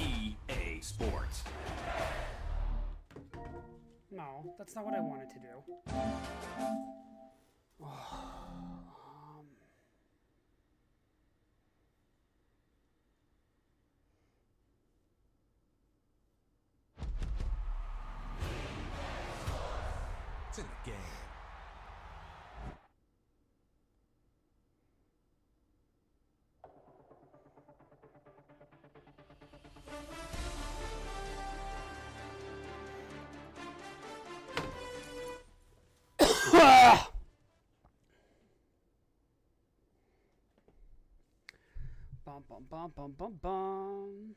EA Sports. No, that's not what I wanted to do. It's in the game. Bum bum bum bum bum bum.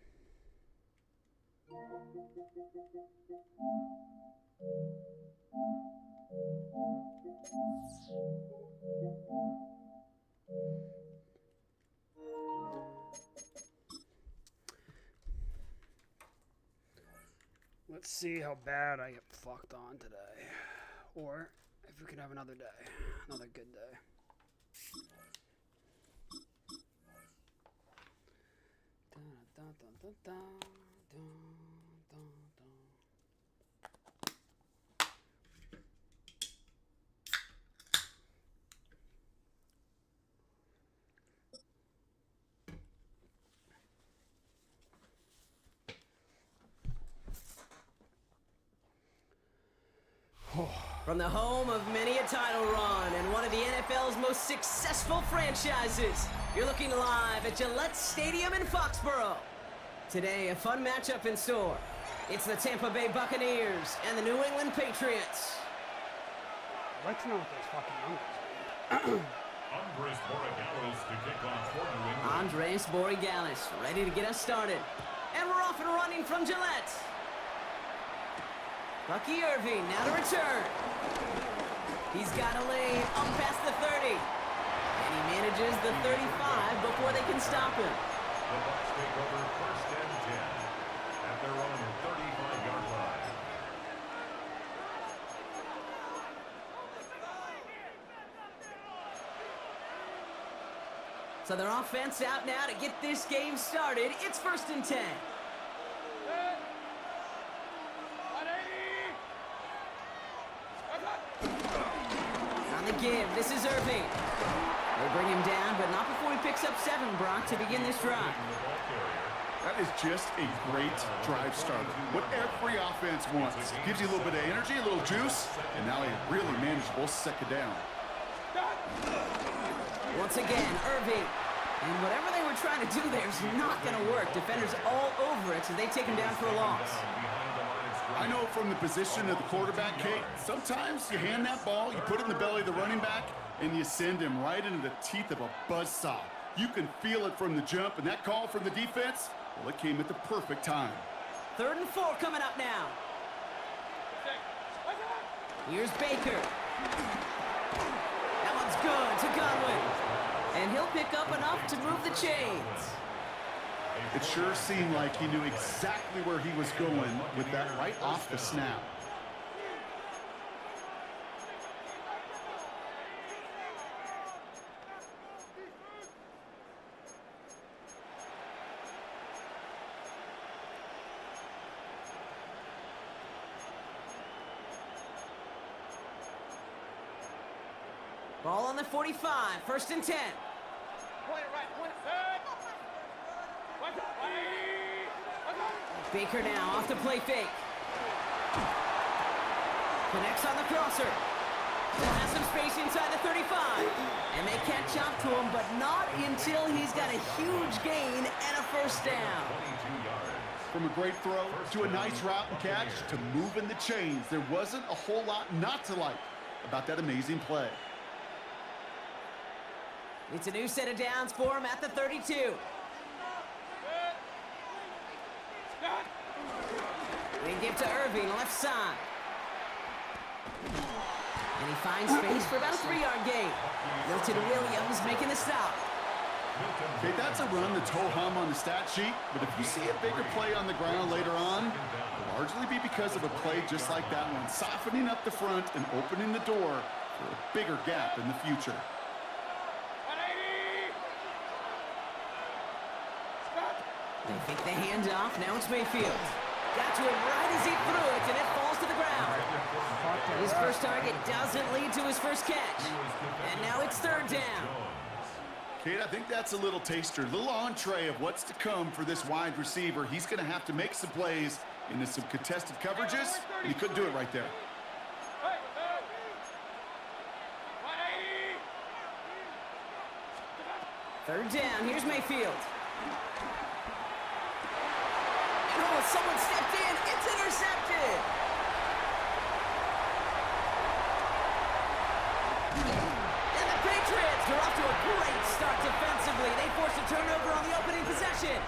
Let's see how bad I get fucked on today. Or if we can have another day. Another good day. Dun, dun, dun, dun, dun, dun, dun. From the home of many a title run and one of the NFL's most successful franchises, you're looking live at Gillette Stadium in Foxborough. Today, a fun matchup in store. It's the Tampa Bay Buccaneers and the New England Patriots. I'd like to know what those fucking numbers are. Andres Borregales to kick off for New England. Andres Borregales, ready to get us started. And we're off and running from Gillette. Bucky Irving, now to return. He's got a lane up past the 30. And he manages the 35 before they can stop him. The Bucs take over 1st and 10 at their own 35-yard line. So their offense out now to get this game started. It's 1st and 10. On the give, this is Irving. They bring him down, but not before he picks up 7, Brock, to begin this drive. That is just a great drive starter. What every offense wants. Gives you a little bit of energy, a little juice, and now a really manageable second down. Once again, Irving. And whatever they were trying to do there is not going to work. Defenders all over it, so they take him down for a loss. I know from the position of the quarterback, Kate, sometimes you hand that ball, you put it in the belly of the running back, and you send him right into the teeth of a buzzsaw. You can feel it from the jump, and that call from the defense, well, it came at the perfect time. 3rd and 4 coming up now. Here's Baker. That one's good to Godwin. And he'll pick up enough to move the chains. It sure seemed like he knew exactly where he was going with that right off the snap. Ball on the 45, 1st and 10. Baker now off the play fake. Connects on the crosser. Has some space inside the 35. And they catch up to him, but not until he's got a huge gain and a 1st down. From a great throw to a nice route and catch to moving the chains, there wasn't a whole lot not to like about that amazing play. It's a new set of downs for him at the 32. They give to Irving, left side. And he finds space for about a 3-yard gain. Milton Williams making the stop. Okay, that's a run that's ho-hum on the stat sheet, but if you see a bigger play on the ground later on, it'll largely be because of a play just like that one, softening up the front and opening the door for a bigger gap in the future. They think the handoff. Now it's Mayfield. Got to him right as he threw it, and it falls to the ground. His first target doesn't lead to his first catch. And now it's third down. Kate, I think that's a little taster, a little entree of what's to come for this wide receiver. He's going to have to make some plays into some contested coverages, and he couldn't do it right there. Third down. Here's Mayfield. Oh, someone stepped in. It's intercepted. And the Patriots are off to a great start defensively. They forced a turnover on the opening possession.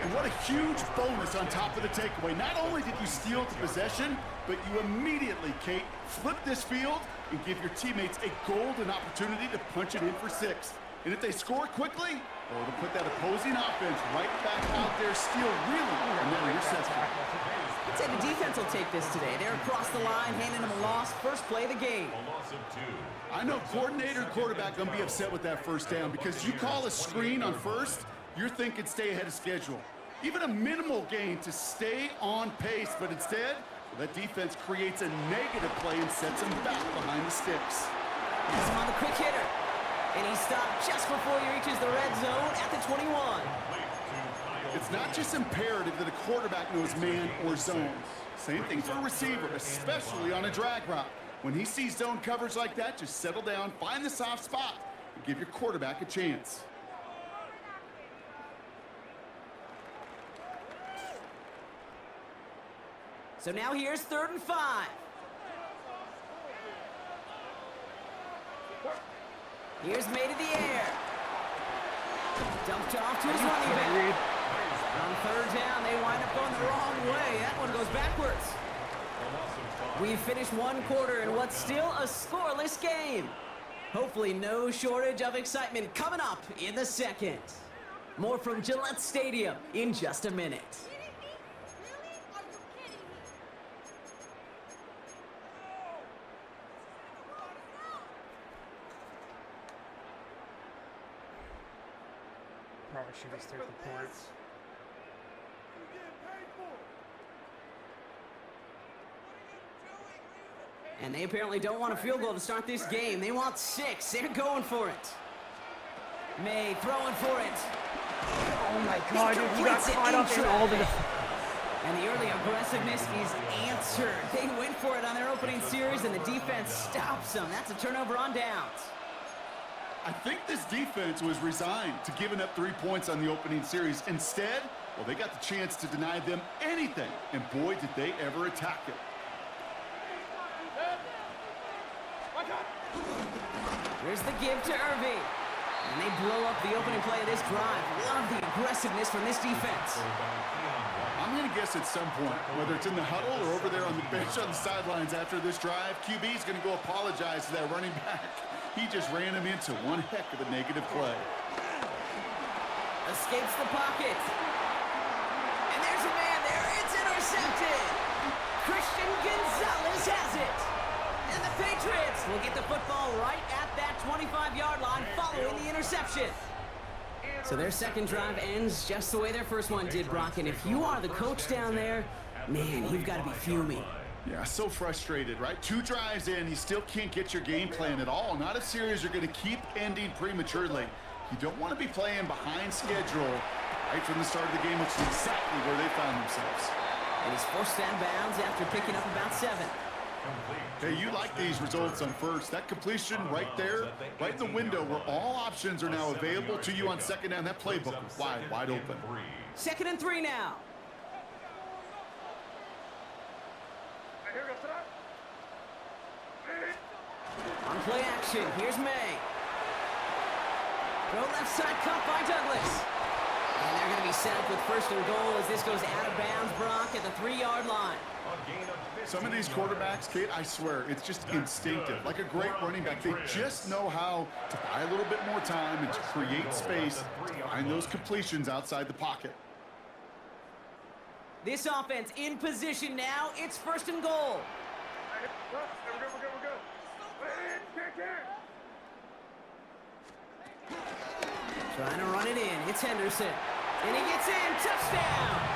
And what a huge bonus on top of the takeaway. Not only did you steal the possession, but you immediately, Kate, flip this field and give your teammates a golden opportunity to punch it in for 6. And if they score quickly, oh, to put that opposing offense right back out there, steal really, and then interception. I'd say the defense will take this today. They're across the line, handing them a loss. First play of the game. I know coordinator and quarterback going to be upset with that first down because you call a screen on first, you're thinking stay ahead of schedule. Even a minimal gain to stay on pace, but instead, that defense creates a negative play and sets them back behind the sticks. He's on the quick hitter. And he stopped just before he reaches the red zone at the 21. It's not just imperative that a quarterback knows man or zone. Same thing for a receiver, especially on a drag route. When he sees zone coverage like that, just settle down, find the soft spot, and give your quarterback a chance. So now here's 3rd and 5. Here's made in the air. Dumped off to his running back. On 3rd down, they wind up going the wrong way. That one goes backwards. We've finished one quarter in what's still a scoreless game. Hopefully no shortage of excitement coming up in the second. More from Gillette Stadium in just a minute. Probably should have stayed the points. And they apparently don't want a field goal to start this game. They want 6. They're going for it. May throwing for it. Oh my God, dude, you got caught up in all the... And the early aggressiveness is answered. They went for it on their opening series, and the defense stops them. That's a turnover on downs. I think this defense was resigned to giving up 3 points on the opening series. Instead, well, they got the chance to deny them anything, and boy, did they ever attack it. Here's the give to Irving. And they blow up the opening play of this drive. Love the aggressiveness from this defense. I'm going to guess at some point, whether it's in the huddle or over there on the bench on the sidelines after this drive, QB's going to go apologize to that running back. He just ran him into one heck of a negative play. Escapes the pocket. And there's a man there. It's intercepted. Christian Gonzalez has it. And the Patriots will get the football right at that 25-yard line following the interception. So their second drive ends just the way their first one did, Brock. And if you are the coach down there, man, you've got to be fuming. Yeah, so frustrated, right? 2 drives in, you still can't get your game plan at all. Not a series you're going to keep ending prematurely. You don't want to be playing behind schedule right from the start of the game, which is exactly where they found themselves. And he's forced out of bounds after picking up about 7. Hey, you like these results on first. That completion right there, right in the window where all options are now available to you on second down. That playbook was wide open. 2nd and 3 now. On play action, here's May. Throw left side cut by Douglas. And they're going to be set up with first and goal as this goes out of bounds, Brock, at the 3-yard line. Some of these quarterbacks, Kate, I swear, it's just instinctive. Like a great running back, they just know how to buy a little bit more time and to create space to find those completions outside the pocket. This offense in position now. It's first and goal. Trying to run it in. It's Henderson. And he gets in. Touchdown!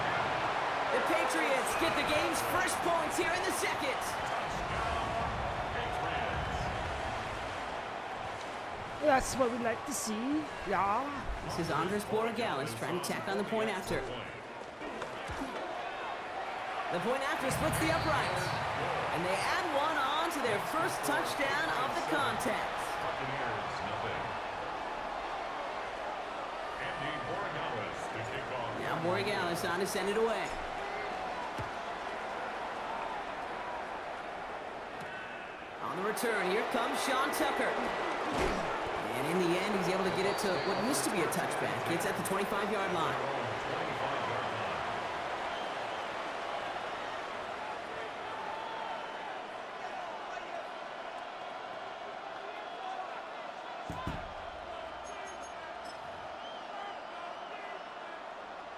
The Patriots get the game's first points here in the second. That's what we like to see. Yeah. This is Andres Borregales trying to tack on the point after. The point after splits the uprights. And they add one on to their first touchdown of the contest. Now Borregales on to send it away. On the return, here comes Sean Tucker. And in the end, he's able to get it to what used to be a touchback. It's at the 25-yard line.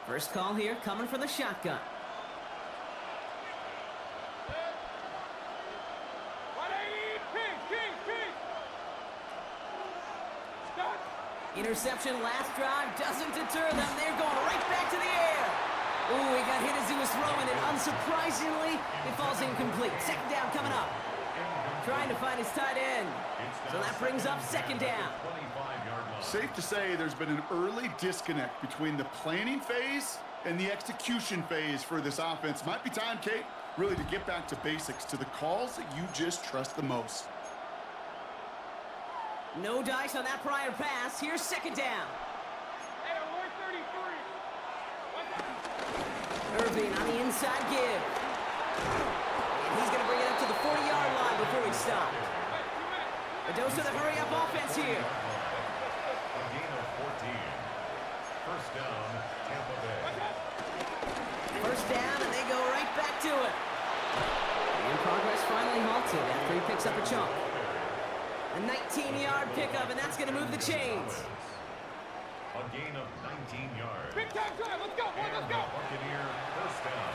First call here coming from the shotgun. Interception last drive doesn't deter them. They're going right back to the air. Ooh, he got hit as he was throwing it. Unsurprisingly, it falls incomplete. Second down coming up. Trying to find his tight end. So that brings up second down. Safe to say there's been an early disconnect between the planning phase and the execution phase for this offense. Might be time, Kate, really to get back to basics, to the calls that you just trust the most. No dice on that prior pass. Here's second down. Irving on the inside give. And he's going to bring it up to the 40-yard line before he stopped. A dose of the hurry-up offense here. A gain of 14. First down, Tampa Bay. First down, and they go right back to it. And progress finally halted after he picks up a chunk. A 19-yard pickup, and that's going to move the chains. A gain of 19 yards. Big time drive. Let's go, boys. Let's go. Buccaneer first down.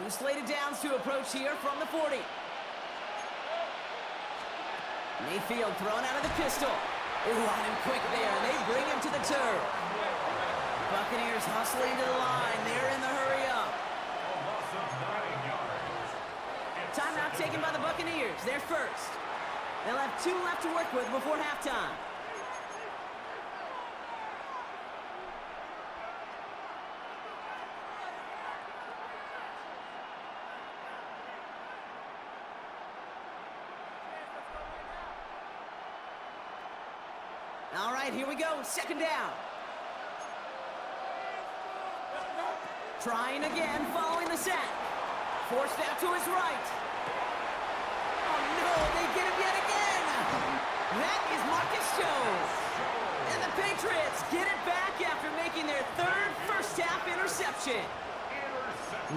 New slated downs to approach here from the 40. Mayfield thrown out of the pistol. Ooh, on him quick there, and they bring him to the turf. Buccaneers hustling to the line. They're in the hurry up. A loss of 9 yards. Timeout taken by the Buccaneers. They're first. They'll have 2 left to work with before halftime. All right, here we go. Second down. Trying again, following the sack. Forced out to his right. Oh, no, they get him yet again. That is Marcus Jones. And the Patriots get it back after making their third first-half interception.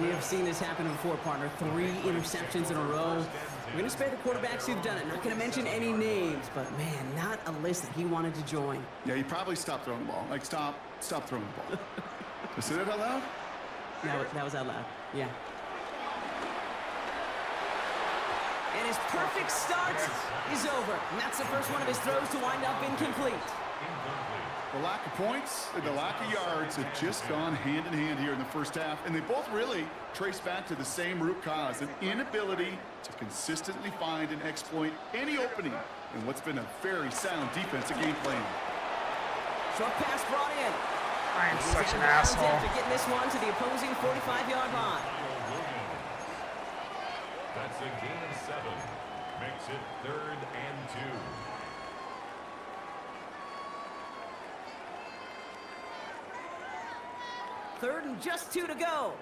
We have seen this happen before, partner. 3 interceptions in a row. We're going to spare the quarterbacks who've done it. Not going to mention any names, but, man, not a list that he wanted to join. Yeah, he probably stopped throwing the ball. Like, stop throwing the ball. Did I say that out loud? That was out loud, yeah. And his perfect start is over. And that's the first one of his throws to wind up incomplete. The lack of points and the lack of yards have just gone hand in hand here in the first half, and they both really trace back to the same root cause, an inability to consistently find and exploit any opening in what's been a very sound defensive game plan. Short pass brought in. I am such an asshole. After getting this one to the opposing 45-yard line. That's a gain of 7. Makes it 3rd and 2. 3rd and just 2 to go.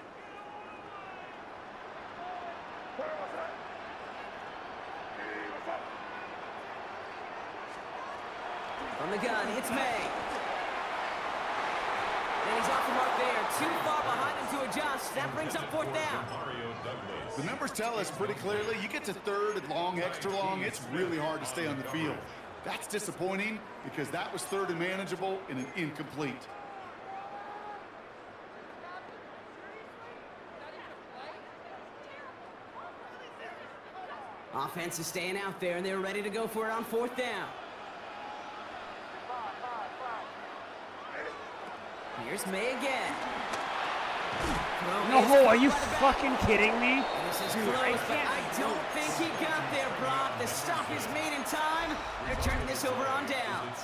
From the gun, it's May. And he's off the mark there. Too far behind him to adjust. That brings up 4th down. The numbers tell us pretty clearly, you get to 3rd and long, extra long, it's really hard to stay on the field. That's disappointing because that was 3rd and manageable and an incomplete. Offense is staying out there, and they're ready to go for it on 4th down. Here's May again. No, are you fucking kidding me? This is close, but I don't think he got there, Brock. The stop is made in time. They're turning this over on downs.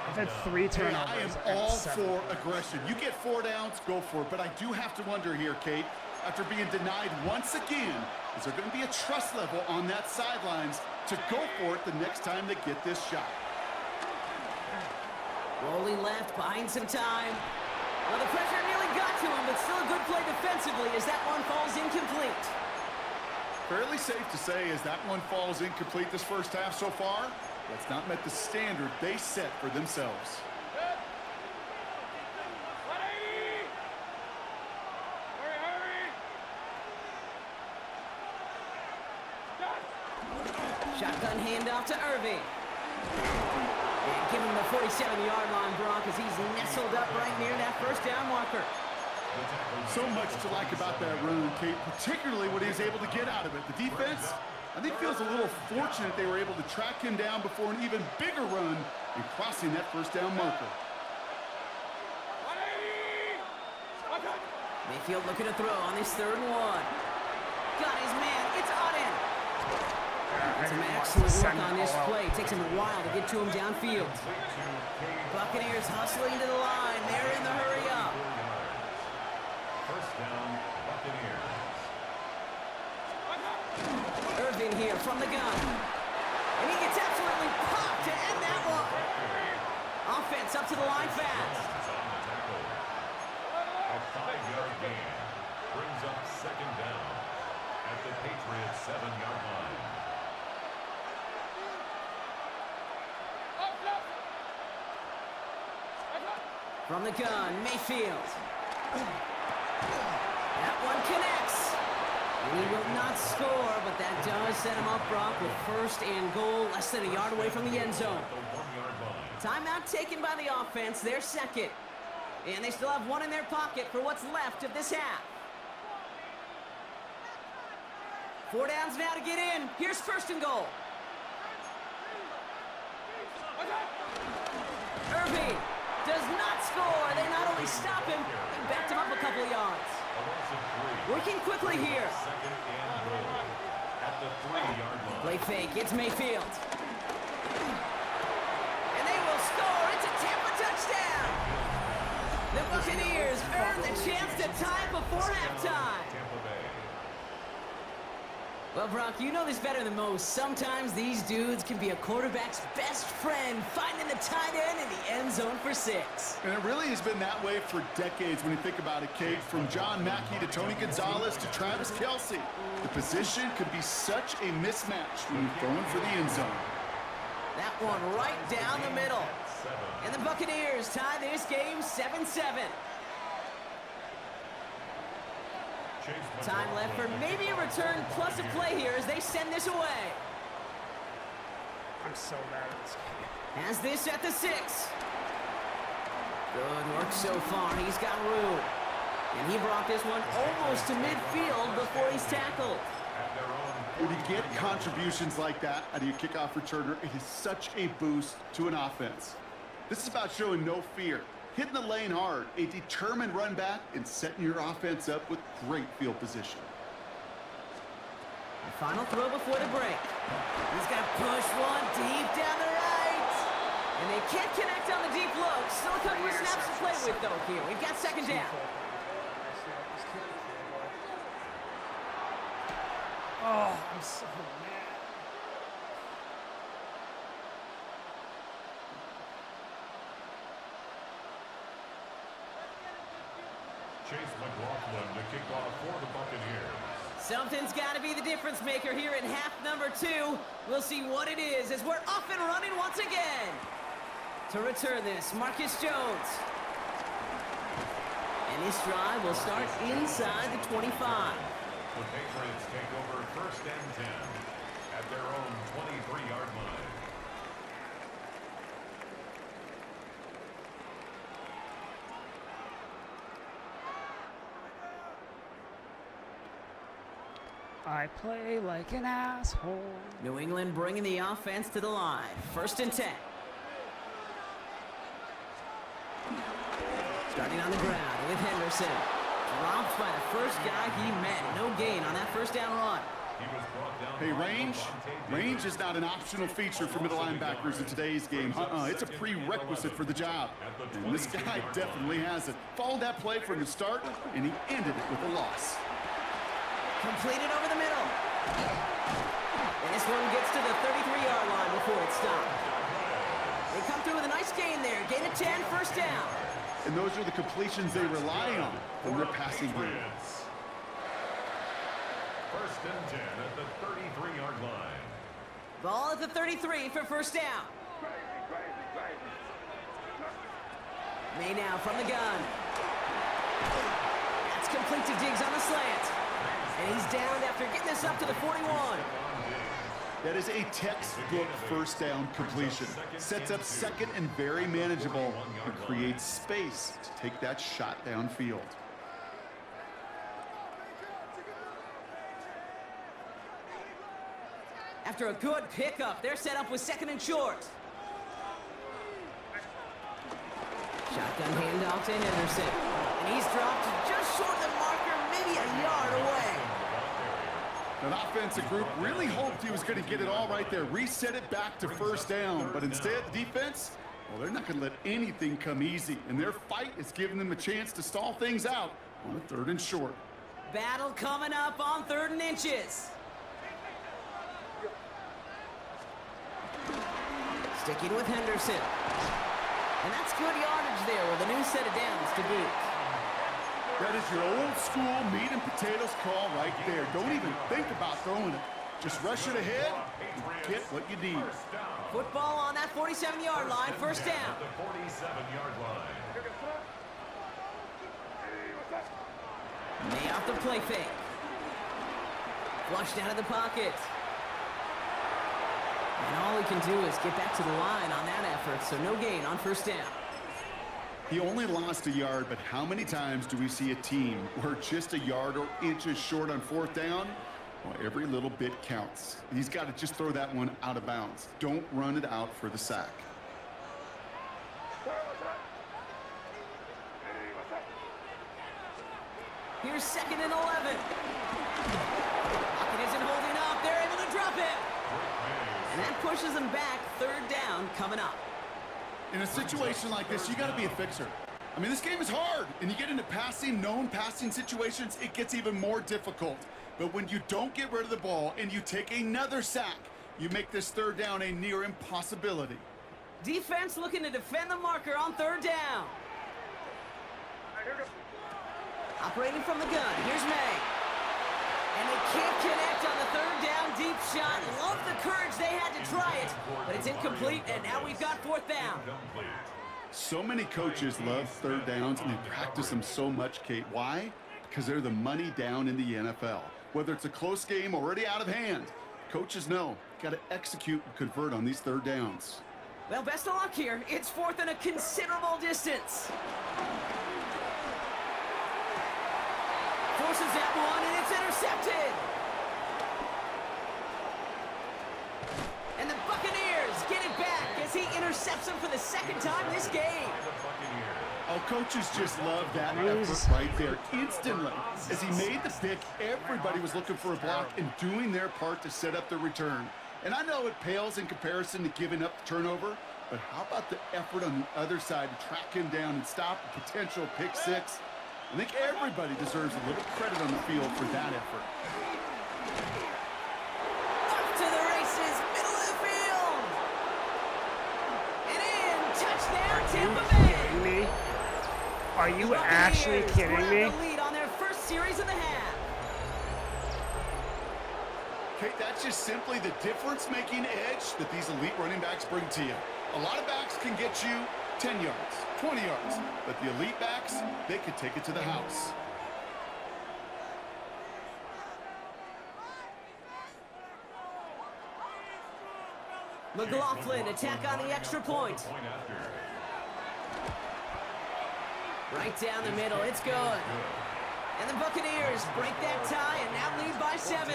I've had 3 turnovers. I am all for aggression. You get 4 downs, go for it. But I do have to wonder here, Kate, after being denied once again, is there going to be a trust level on that sidelines to go for it the next time they get this shot? Rolling left, buying some time. Well, the pressure nearly got to him, but still a good play defensively as that one falls incomplete. Fairly safe to say as that one falls incomplete this first half so far, that's not met the standard they set for themselves. Shotgun handoff to Irving. And give him the 47-yard line, Brock, as he's nestled up right near that 1st down marker. So much to like about that run, Kate, particularly what he was able to get out of it. The defense, I think, feels a little fortunate they were able to track him down before an even bigger run and crossing that 1st down marker. Mayfield looking to throw on this 3rd and 1. Got his man. It's Auden. Some excellent work on this play. Takes him a while to get to him downfield. Buccaneers hustling to the line. They're in the hurry up. 1st down, Buccaneers. Irving here from the gun. And he gets absolutely popped to end that one. Offense up to the line fast. A 5-yard gain brings up 2nd down at the Patriots' 7-yard line. From the gun, Mayfield. That one connects. And he will not score, but that does set him up, Brock, with 1st and goal, less than a yard away from the end zone. Timeout taken by the offense, their 2nd. And they still have 1 in their pocket for what's left of this half. 4 downs now to get in. Here's 1st and goal. Irving does not score. They not only stop him, they backed him up a couple of yards. Working quickly here. 2nd and goal at the 3-yard line. Play fake. It's Mayfield. And they will score. It's a Tampa touchdown. The Buccaneers earn the chance to tie it before halftime. Tampa Bay. Well, Brock, you know this better than most. Sometimes these dudes can be a quarterback's best friend, finding the tight end in the end zone for 6. And it really has been that way for decades when you think about it, Kate. From John Mackey to Tony Gonzalez to Travis Kelce. The position could be such a mismatch when you're throwing for the end zone. That one right down the middle. And the Buccaneers tie this game 7-7. Time left for maybe a return plus a play here as they send this away. I'm so bad at this game. Has this at the 6. Good work so far. He's got room. And he brought this one almost to midfield before he's tackled. When you get contributions like that out of your kickoff returner, it is such a boost to an offense. This is about showing no fear, hitting the lane hard, a determined run back, and setting your offense up with great field position. The final throw before the break. He's got to push one deep down the right. And they can't connect on the deep look. Still a couple of snaps to play with, though, here. We've got 2nd down. Oh, I'm so mad. Chase McLaughlin to kick off for the Buccaneers. Something's got to be the difference maker here in half number 2. We'll see what it is as we're off and running once again. To return this, Marcus Jones. And this drive will start inside the 25. The Patriots take over 1st and 10 at their own 23-yard line. I play like an asshole. New England bringing the offense to the line. 1st and 10. Starting on the ground with Henderson. Dropped by the first guy he met. No gain on that 1st down run. He was brought down. Hey, range is not an optional feature for middle linebackers in today's game. It's a prerequisite for the job. And this guy definitely has it. Followed that play from the start, and he ended it with a loss. Completed over the middle. And this one gets to the 33-yard line before it stopped. They come through with a nice gain there. Gain of 10, 1st down. And those are the completions they rely on from their passing game. 1st and 10 at the 33-yard line. Ball at the 33 for 1st down. May now from the gun. That's complete to Diggs on the slant. And he's down after getting this up to the 41. That is a textbook 1st down completion. Sets up 2nd and very manageable and creates space to take that shot downfield. After a good pickup, they're set up with 2nd and short. Shotgun handoff to Henderson. And he's dropped just short of the marker, maybe a yard away. An offensive group really hoped he was going to get it all right there. Reset it back to 1st down. But instead, the defense, well, they're not going to let anything come easy. And their fight is giving them a chance to stall things out on a 3rd and short. Battle coming up on 3rd and inches. Sticking with Henderson. And that's good yardage there with a new set of downs to boot. That is your old school meat and potatoes call right there. Don't even think about throwing it. Just rush it ahead and get what you need. Football on that 47-yard line, 1st down. The 47-yard line. May off the play fake. Flushed out of the pocket. And all he can do is get back to the line on that effort, so no gain on 1st down. He only lost a yard, but how many times do we see a team where just a yard or inches short on 4th down? Well, every little bit counts. He's got to just throw that one out of bounds. Don't run it out for the sack. Here's 2nd and 11. Pocket isn't holding up. They're able to drop it. And that pushes them back. 3rd down coming up. In a situation like this, you got to be a fixer. I mean, this game is hard, and you get into known passing situations, it gets even more difficult. But when you don't get rid of the ball and you take another sack, you make this 3rd down a near impossibility. Defense looking to defend the marker on 3rd down. Operating from the gun, here's May. And they can't connect on the 3rd down deep shot. Love the courage they had to try it, but it's incomplete, and now we've got 4th down. So many coaches love 3rd downs, and they practice them so much, Kate. Why? Because they're the money down in the NFL. Whether it's a close game already out of hand, coaches know, got to execute and convert on these 3rd downs. Well, best of luck here. It's 4th and a considerable distance. Forces that one, and it's intercepted. And the Buccaneers get it back as he intercepts him for the 2nd time this game. Oh, coaches just love that effort right there. Instantly, as he made the pick, everybody was looking for a block and doing their part to set up the return. And I know it pales in comparison to giving up the turnover, but how about the effort on the other side to track him down and stop a potential pick 6? I think everybody deserves a little credit on the field for that effort. Up to the races, middle of the field. And in, touchdown Tampa Bay. Are you actually kidding me? The lead on their first series of the half. Kate, that's just simply the difference-making edge that these elite running backs bring to you. A lot of backs can get you 10 yards, 20 yards, but the elite backs, they can take it to the house. McLaughlin attack on the extra point. Right down the middle, it's good. And the Buccaneers break that tie and now lead by 7.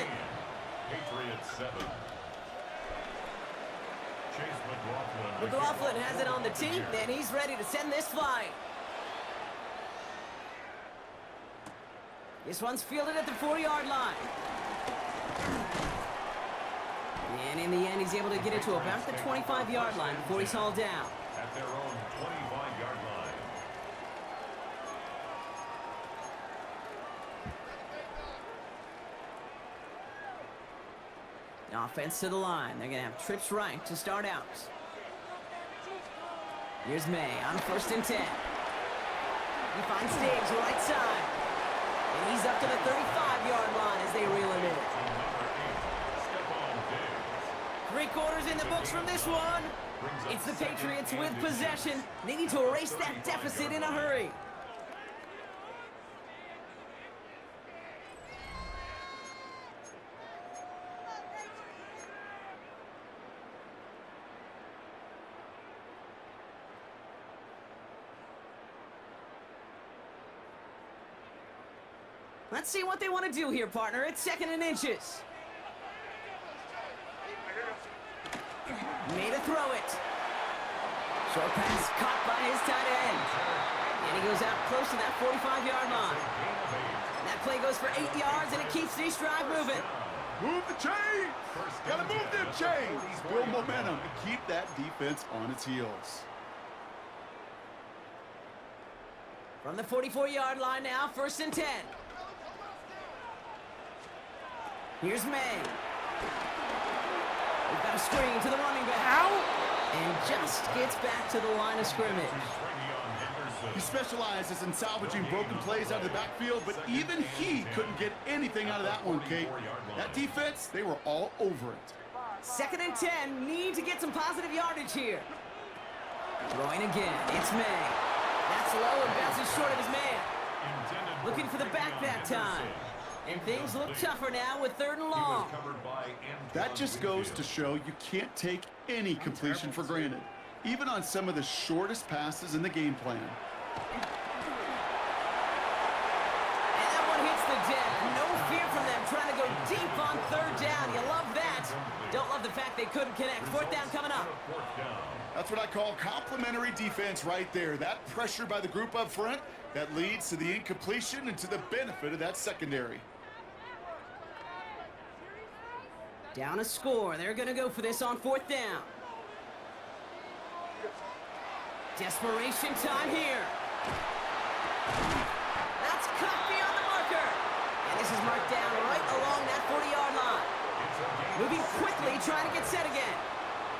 Patriots 7. Chase McLaughlin has it on the tee, and he's ready to send this flight. This one's fielded at the 4-yard line. And in the end, he's able to get it to about the 25-yard line before he's hauled down. At their own 25-yard line. Offense to the line. They're going to have trips right to start out. Here's May on 1st and 10. He finds Diggs right side. And he's up to the 35-yard line as they reel him in. 3 quarters in the books from this one. It's the Patriots with possession. They need to erase that deficit in a hurry. Let's see what they want to do here, partner. It's 2nd and inches. Made a throw it. Short pass caught by his tight end. And he goes out close to that 45-yard line. That play goes for 8 yards, and it keeps this drive moving. Move the chains! Gotta move them chains! Build momentum and keep that defense on its heels. From the 44-yard line now, 1st and 10. Here's May. We've got a screen to the running back. And just gets back to the line of scrimmage. He specializes in salvaging broken plays out of the backfield, but even he couldn't get anything out of that one, Kate. That defense, they were all over it. 2nd and 10, need to get some positive yardage here. Throwing again, it's May. That's low and bounces short of his man. Looking for the back that time. And things look tougher now with 3rd and long. That just goes to show you can't take any completion for granted, even on some of the shortest passes in the game plan. And that one hits the deck. No fear from them trying to go deep on 3rd down. You love that. Don't love the fact they couldn't connect. 4th down coming up. That's what I call complimentary defense right there. That pressure by the group up front, that leads to the incompletion and to the benefit of that secondary. Down a score. They're going to go for this on 4th down. Desperation time here. That's cut beyond the marker. And this is marked down right along that 40-yard line. Moving quickly, trying to get set again.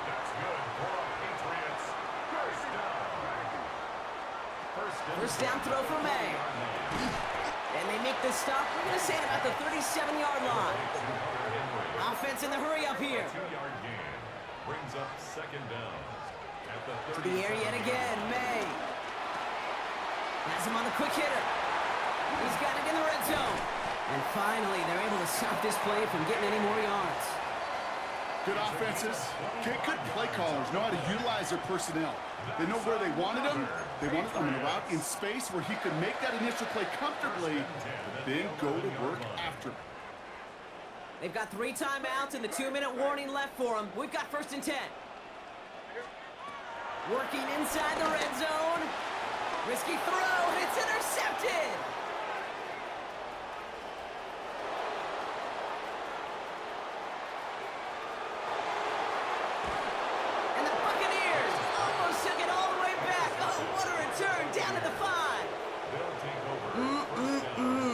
That's good for Patriots. First down throw for May. And they make the stop. We're going to say at about the 37-yard line. Offense in the hurry up here. 2-yard gain brings up 2nd down. At the To the air yet again, May. Has him on the quick hitter. He's got it in the red zone. And finally, they're able to stop this play from getting any more yards. Good offenses. Good play callers know how to utilize their personnel. They know where they wanted them. They wanted them in a route in space where he could make that initial play comfortably, but then go to work after. They've got 3 timeouts and the 2-minute warning left for them. We've got 1st and 10. Working inside the red zone. Risky throw, and it's intercepted. And the Buccaneers almost took it all the way back. Oh, what a return, down to the 5.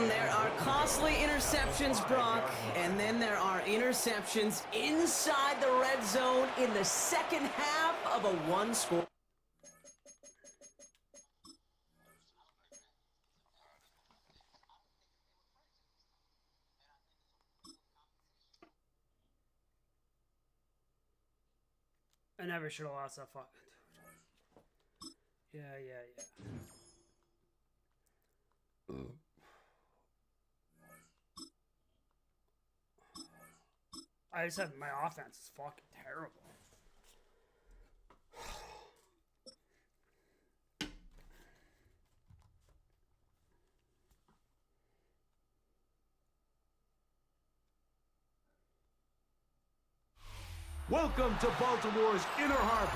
There are costly interceptions, Brock, and then there are interceptions inside the red zone in the second half of a 1-score. I never should have lost that fuck. Yeah. I just said my offense is fucking terrible. Welcome to Baltimore's Inner Harbor.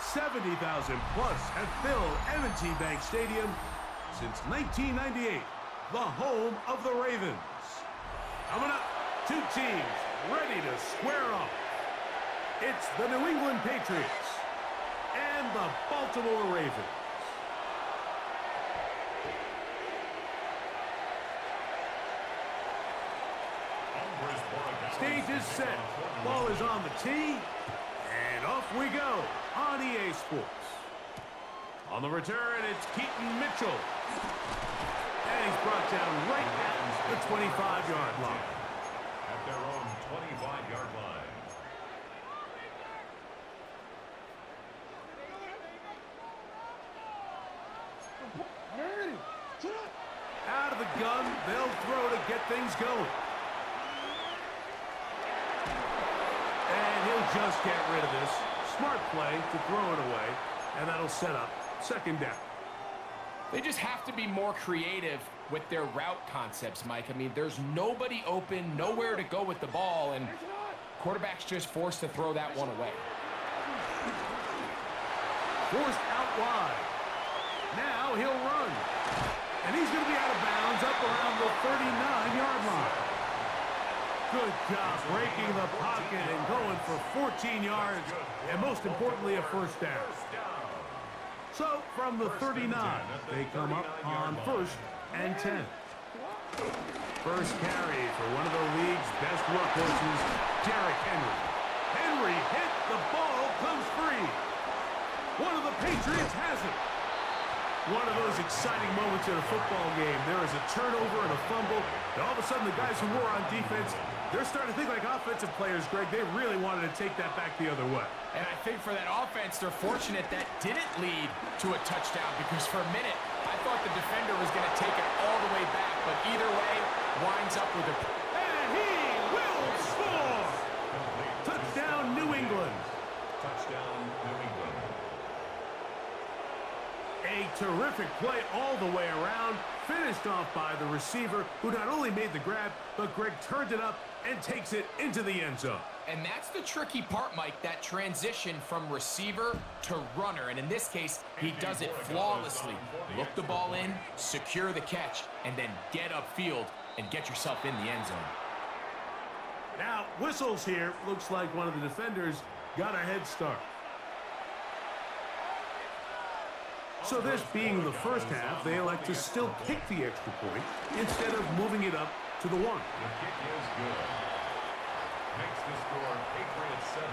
70,000 plus have filled M&T Bank Stadium since 1998, the home of the Ravens. Coming up, two teams ready to square off. It's the New England Patriots and the Baltimore Ravens. Stage is set. Ball is on the tee. And off we go on EA Sports. On the return, it's Keaton Mitchell. And he's brought down right at the 25-yard line. At their own 25-yard line. Out of the gun, they'll throw to get things going. And he'll just get rid of this. Smart play to throw it away, and that'll set up second down. They just have to be more creative with their route concepts, Mike. I mean, there's nobody open, nowhere to go with the ball, and quarterback's just forced to throw that one away. Forced out wide. Now he'll run. And he's going to be out of bounds up around the 39-yard line. Good job breaking the pocket and going for 14 yards, and most importantly, a first down. So from the 39, they come up on 1st and 10. First carry for one of the league's best workhorses, Derrick Henry. Henry hit, the ball comes free. One of the Patriots has it. One of those exciting moments in a football game. There is a turnover and a fumble, and all of a sudden the guys who were on defense, they're starting to think like offensive players, Greg. They really wanted to take that back the other way. And I think for that offense, they're fortunate that didn't lead to a touchdown, because for a minute, I thought the defender was going to take it all the way back, but either way, winds up with a... And he will score! Touchdown, New England. Touchdown, New England. A terrific play all the way around, finished off by the receiver, who not only made the grab, but Greg turned it up and takes it into the end zone. And that's the tricky part, Mike, that transition from receiver to runner. And in this case, he does it flawlessly. Look the ball in, secure the catch, and then get upfield and get yourself in the end zone. Now, whistles here. Looks like one of the defenders got a head start. So this being the first half, they elect to still kick the extra point instead of moving it up to the 1. The kick is good. Makes the score Patriots 7,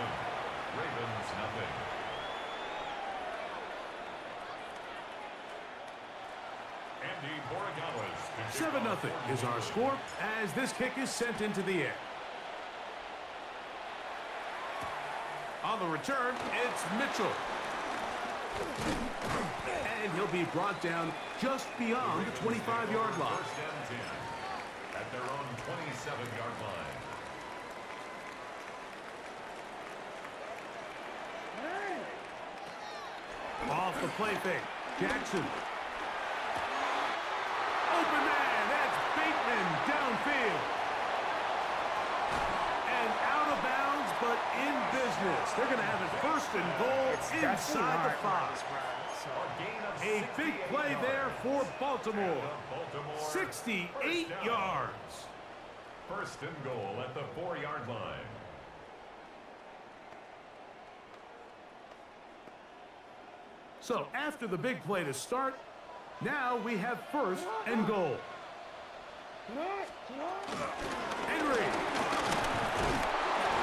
Ravens nothing. Andy Borregales. 7-0 is our score as this kick is sent into the air. On the return, it's Mitchell. And he'll be brought down just beyond the 25-yard line. First and 10 at their own 27-yard line. Off the play fake, Jackson. Open man, that's Bateman downfield. And out of bounds, but in business. They're going to have it first and goal inside the 5. A big play there for Baltimore. 68 yards. First and goal at the 4-yard line. So after the big play to start, now we have first and goal. Henry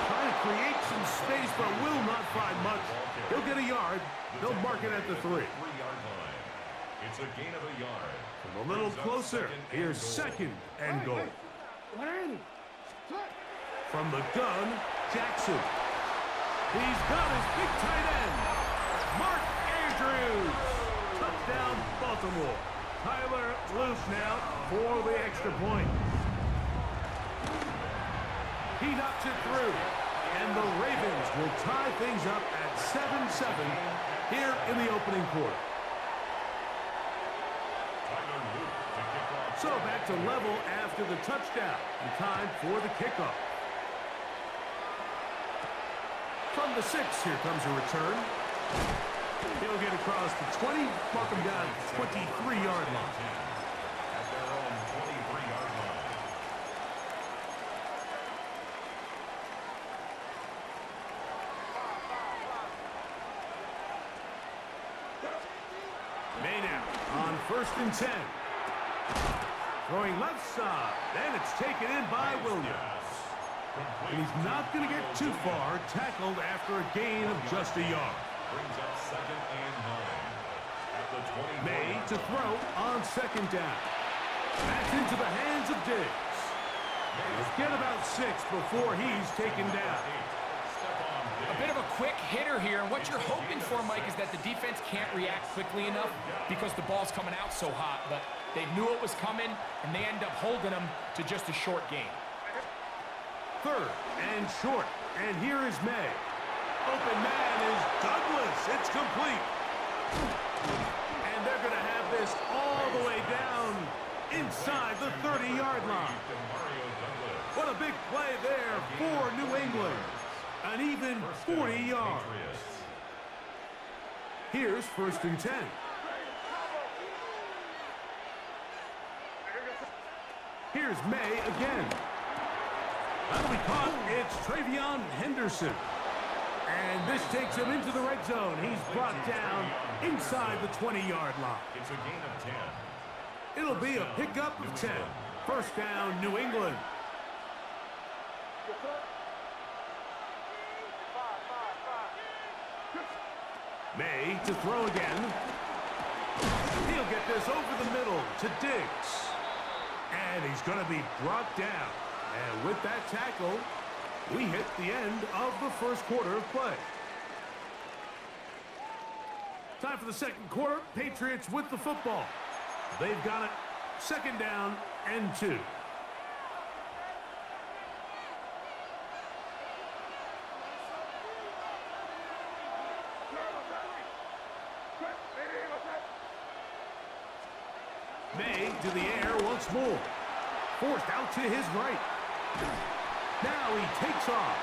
trying to create some space, but will not find much. He'll get a yard. They'll mark it at the 3. 3-yard line. It's a gain of a yard. From a little closer, here's second and goal. From the gun, Jackson. He's got his big tight end, Mark Andrews. Touchdown, Baltimore. Tyler loose now for the extra point. He knocks it through, and the Ravens will tie things up at 7-7 here in the opening quarter. So back to level after the touchdown, and time for the kickoff. From the 6, here comes a return. He'll get across the 20, mark him down at the 23-yard line. At their own 23-yard line. May now on 1st and 10. Throwing left side, and it's taken in by Williams. And he's not going to get too far, tackled after a gain of just a yard. Brings up 2nd and 9. At the 20. May to throw on 2nd down. That's into the hands of Diggs. He'll get about 6 before he's taken down. A bit of a quick hitter here, and what you're hoping for, Mike, is that the defense can't react quickly enough because the ball's coming out so hot, but they knew it was coming, and they end up holding them to just a short gain. 3rd and short, and here is May. Open man is Douglas. It's complete. And they're going to have this all the way down inside the 30-yard line. What a big play there for New England. An even 40 yards. Here's 1st and 10. Here's May again. That'll be caught. It's Travion Henderson. And this takes him into the red zone. He's brought down inside the 20-yard line. It's a gain of 10. It'll be a pickup of 10. 1st down, New England. May to throw again. He'll get this over the middle to Diggs. And he's going to be brought down. And with that tackle, we hit the end of the 1st quarter of play. Time for the 2nd quarter. Patriots with the football. They've got it. 2nd down and 2. May to the air once more. Forced out to his right. Now he takes off.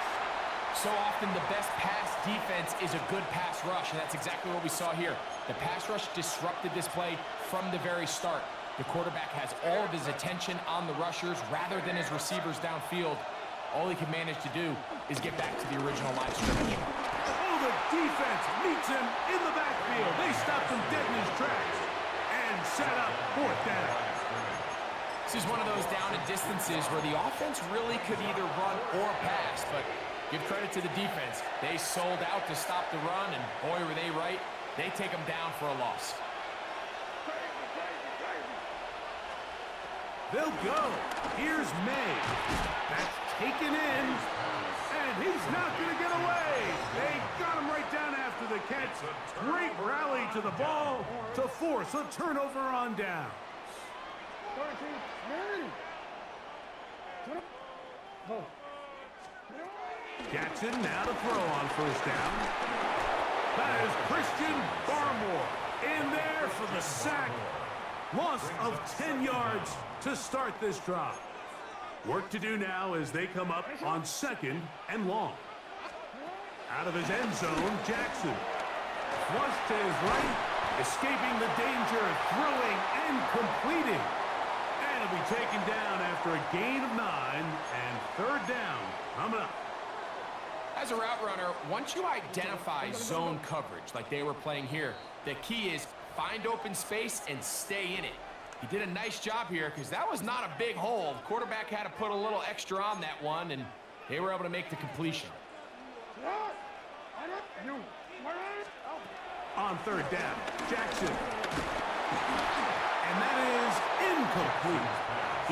So often the best pass defense is a good pass rush, and that's exactly what we saw here. The pass rush disrupted this play from the very start. The quarterback has all of his attention on the rushers rather than his receivers downfield. All he can manage to do is get back to the original line of scrimmage. Oh, the defense meets him in the backfield. They stopped him dead in his tracks and set up 4th down. This is one of those down and distances where the offense really could either run or pass, but give credit to the defense. They sold out to stop the run, and boy, were they right. They take them down for a loss. They'll go. Here's May. That's taken in, and he's not going to get away. They got him right down after the catch. Great rally to the ball to force a turnover on down. Jackson now to throw on 1st down. That is Christian Barmore in there for the sack. Loss of 10 yards to start this drive. Work to do now as they come up on 2nd and long. Out of his end zone, Jackson. Flush to his right, escaping the danger, throwing and completing. And he'll be taken down after a gain of 9 and 3rd down coming up. As a route runner, once you identify zone coverage like they were playing here, the key is find open space and stay in it. He did a nice job here because that was not a big hole. The quarterback had to put a little extra on that one, and they were able to make the completion. On 3rd down, Jackson. And that is incomplete.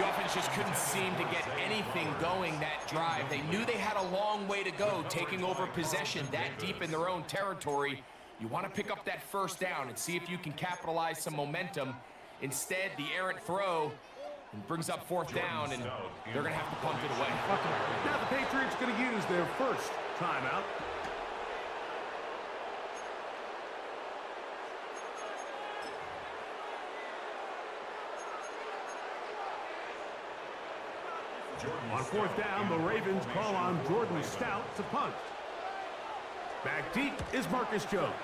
The offense just couldn't seem to get anything going that drive. They knew they had a long way to go, taking over possession that deep in their own territory. You want to pick up that first down and see if you can capitalize some momentum. Instead, the errant throw brings up fourth down, and they're going to have to punt it away. Now the Patriots going to use their first timeout. On fourth down, the Ravens call on Jordan Stout to punt. Back deep is Marcus Jones.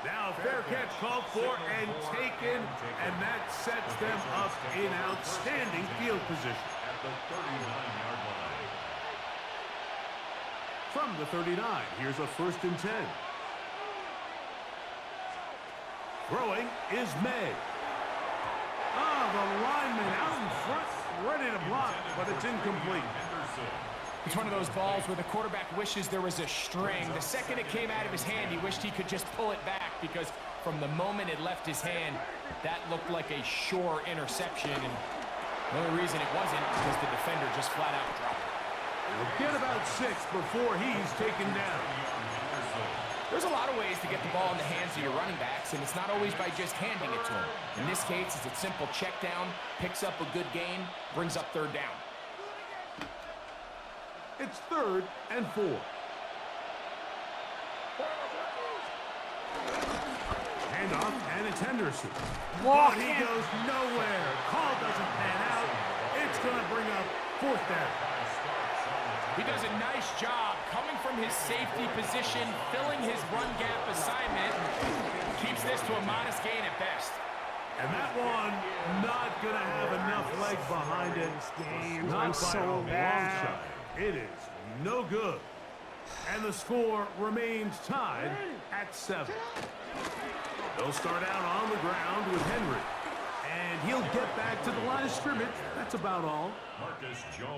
Now a fair catch called for and taken, and that sets them up in outstanding field position. At the 39-yard line. From the 39, here's a 1st and 10. Throwing is May. The lineman out in front, ready to block, but it's incomplete. It's one of those balls where the quarterback wishes there was a string. The second it came out of his hand, he wished he could just pull it back, because from the moment it left his hand, that looked like a sure interception. And the only reason it wasn't because the defender just flat out dropped it. He'll get about 6 before he's taken down. There's a lot of ways to get the ball in the hands of your running backs, and it's not always by just handing it to them. In this case, it's a simple check down, picks up a good gain, brings up 3rd down. It's 3rd and 4. Handoff, and it's Henderson. But he goes nowhere. Call doesn't pan out. It's going to bring up 4th down. He does a nice job coming from his safety position, filling his run gap assignment, keeps this to a modest gain at best. And that one not going to have enough leg behind it. Not by a long shot. It is no good. And the score remains tied at 7. They'll start out on the ground with Henry. And he'll get back to the line of scrimmage. That's about all.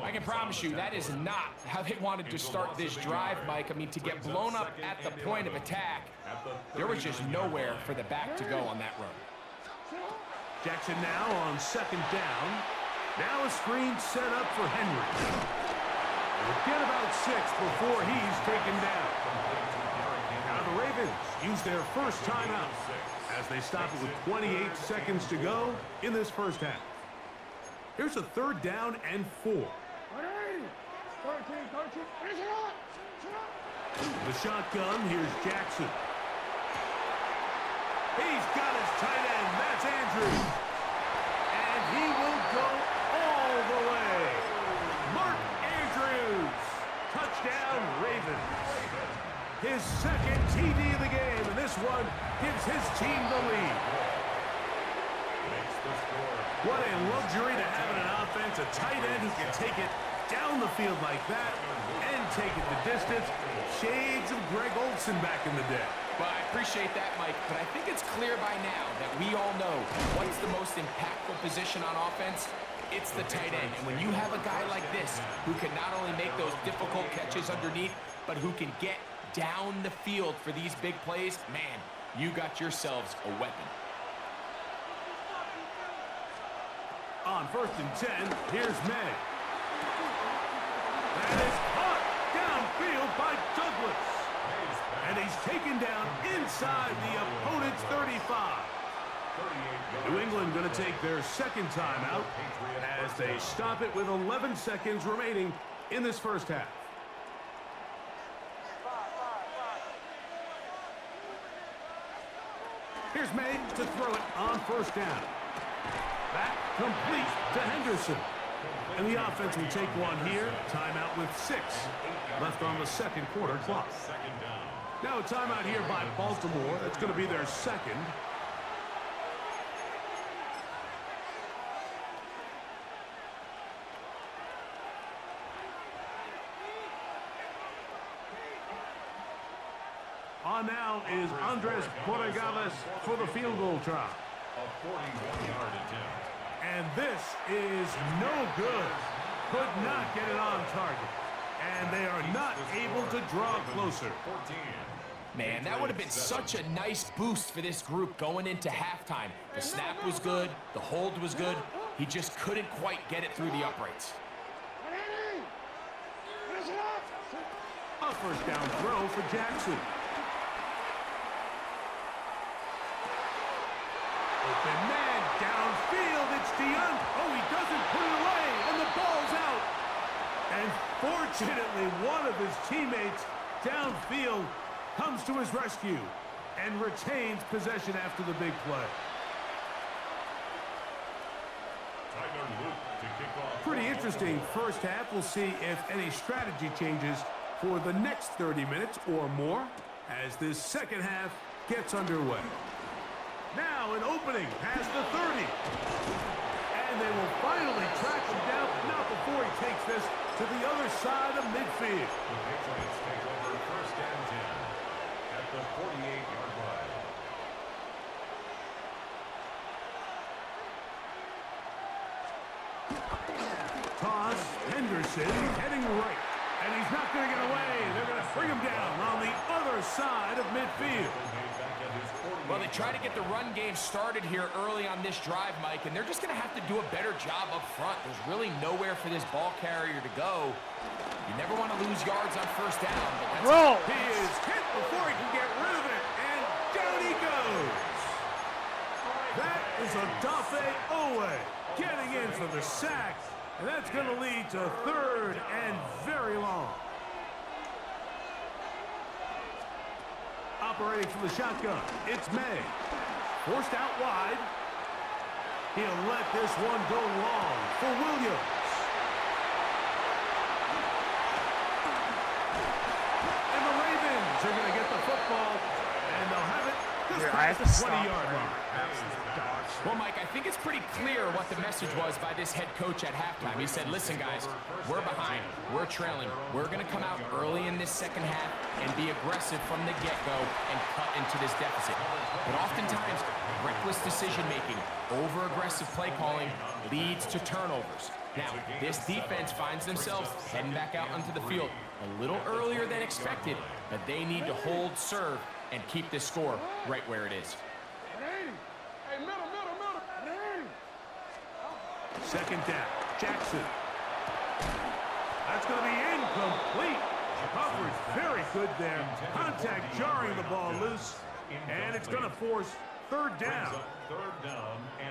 I can promise you that is not how they wanted to start this drive, Mike. I mean, to get blown up at the point of attack, there was just nowhere for the back to go on that run. Jackson now on 2nd down. Now a screen set up for Henry. He'll get about 6 before he's taken down. Now the Ravens use their first timeout as they stop it with 28 seconds to go in this first half. Here's a 3rd down and 4. The shotgun, here's Jackson. He's got his tight end, that's Andrews. And he will go all the way. Mark Andrews, touchdown Ravens. His 2nd TD of the game, and this one gives his team the lead. What a luxury to have in an offense, a tight end who can take it down the field like that and take it the distance. Shades of Greg Olsen back in the day. Well, I appreciate that, Mike, but I think it's clear by now that we all know what's the most impactful position on offense. It's the tight end. And when you have a guy like this who can not only make those difficult catches underneath, but who can get down the field for these big plays, man, you got yourselves a weapon. On 1st and 10, here's May. That is caught downfield by Douglas. And he's taken down inside the opponent's 35. New England going to take their 2nd timeout as they stop it with 11 seconds remaining in this first half. Here's May to throw it on 1st down. That complete to Henderson. And the offense will take one here. Timeout with 6 left on the 2nd quarter clock. Now a timeout here by Baltimore. That's going to be their 2nd. On now is Andres Borregales for the field goal try. A 41-yard attempt. And this is no good. Could not get it on target. And they are not able to draw closer. Man, that would have been such a nice boost for this group going into halftime. The snap was good, the hold was good. He just couldn't quite get it through the uprights. A first down throw for Jackson. Open man downfield. It's Deion. Oh, he doesn't put it away, and the ball's out. And fortunately, one of his teammates downfield comes to his rescue and retains possession after the big play. Pretty interesting first half. We'll see if any strategy changes for the next 30 minutes or more as this second half gets underway. Now an opening past the 30. And they will finally track him down, not before he takes this to the other side of midfield. The Patriots take over first and 10 at the 48-yard line. Toss, Henderson heading right. And he's not going to get away. They're going to bring him down on the other side of midfield. Well, they try to get the run game started here early on this drive, Mike, and they're just going to have to do a better job up front. There's really nowhere for this ball carrier to go. You never want to lose yards on first down. But Roll! He is hit before he can get rid of it, and down he goes. That is Odafe Owe getting in for the sack, and that's going to lead to third and very long. Operating from the shotgun, it's May. Forced out wide. He'll let this one go long for Williams. And the Ravens are going to get the football, and they'll have it just past the 20-yard line. Well, Mike, I think it's pretty clear what the message was by this head coach at halftime. He said, listen, guys, we're behind. We're trailing. We're going to come out early in this second half and be aggressive from the get-go and cut into this deficit. But oftentimes, reckless decision-making, over-aggressive play calling leads to turnovers. Now, this defense finds themselves heading back out onto the field a little earlier than expected, but they need to hold serve and keep this score right where it is. Second down, Jackson. That's going to be incomplete. Coverage very good there. Contact jarring the ball loose, and it's going to force third down.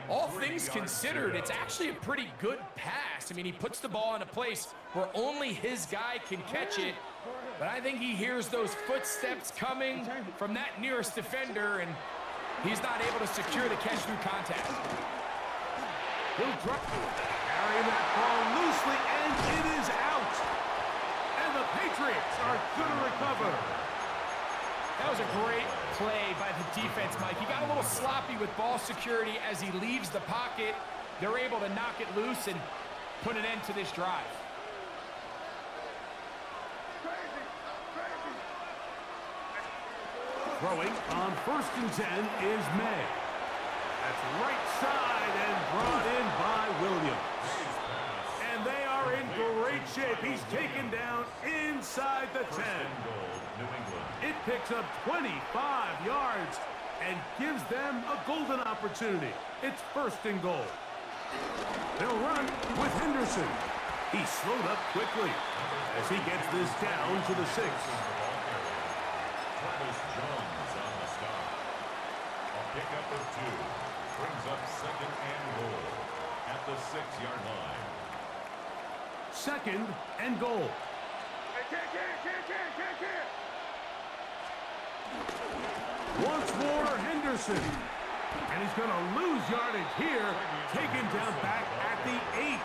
All things considered, it's actually a pretty good pass. I mean, he puts the ball in a place where only his guy can catch it, but I think he hears those footsteps coming from that nearest defender, and he's not able to secure the catch through contact. He'll drop, carrying that ball loosely, and it is out. And the Patriots are going to recover. That was a great play by the defense, Mike. He got a little sloppy with ball security as he leaves the pocket. They're able to knock it loose and put an end to this drive. Throwing on first and 10 is May. That's right side and brought in by Williams. And they are in great shape. He's taken down inside the 10. It picks up 25 yards and gives them a golden opportunity. It's first and goal. They'll run with Henderson. He slowed up quickly as he gets this down to the 6. Pickup of 2 brings up second and goal at the 6-yard line. Second and goal. Once more, Henderson. And he's going to lose yardage here, taken down back at the 8.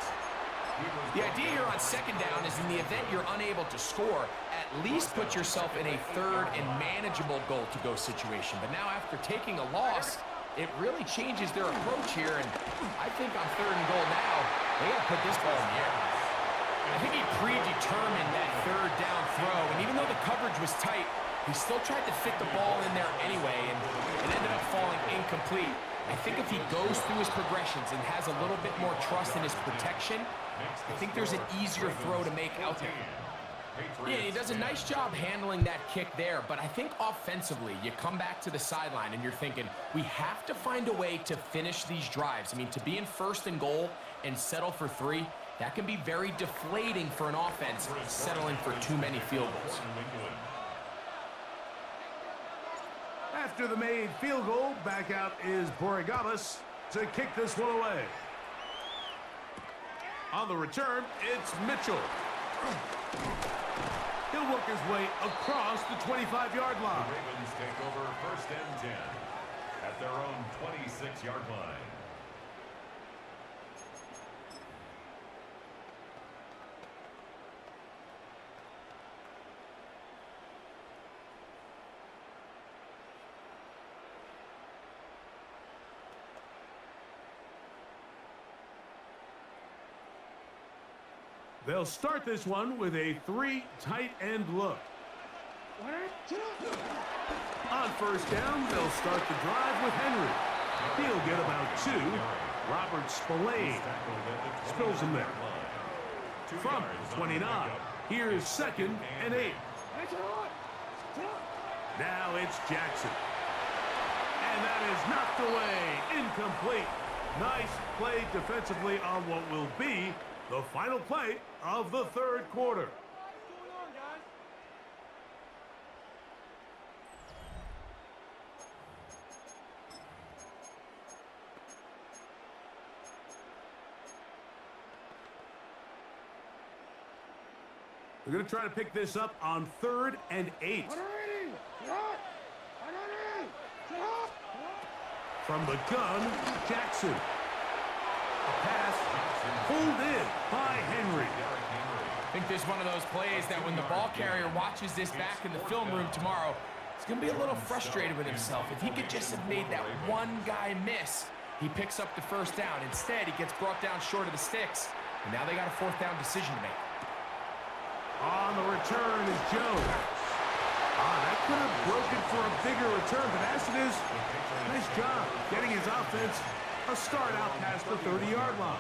The idea here on second down is in the event you're unable to score, at least put yourself in a third and manageable goal-to-go situation. But now after taking a loss, it really changes their approach here. And I think on third and goal now, they got to put this ball in the air. I think he predetermined that third down throw. And even though the coverage was tight, he still tried to fit the ball in there anyway. And it ended up falling incomplete. I think if he goes through his progressions and has a little bit more trust in his protection, I think there's an easier throw to make out there. Yeah, he does a nice job handling that kick there, but I think offensively, you come back to the sideline and you're thinking, we have to find a way to finish these drives. I mean, to be in first and goal and settle for 3, that can be very deflating for an offense settling for too many field goals. After the made field goal, back out is Borregales to kick this one away. On the return, it's Mitchell. He'll work his way across the 25-yard line. The Ravens take over first and 10 at their own 26-yard line. They'll start this one with a 3 tight end look. On first down, they'll start the drive with Henry. He'll get about 2. Robert Spillane spills him there. From 29, here's 2nd and 8. Now it's Jackson. And that is knocked away, incomplete. Nice play defensively on what will be the final play of the third quarter. We're going to try to pick this up on 3rd and 8. From the gun, Jackson. A pass pulled in by Henry. I think there's one of those plays that when the ball carrier watches this back in the film room tomorrow, he's going to be a little frustrated with himself. If he could just have made that one guy miss, he picks up the first down. Instead, he gets brought down short of the sticks, and now they got a 4th down decision to make. On the return is Jones. That could have broken for a bigger return, but as it is, nice job getting his offense a start out past the 30-yard line.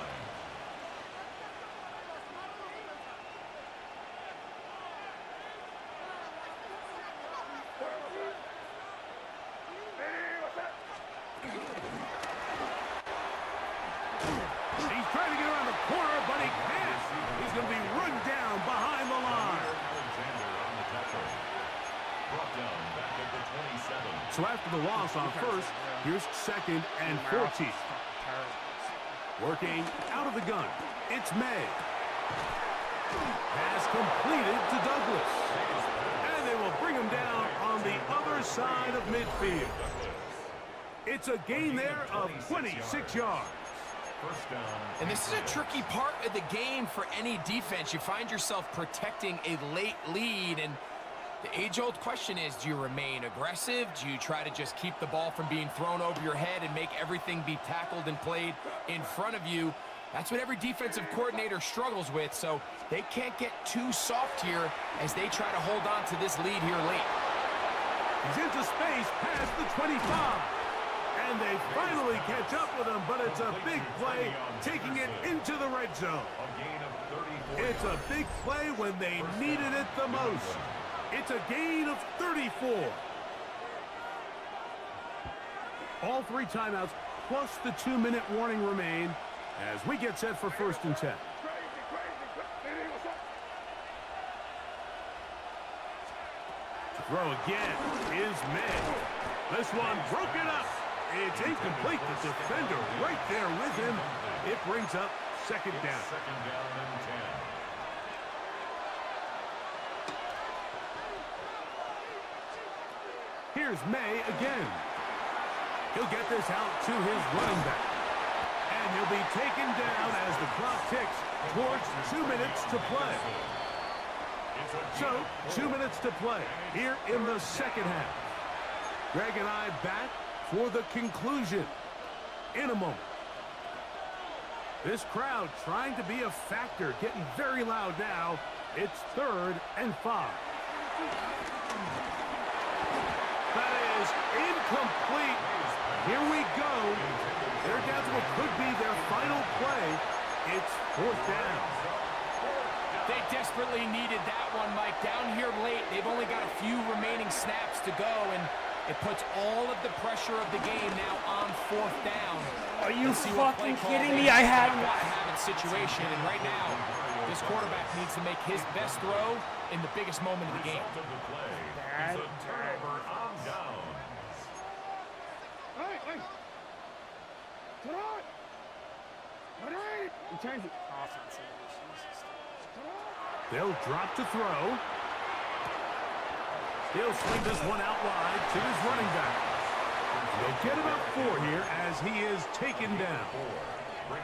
He's trying to get around the corner, but he can't. He's going to be run down behind the line. So after the loss on first, here's 2nd and 14. Working out of the gun, it's May. Pass completed to Douglas. And they will bring him down on the other side of midfield. It's a gain there of 26 yards. And this is a tricky part of the game for any defense. You find yourself protecting a late lead, and the age-old question is, do you remain aggressive? Do you try to just keep the ball from being thrown over your head and make everything be tackled and played in front of you? That's what every defensive coordinator struggles with, so they can't get too soft here as they try to hold on to this lead here late. He's into space past the 25. And they finally catch up with him, but it's a big play, taking it into the red zone. It's a big play when they needed it the most. It's a gain of 34. All 3 timeouts plus the 2-minute warning remain as we get set for 1st and 10. To throw again is May. This one broken up. It's incomplete. The defender right there with him. It brings up 2nd down. 2nd down and 10. Here's May again. He'll get this out to his running back. And he'll be taken down as the clock ticks towards 2 minutes to play. So, 2 minutes to play here in the 2nd half. Greg and I back for the conclusion in a moment. This crowd trying to be a factor, getting very loud now. It's 3rd and 5. That is incomplete. Here we go. They're down to what could be their final play. It's 4th down. They desperately needed that one, Mike. Down remaining snaps to go, and it puts all of the pressure of the game now on 4th down. Are you Let's see what play fucking call kidding they me? I have had in situation, and right now, this quarterback needs to make his best throw in the biggest moment of the game. Result of the play is a turnover on downs. They'll drop to throw. He'll swing this one out wide to his running back. He'll get about 4 here as he is taken down. All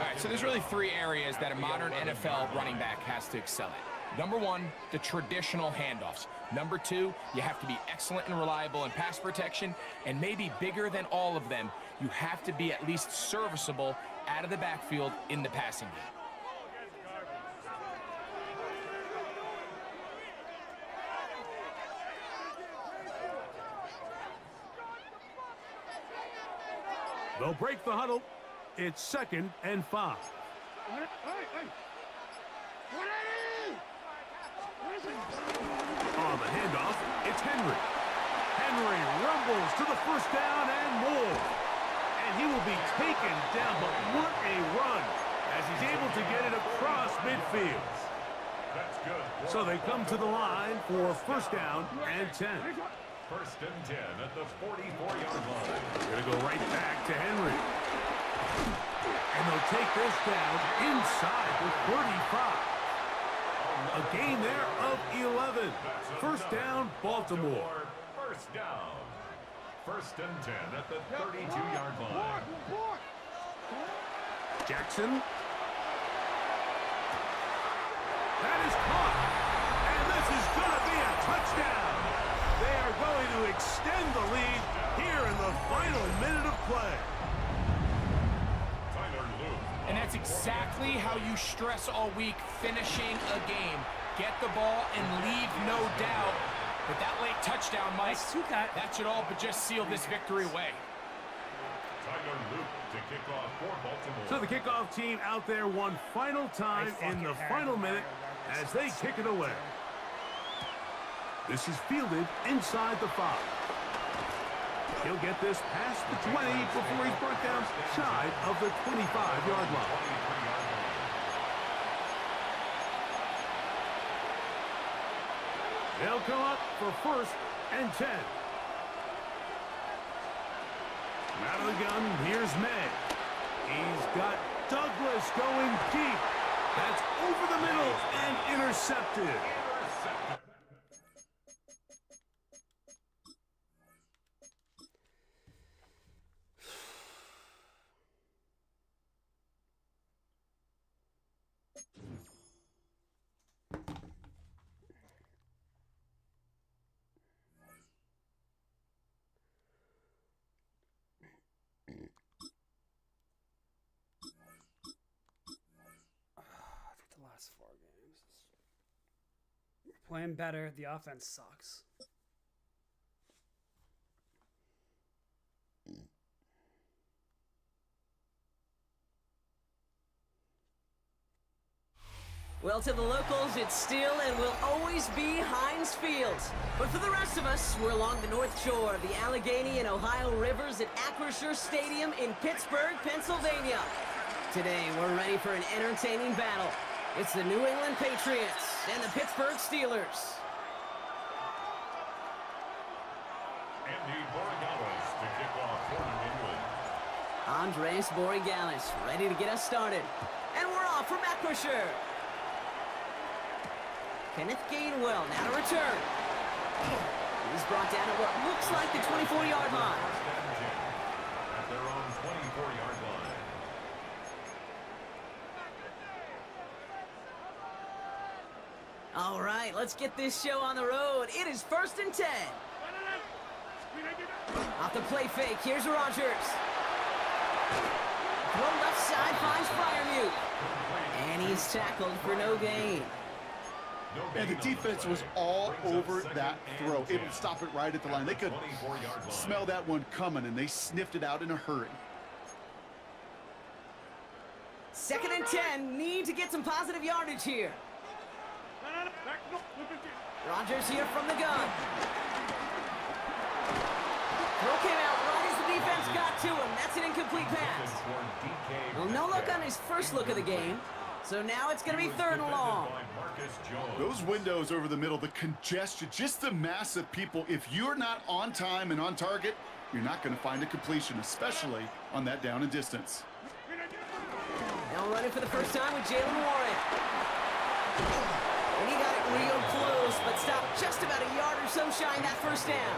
right, so there's really 3 areas that a modern NFL running back has to excel at. Number 1, the traditional handoffs. Number 2, you have to be excellent and reliable in pass protection. And maybe bigger than all of them, you have to be at least serviceable out of the backfield in the passing game. They'll break the huddle. It's 2nd and 5. On the handoff, it's Henry. Henry rumbles to the 1st down and more. And he will be taken down, but what a run as he's able to get it across midfield. That's good. So they come to the line for 1st down and 10. 1st and 10 at the 44-yard line. Gonna go right back to Henry. And they'll take this down inside the 35. A gain there of 11. 1st down, Baltimore. 1st down. 1st and 10 at the 32-yard line. Jackson. That is caught. And this is going to be a touchdown. They are going to extend the lead here in the final minute of play. And that's exactly how you stress all week finishing a game. Get the ball and leave no doubt. But that late touchdown, Mike, that should all but just seal this victory away. Tyler Luke to kick off for Baltimore. So the kickoff team out there one final time in the final minute as they kick it away. This is fielded inside the 5. He'll get this past the 20 before he's brought down shy of the 25-yard line. They'll come up for 1st and 10. Out of the gun, here's May. He's got Douglas going deep. That's over the middle and intercepted. Playing better. The offense sucks. Well, to the locals, it's still and will always be Heinz Field. But for the rest of us, we're along the north shore of the Allegheny and Ohio rivers at Acrisure Stadium in Pittsburgh, Pennsylvania. Today, we're ready for an entertaining battle. It's the New England Patriots and the Pittsburgh Steelers. Andy Borregales to kick off for New England. Andres Borregales ready to get us started. And we're off from Acrisure. Kenneth Gainwell now to return. He's brought down at what looks like the 24-yard line. At their own 24-yard line. All right, let's get this show on the road. It is 1st and 10. Off the play fake, here's Rodgers. Throw left side, finds Freiermuth. And he's tackled for no gain. And the defense was all over that throw, able to stop it right at the line. They could smell that one coming, and they sniffed it out in a hurry. 2nd and 10, need to get some positive yardage here. Rodgers here from the gun. Throw came out right as the defense got to him. That's an incomplete pass. Well, no look on his first look of the game. So now it's going to be 3rd and long. Those windows over the middle, the congestion, just the mass of people. If you're not on time and on target, you're not going to find a completion, especially on that down and distance. Now running for the first time with Jalen Warren. And he got it real close, but stopped just about a yard or so shy in that first down.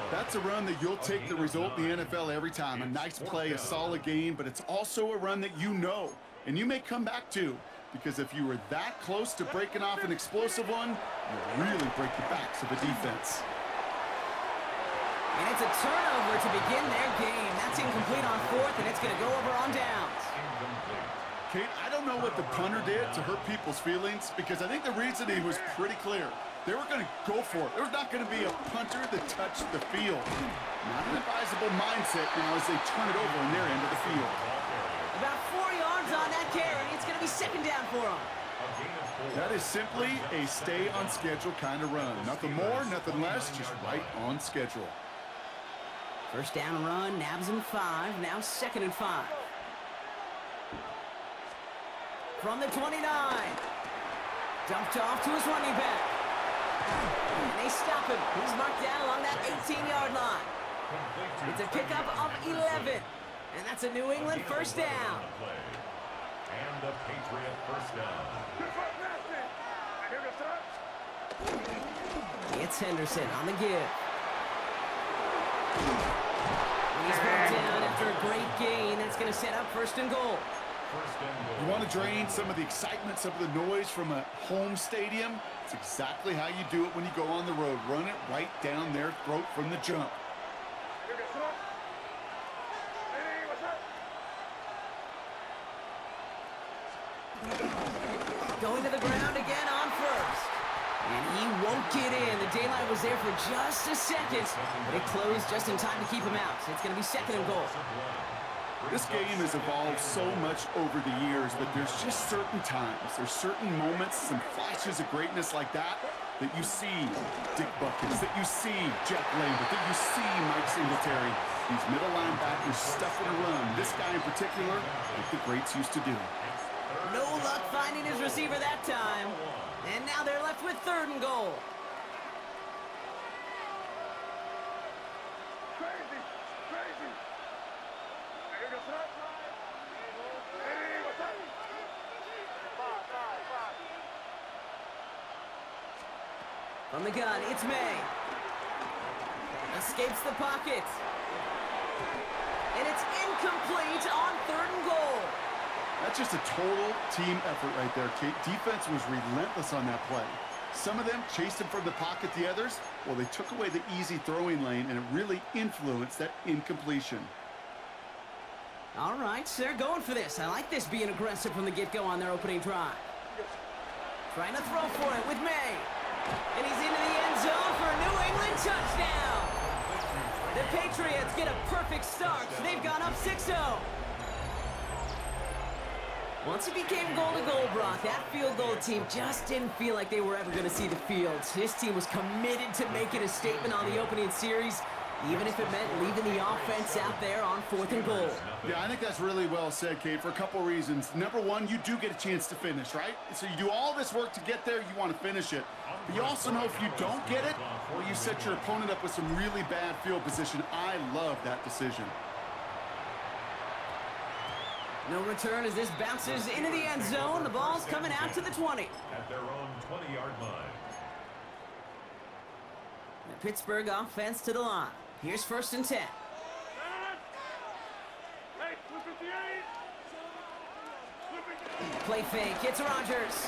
That's a run that you'll take the result in the NFL every time. A nice play, a solid game, but it's also a run that you know, and you may come back to, because if you were that close to breaking off an explosive one, you'll really break the backs of a defense. And it's a turnover to begin their game. That's incomplete on 4th, and it's going to go over on downs. Kate, I don't know what the punter did to hurt people's feelings, because I think the reasoning was pretty clear. They were going to go for it. There's not going to be a punter that touched the field. Not an advisable mindset now as they turn it over on their end of the field. About 4 yards on that carry. It's going to be 2nd down for them. That is simply a stay-on-schedule kind of run. Nothing more, nothing less, just right on schedule. First down run, nabs him 5. Now 2nd and 5. From the 29. Dumped off to his running back. And they stop him. He's marked down along that 18-yard line. It's a pickup of 11. And that's a New England first down. And the Patriot first down. It's Henderson on the give. He's brought down after a great gain. That's going to set up 1st and goal. You want to drain some of the excitement, some of the noise from a home stadium? It's exactly how you do it when you go on the road. Run it right down their throat from the jump. Going to the ground again on 1st. And he won't get in. The daylight was there for just a second, but it closed just in time to keep him out. So it's going to be 2nd and goal. This game has evolved so much over the years, but there's just certain times, there's certain moments, some flashes of greatness like that you see Dick Buckets, that you see Jack Lambert, that you see Mike Singletary. These middle linebackers stuffing a run. This guy in particular, like the greats used to do. No luck finding his receiver that time. And now they're left with 3rd and goal. From the gun, it's May. Escapes the pocket. And it's incomplete on 3rd and goal. That's just a total team effort right there, Kate. Defense was relentless on that play. Some of them chased him from the pocket, the others, well, they took away the easy throwing lane, and it really influenced that incompletion. All right, so they're going for this. I like this being aggressive from the get-go on their opening drive. Trying to throw for it with May. And he's into the end zone for a New England touchdown. The Patriots get a perfect start, so they've gone up 6-0. Once it became goal-to-goal, Brock, that field goal team just didn't feel like they were ever going to see the field. His team was committed to making a statement on the opening series, even if it meant leaving the offense out there on 4th and goal. Yeah, I think that's really well said, Kate, for a couple reasons. Number one, you do get a chance to finish, right? So you do all this work to get there, you want to finish it. But you also know if you don't get it, well, you set your opponent up with some really bad field position. I love that decision. No return as this bounces into the end zone. The ball's coming out to the 20. At their own 20-yard line. The Pittsburgh offense to the line. Here's 1st and 10. Play fake. It's Rodgers.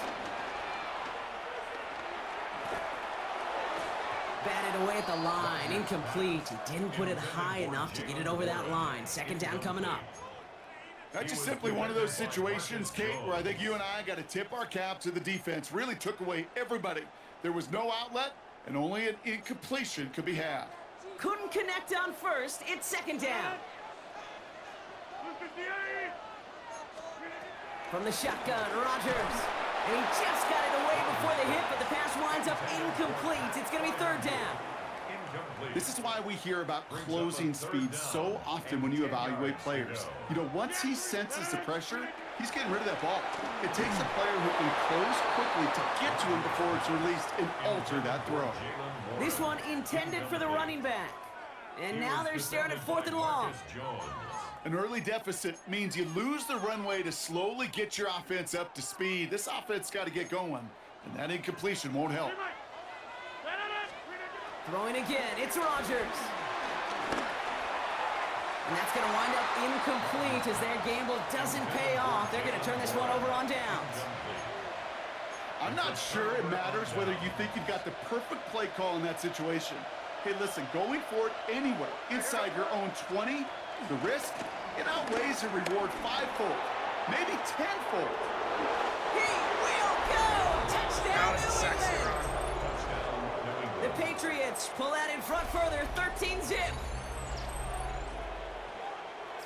Batted away at the line. Incomplete. He didn't put it high enough to get it over that line. 2nd down coming up. That's just simply one of those situations, Kate, where I think you and I got to tip our cap to the defense. Really took away everybody. There was no outlet, and only an incompletion could be had. Couldn't connect on 1st. It's 2nd down. From the shotgun, Rodgers. And he just got it away before the hit, but the pass winds up incomplete. It's going to be 3rd down. This is why we hear about closing speed so often when you evaluate players. You know, once he senses the pressure, he's getting rid of that ball. It takes a player who can close quickly to get to him before it's released and alter that throw. This one intended for the running back. And now they're staring at 4th and long. An early deficit means you lose the runway to slowly get your offense up to speed. This offense got to get going, and that incompletion won't help. Throwing again, it's Rodgers. And that's going to wind up incomplete as their gamble doesn't pay off. They're going to turn this one over on downs. I'm not sure it matters whether you think you've got the perfect play call in that situation. Hey, listen, going for it anywhere inside your own 20, the risk, it outweighs the reward 5-fold, maybe 10-fold. He will go! Touchdown, New England! The Patriots pull out in front further, 13-zip.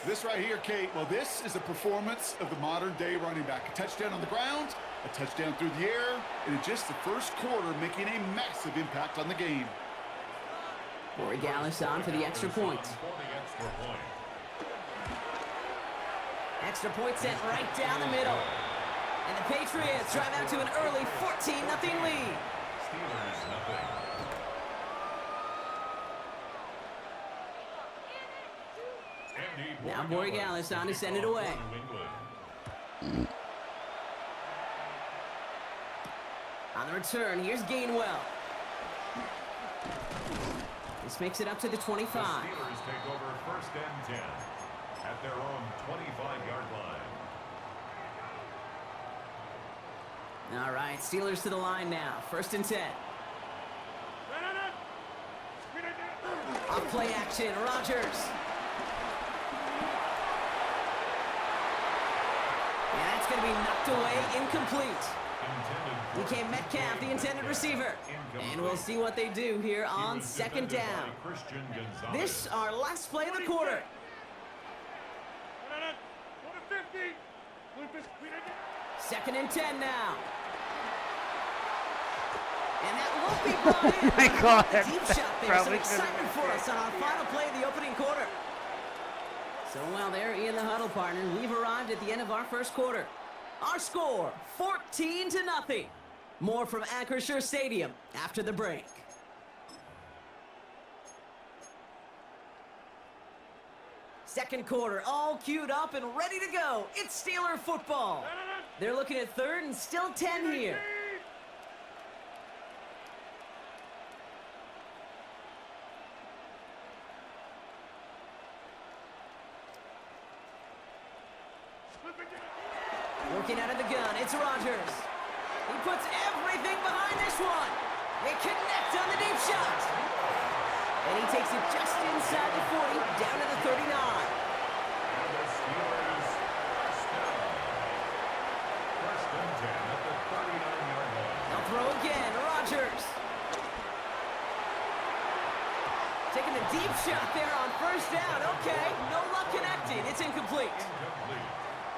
This right here, Kate, well, this is a performance of the modern-day running back. A touchdown on the ground, a touchdown through the air, and in just the first quarter, making a massive impact on the game. Corey Gallis on for the extra point. Extra point sent right down the middle. And the Patriots drive out to an early 14-0 lead. Now Borregales on to send it away. On the return, here's Gainwell. This makes it up to the 25. The Steelers take over 1st and 10 at their own 25-yard line. All right, Steelers to the line now. 1st and 10. Off play action, Rodgers. Yeah, that's going to be knocked away, incomplete. DK Metcalf, the intended receiver. And we'll see what they do here on 2nd down. This, our last play of the quarter. 2nd and 10 now. And that won't be brought in. My God, Deep shot there. Some excitement for us on our final play of the opening quarter. So while they're in the huddle, partner, we've arrived at the end of our first quarter. Our score, 14-0. More from Acrisure Stadium after the break. Second quarter, all queued up and ready to go. It's Steeler football. They're looking at 3rd and still 10 here. Working out of the gun, it's Rodgers. He puts everything behind this one. They connect on the deep shot. And he takes it just inside the 40, down to the 39. And the Steelers stop. 1st and 10 at the 39-yard line. They'll throw again, Rodgers. Taking the deep shot there on 1st down. Okay, no luck connecting. It's incomplete.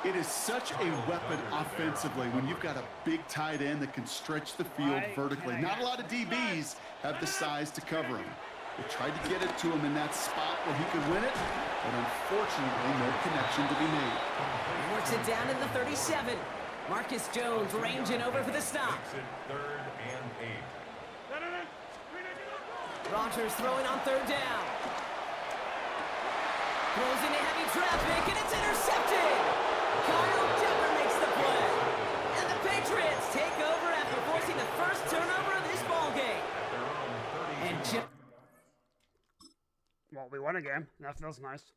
It is such a weapon offensively when you've got a big tight end that can stretch the field vertically. Not a lot of DBs have the size to cover him. They tried to get it to him in that spot where he could win it, but unfortunately no connection to be made. He works it down to the 37. Marcus Jones ranging over for the stop. 3rd and 8. Rodgers throwing on 3rd down. Throws into heavy traffic, and it's intercepted. Kyle Depper makes the play. And the Patriots take over after forcing the first turnover of this ballgame. And Well, we won a game. That feels nice.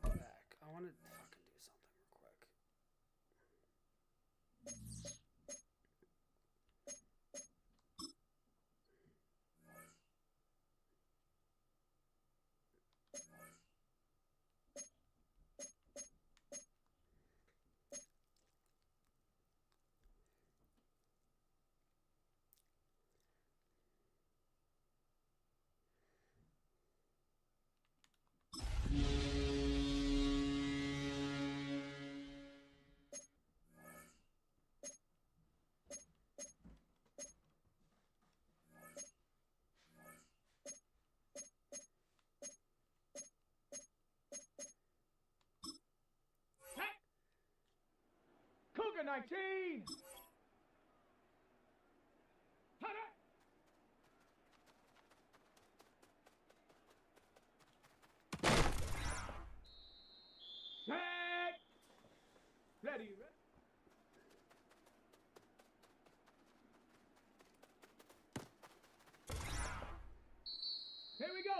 Back. I want to fucking do something real quick.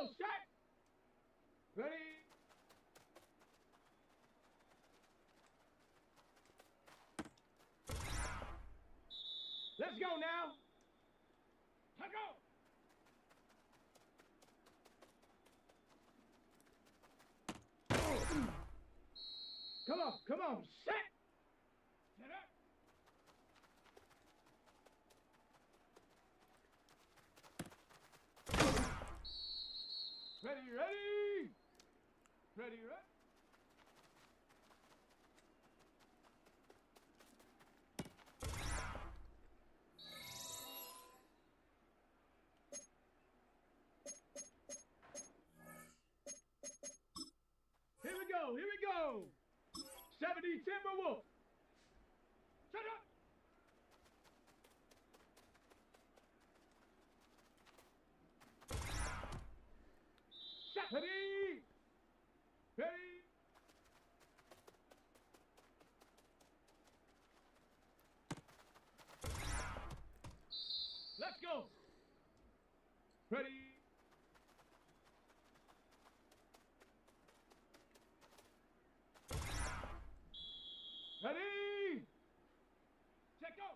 go. Set. Ready. Let's go now. Let's go. Come on, set. Set up. Ready. Ready. Here we go. 70 Timberwolves. Shut up. Ready. Let's go. Ready. Ready. Check go.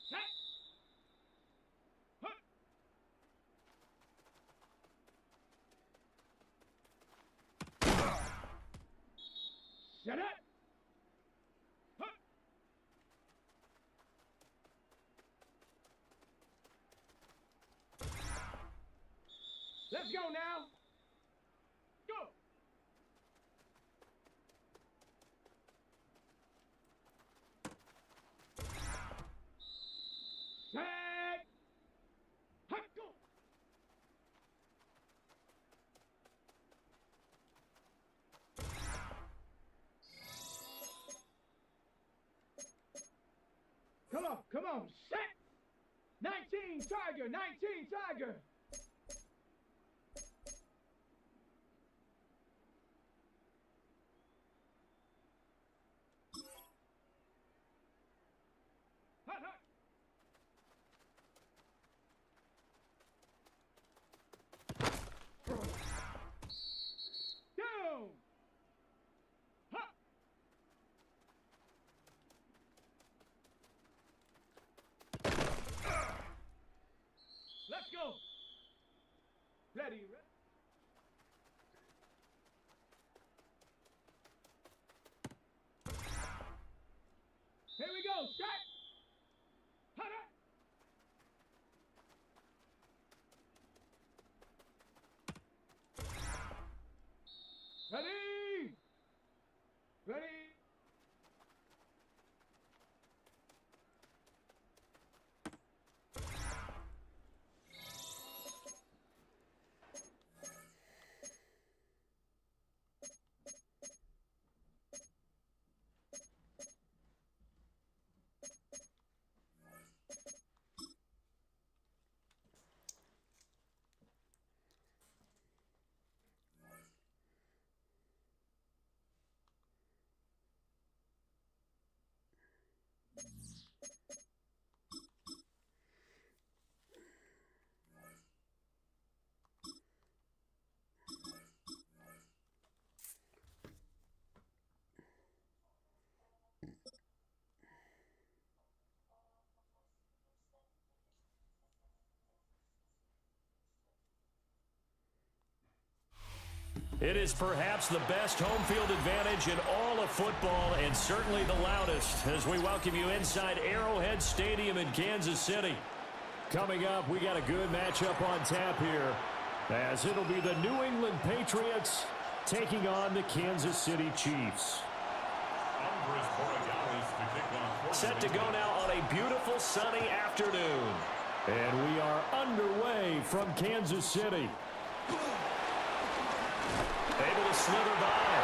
Set. Huh. Set it. Huh. Let's go now. Go. Set. Hut, go. Come on. Set. 19 Tiger. Hut. Down. Hut. Let's go. Ready. Here we go. Set. Hut. Ready. It is perhaps the best home field advantage in all of football and certainly the loudest as we welcome you inside Arrowhead Stadium in Kansas City. Coming up, we got a good matchup on tap here as it'll be the New England Patriots taking on the Kansas City Chiefs. Set to go now on a beautiful sunny afternoon. And we are underway from Kansas City. Able to slither by.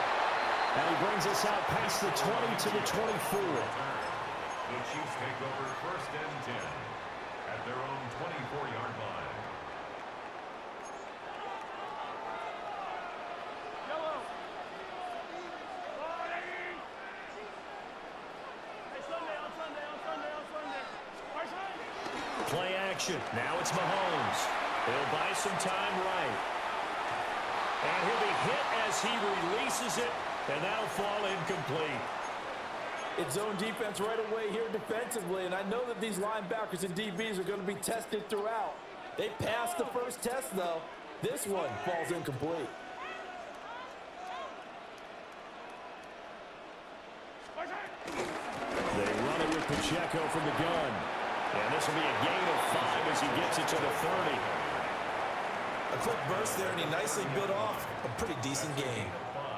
And he brings us out past the 20 to the 24. The Chiefs take over 1st and 10 at their own 24-yard line. Yellow. Hey, Sunday. action. Now it's Mahomes. He'll buy some time right. And he'll be hit as he releases it, and that'll fall incomplete. It's zone defense right away here defensively, and I know that these linebackers and DBs are going to be tested throughout. They passed the first test, though. This one falls incomplete. They run it with Pacheco from the gun. And this will be a gain of 5 as he gets it to the 30. A quick burst there, and he nicely bit off a pretty decent gain.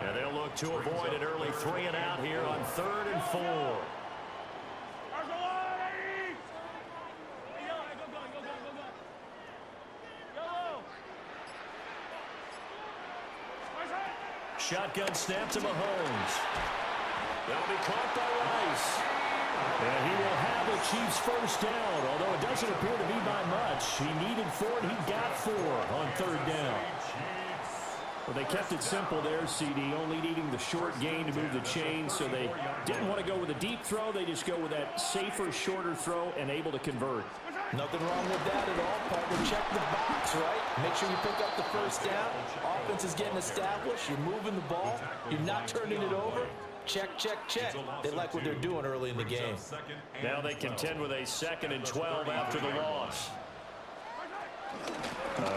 And they'll look to avoid an early 3 and out here on 3rd and 4. Shotgun snap to Mahomes. That'll be caught by Rice. And he will have the Chiefs first down, although it doesn't appear to be by much. He needed 4, and he got 4 on 3rd down. Well, they kept it simple there, CD, only needing the short gain to move the chain, so they didn't want to go with a deep throw. They just go with that safer, shorter throw and able to convert. Nothing wrong with that at all, partner. Check the box, right? Make sure you pick up the first down. Offense is getting established. You're moving the ball. You're not turning it over. Check, check, check. They like what they're doing early in the game. Now they contend with a 2nd and 12 after the loss.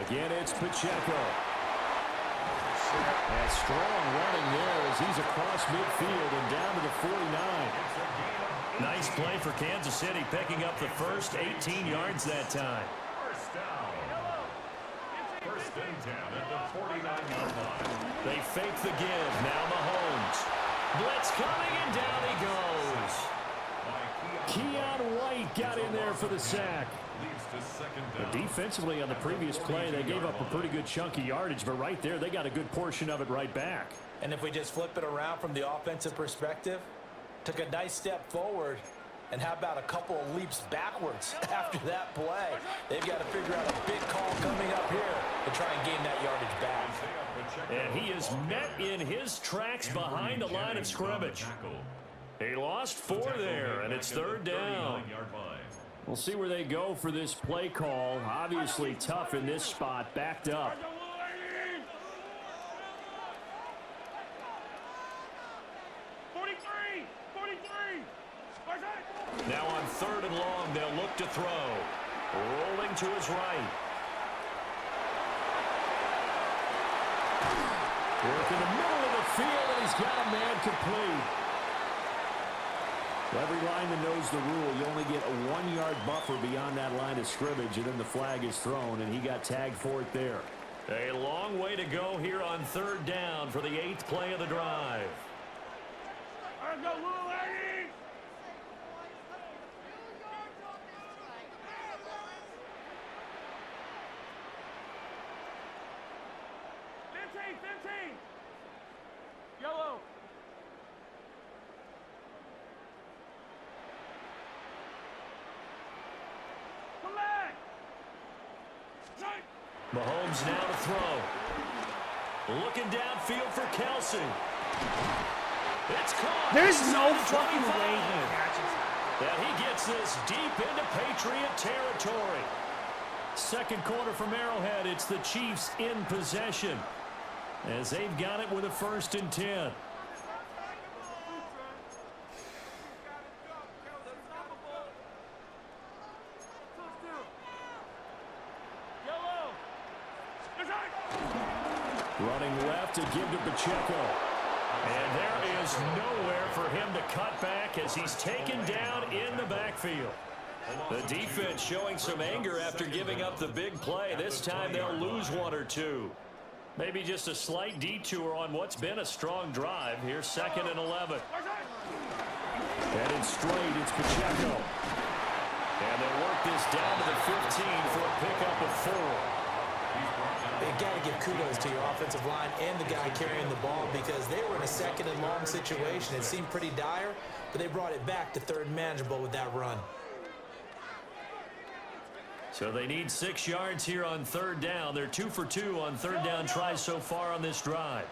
Again, it's Pacheco. And strong running there as he's across midfield and down to the 49. Nice play for Kansas City, picking up the first 18 yards that time. First and 10 at the 49-yard line. They fake the give. Now Mahomes. Blitz coming, and down he goes. Keon White got in there for the sack. Defensively on the previous play, they gave up a pretty good chunk of yardage, but right there, they got a good portion of it right back. And if we just flip it around from the offensive perspective, took a nice step forward, and how about a couple of leaps backwards after that play? They've got to figure out a big call coming up here to try and gain that yardage back. And he is met in his tracks behind the line of scrimmage. He lost 4 there, and it's 3rd down. We'll see where they go for this play call. Obviously tough in this spot, backed up. Now on 3rd and long, they'll look to throw. Rolling to his right. Work in the middle of the field, and he's got a man complete. Every lineman knows the rule. You only get a 1-yard buffer beyond that line of scrimmage, and then the flag is thrown, and he got tagged for it there. A long way to go here on 3rd down for the 8th play of the drive. Let's go, little lady! Yellow. Come back. Mahomes now to throw. Looking downfield for Kelsey. It's caught. There's no fucking way he catches that. And he gets this deep into Patriot territory. 2nd quarter from Arrowhead. It's the Chiefs in possession, as they've got it with a 1st and 10. Running left to give to Pacheco. And there is nowhere for him to cut back as he's taken down in the backfield. The defense showing some anger after giving up the big play. This time they'll lose 1 or 2. Maybe just a slight detour on what's been a strong drive. Here's 2nd and 11. Headed straight, it's Pacheco. And they'll work this down to the 15 for a pickup of 4. You got to give kudos to your offensive line and the guy carrying the ball, because they were in a 2nd and long situation. It seemed pretty dire, but they brought it back to 3rd and manageable with that run. So they need 6 yards here on 3rd down. They're 2 for 2 on 3rd down tries so far on this drive.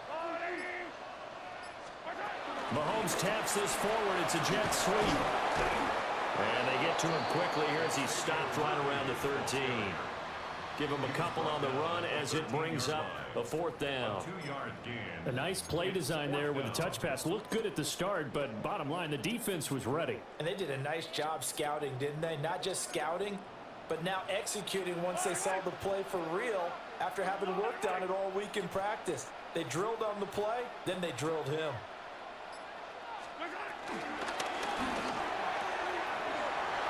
Mahomes taps this forward. It's a jet sweep. And they get to him quickly here as he stopped right around the 13. Give him a couple on the run as it brings up a 4th down. A nice play design there with the touch pass. Looked good at the start, but bottom line, the defense was ready. And they did a nice job scouting, didn't they? Not just scouting, but now executing once they saw the play for real after having worked on it all week in practice. They drilled on the play, then they drilled him.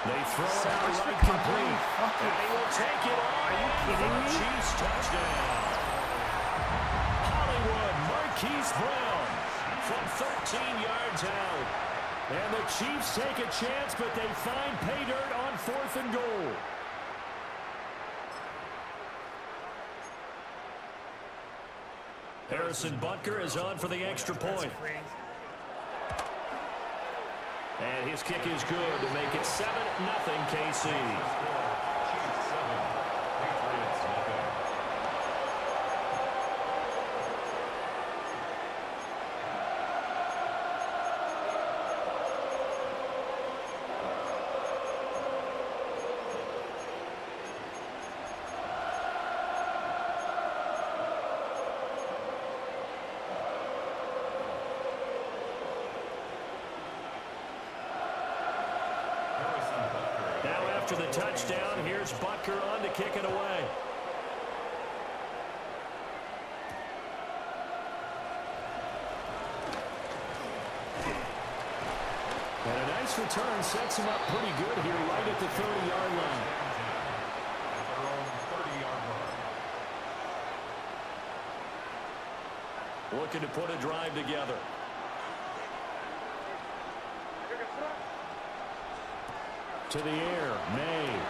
They throw it out right complete. And they will take it on. Are you kidding me? Chiefs touchdown. Hollywood Marquise Brown from 13 yards out. And the Chiefs take a chance, but they find pay dirt on 4th and goal. Harrison Butker is on for the extra point. And his kick is good to make it 7-0 KC. After the touchdown, here's Butker on to kick it away. And a nice return sets him up pretty good here right at the 30-yard line. Looking to put a drive together. To the air, May.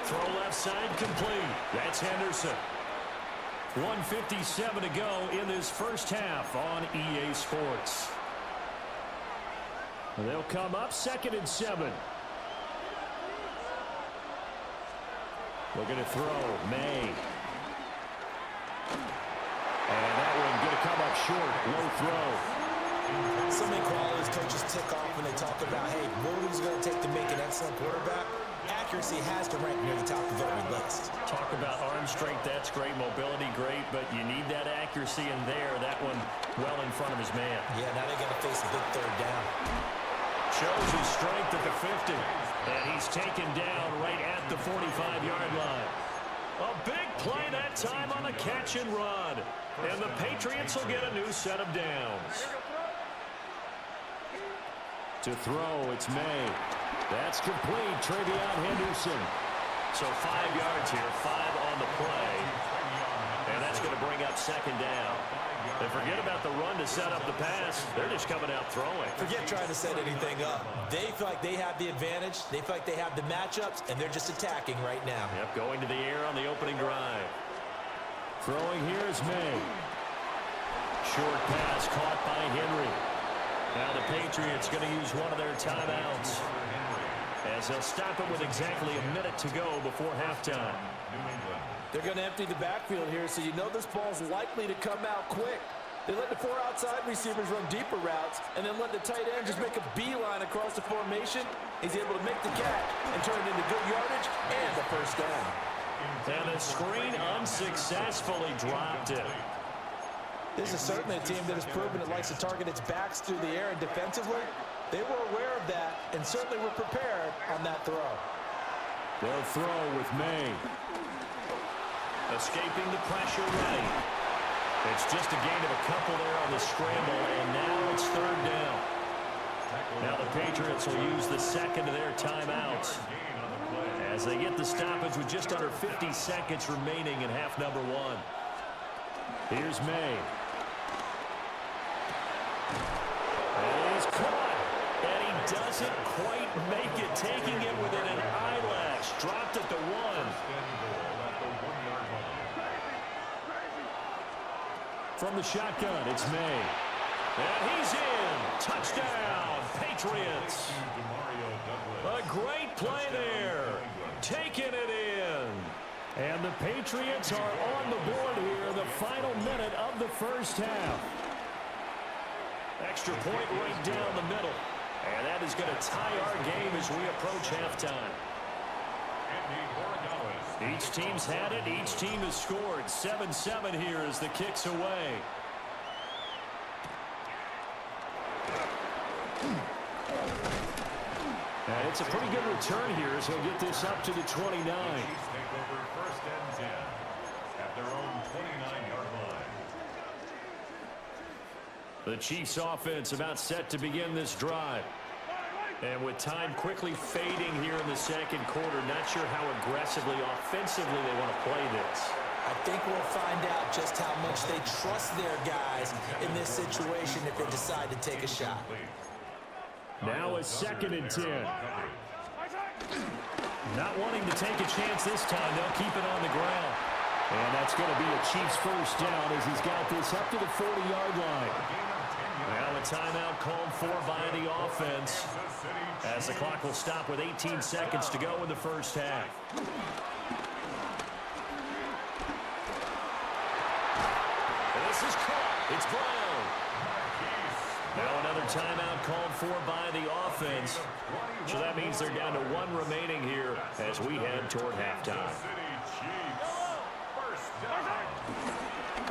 Throw left side complete. That's Henderson. 1:57 to go in this first half on EA Sports. They'll come up 2nd and 7. Looking to throw, May. And that one going to come up short. Low throw. So many qualities coaches tick off when they talk about, hey, what is it going to take to make an excellent quarterback? Accuracy has to rank near the top of every list. Talk about arm strength, that's great. Mobility, great. But you need that accuracy in there. That one well in front of his man. Yeah, now they got to face a big 3rd down. Shows his strength at the 50. And he's taken down right at the 45-yard line. A big play that time on the catch and run. And the Patriots will get a new set of downs. To throw, it's May. That's complete. Travion Henderson. So 5 yards here, 5 on the play. And that's going to bring up 2nd down. And forget about the run to set up the pass. They're just coming out throwing. Forget trying to set anything up. They feel like they have the advantage. They feel like they have the matchups, and they're just attacking right now. Yep, going to the air on the opening drive. Throwing here is May. Short pass caught by Henry. Now the Patriots going to use one of their timeouts as they'll stop it with exactly a minute to go before halftime. They're going to empty the backfield here, so you know this ball's likely to come out quick. They let the 4 outside receivers run deeper routes and then let the tight end just make a beeline across the formation. He's able to make the catch and turn it into good yardage and a 1st down. And the screen unsuccessfully dropped it. This is certainly a team that has proven it likes to target its backs through the air, and defensively, they were aware of that and certainly were prepared on that throw. They'll throw with May. Escaping the pressure right. It's just a gain of a couple there on the scramble, and now it's 3rd down. Now the Patriots will use the 2nd of their timeouts as they get the stoppage with just under 50 seconds remaining in half number 1. Here's May. And he's caught. And he doesn't quite make it, taking it within an eyelash. Dropped at the 1. From the shotgun, it's May. And he's in. Touchdown, Patriots. A great play there. Taking it in. And the Patriots are on the board here, the final minute of the first half. Extra point right down the middle. And that is going to tie our game as we approach halftime. Each team's had it. Each team has scored. 7-7 here as the kick's away. And it's a pretty good return here as he'll get this up to the 29. Take over first and 10 at their own 29-yard line. The Chiefs offense about set to begin this drive. And with time quickly fading here in the second quarter, not sure how aggressively, offensively they want to play this. I think we'll find out just how much they trust their guys in this situation if they decide to take a shot. Now a 2nd and 10. Not wanting to take a chance this time, they'll keep it on the ground. And that's going to be a Chiefs first down as he's got this up to the 40-yard line. Now a timeout called for by the offense as the clock will stop with 18 seconds to go in the first half. This is caught. It's Brown. Now another timeout called for by the offense. So that means they're down to 1 remaining here as we head toward halftime.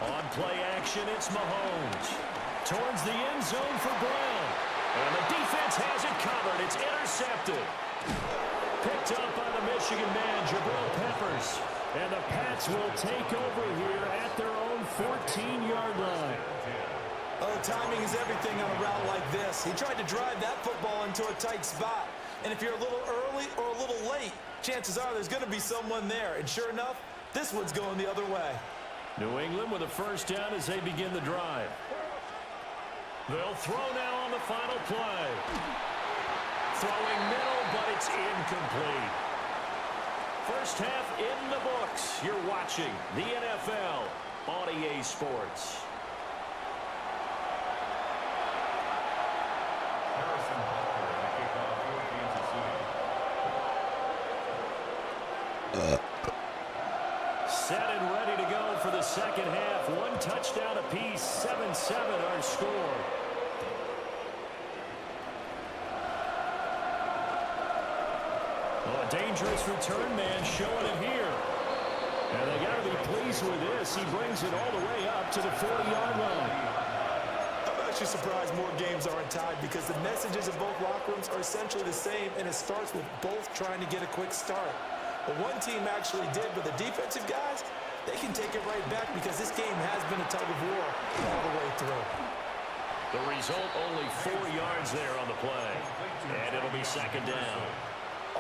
On play action, it's Mahomes. Towards the end zone for Brown. And the defense has it covered. It's intercepted. Picked up by the Michigan man, Jabril Peppers. And the Pats will take over here at their own 14-yard line. Oh, timing is everything on a route like this. He tried to drive that football into a tight spot. And if you're a little early or a little late, chances are there's going to be someone there. And sure enough, this one's going the other way. New England with a first down as they begin the drive. They'll throw now on the final play. Throwing middle, but it's incomplete. First half in the books. You're watching the NFL on EA Sports. Set and ready to go for the second half. 1 touchdown apiece, 7-7 our score. Oh, a dangerous return man showing it here. And they got to be pleased with this. He brings it all the way up to the 40-yard line. I'm actually surprised more games aren't tied because the messages in both locker rooms are essentially the same, and it starts with both trying to get a quick start. But one team actually did, but the defensive guys, they can take it right back because this game has been a tug of war all the way through. The result, only 4 yards there on the play. And it'll be second down.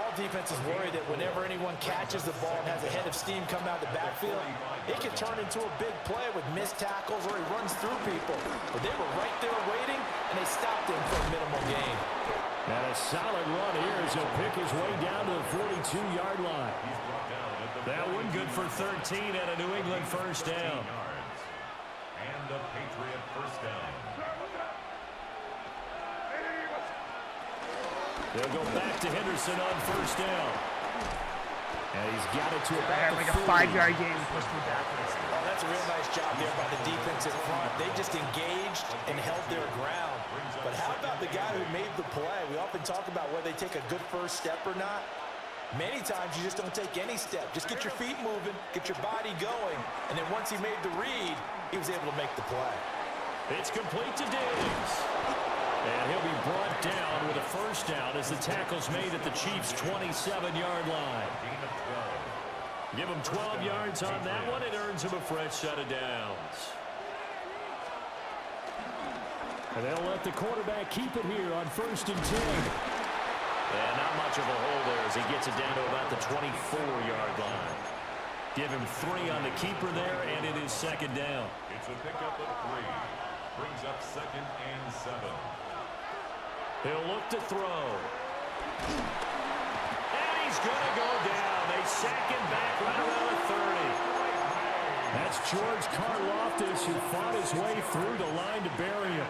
All defenses worry that whenever anyone catches the ball and has a head of steam coming out of the backfield, it can turn into a big play with missed tackles or he runs through people. But they were right there waiting, and they stopped him for a minimal gain. And a solid run here as he'll pick his way down to the 42-yard line. That one good for 13 and a New England first down. And a Patriot first down. They'll go back to Henderson on first down. And he's got it to I about had the like a 40. 5-yard gain and pushed me backwards. Oh, that's a real nice job there by the defense in front. They just engaged and held their ground. But how about the guy who made the play? We often talk about whether they take a good first step or not. Many times you just don't take any step. Just get your feet moving, get your body going, and then once he made the read, he was able to make the play. It's complete to Diggs. And he'll be brought down with a first down as the tackle's made at the Chiefs' 27-yard line. Give him 12 yards on that one. It earns him a fresh set of downs. And they'll let the quarterback keep it here on first and 10. And not much of a hole there as he gets it down to about the 24-yard line. Give him 3 on the keeper there, and it is second down. It's a pickup of 3. Brings up second and 7. He'll look to throw. And he's going to go down. They sack him back right around the 30. That's George Karlaftis who fought his way through the line to bury him.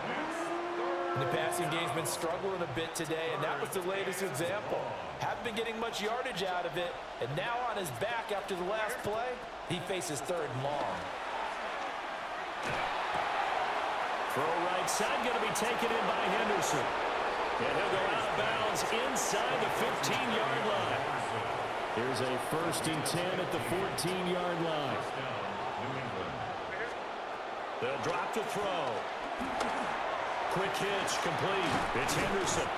The passing game's been struggling a bit today, and that was the latest example. Haven't been getting much yardage out of it, and now on his back after the last play, he faces 3rd and long. Throw right side, going to be taken in by Henderson. And he'll go out of bounds is inside the 15-yard line. Here's a 1st and 10 at the 14-yard line. They'll drop to throw. Quick hitch, complete. It's Henderson.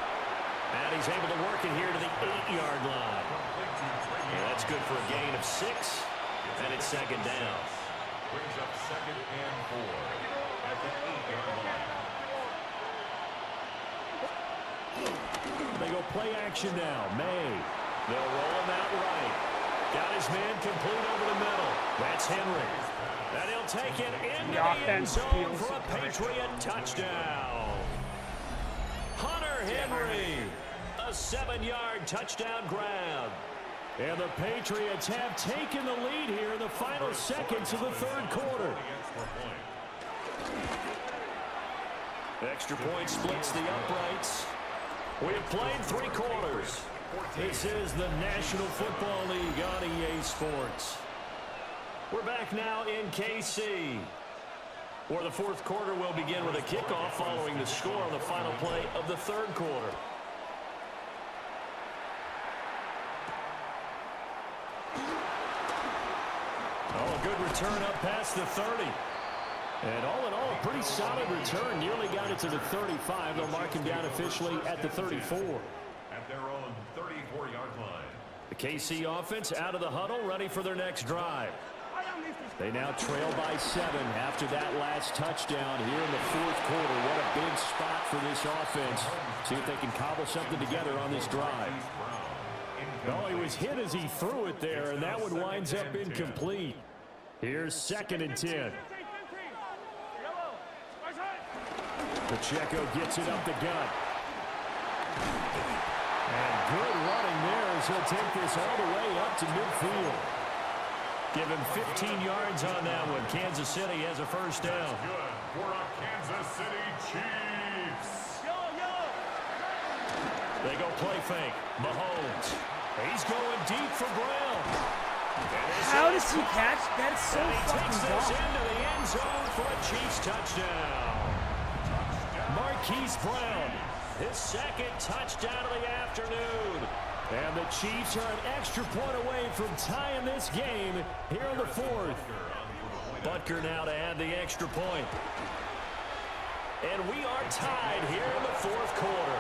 And he's able to work it here to the 8-yard line. Yeah, that's good for a gain of 6. And it's 2nd down. Brings up 2nd and 4 at the 8-yard line. They go play action now. May. They'll roll him out right. Got his man complete over the middle. That's Henry. And he'll take it into the end zone for a Patriot touchdown. Hunter Henry. A 7-yard touchdown grab. And the Patriots have taken the lead here in the final seconds of the 3rd quarter. Extra point splits the uprights. We have played 3 quarters. This is the National Football League on EA Sports. We're back now in KC, where the 4th quarter will begin with a kickoff following the score on the final play of the 3rd quarter. Oh, a good return up past the 30. And all in all, a pretty solid return. Nearly got it to the 35. They'll mark him down officially at the 34. At their own 34-yard line. The KC offense out of the huddle, ready for their next drive. They now trail by 7 after that last touchdown here in the 4th quarter. What a big spot for this offense. See if they can cobble something together on this drive. Oh, he was hit as he threw it there, and that one winds up incomplete. Here's 2nd and 10. Pacheco gets it up the gut. And good running there as he'll take this all the way up to midfield. Give him 15 yards on that one. Kansas City has a 1st down. Good for a Kansas City Chiefs. They go play fake. Mahomes. He's going deep for Brown. How does he catch? That's so and he fucking takes this dumb. into the end zone for a Chiefs touchdown. Marquise Brown, his 2nd touchdown of the afternoon. And the Chiefs are an extra point away from tying this game here in the 4th. Butker now to add the extra point. And we are tied here in the 4th quarter.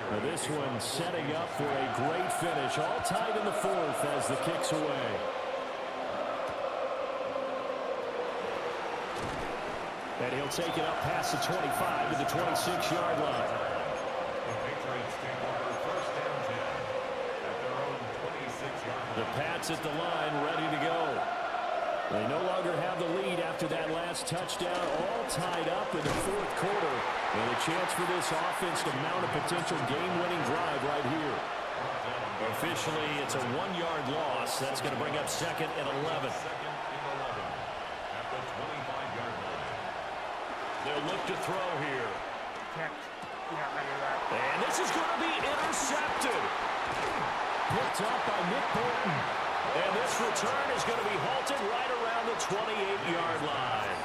Now this one setting up for a great finish. All tied in the 4th as the kick's away. And he'll take it up past the 25 to the 26-yard line. The Patriots take over 1st down 10 at their own 26-yard line. The Pats at the line, ready to go. They no longer have the lead after that last touchdown, all tied up in the 4th quarter. And a chance for this offense to mount a potential game-winning drive right here. Officially, it's a 1-yard loss. That's going to bring up 2nd and 11. 2nd and 11 at the 25-yard line. They'll look to throw here. And this is going to be intercepted. Picked up by Nick Bolton. And this return is going to be halted right around the 28-yard line.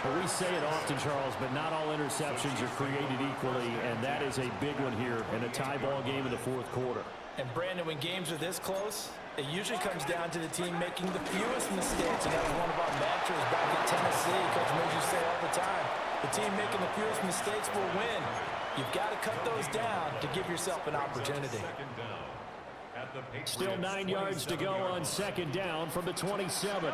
Well, we say it often, Charles, but not all interceptions are created equally, and that is a big one here in a tie ball game in the 4th quarter. And Brandon, when games are this close, it usually comes down to the team making the fewest mistakes. And that was one of our mantras back at Tennessee. Coach Murphy say all the time, the team making the fewest mistakes will win. You've got to cut those down to give yourself an opportunity. Still 9 yards to go on 2nd down from the 27.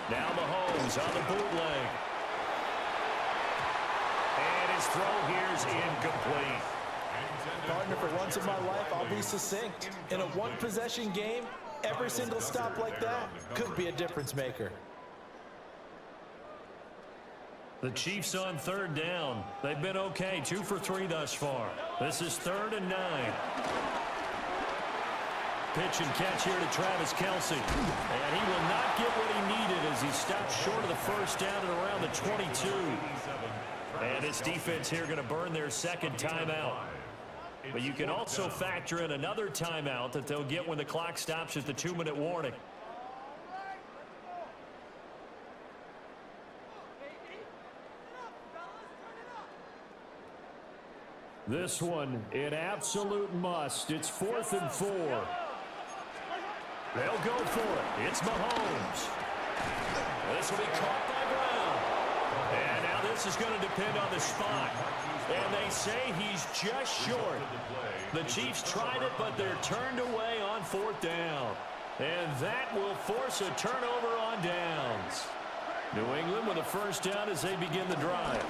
Now Mahomes on the bootleg. And his throw here is incomplete. Partner, for once in my life, I'll be succinct. In a one-possession game, every single stop like that could be a difference maker. The Chiefs on 3rd down. They've been okay, 2 for 3 thus far. This is 3rd and 9. Pitch and catch here to Travis Kelce. And he will not get what he needed as he stops short of the 1st down at around the 22. And this defense here going to burn their 2nd timeout. But you can also factor in another timeout that they'll get when the clock stops at the 2-minute warning. This one, an absolute must. It's 4th and 4. They'll go for it. It's Mahomes. This will be caught by Brown. And now this is going to depend on the spot. And they say he's just short. The Chiefs tried it, but they're turned away on 4th down. And that will force a turnover on downs. New England with a first down as they begin the drive.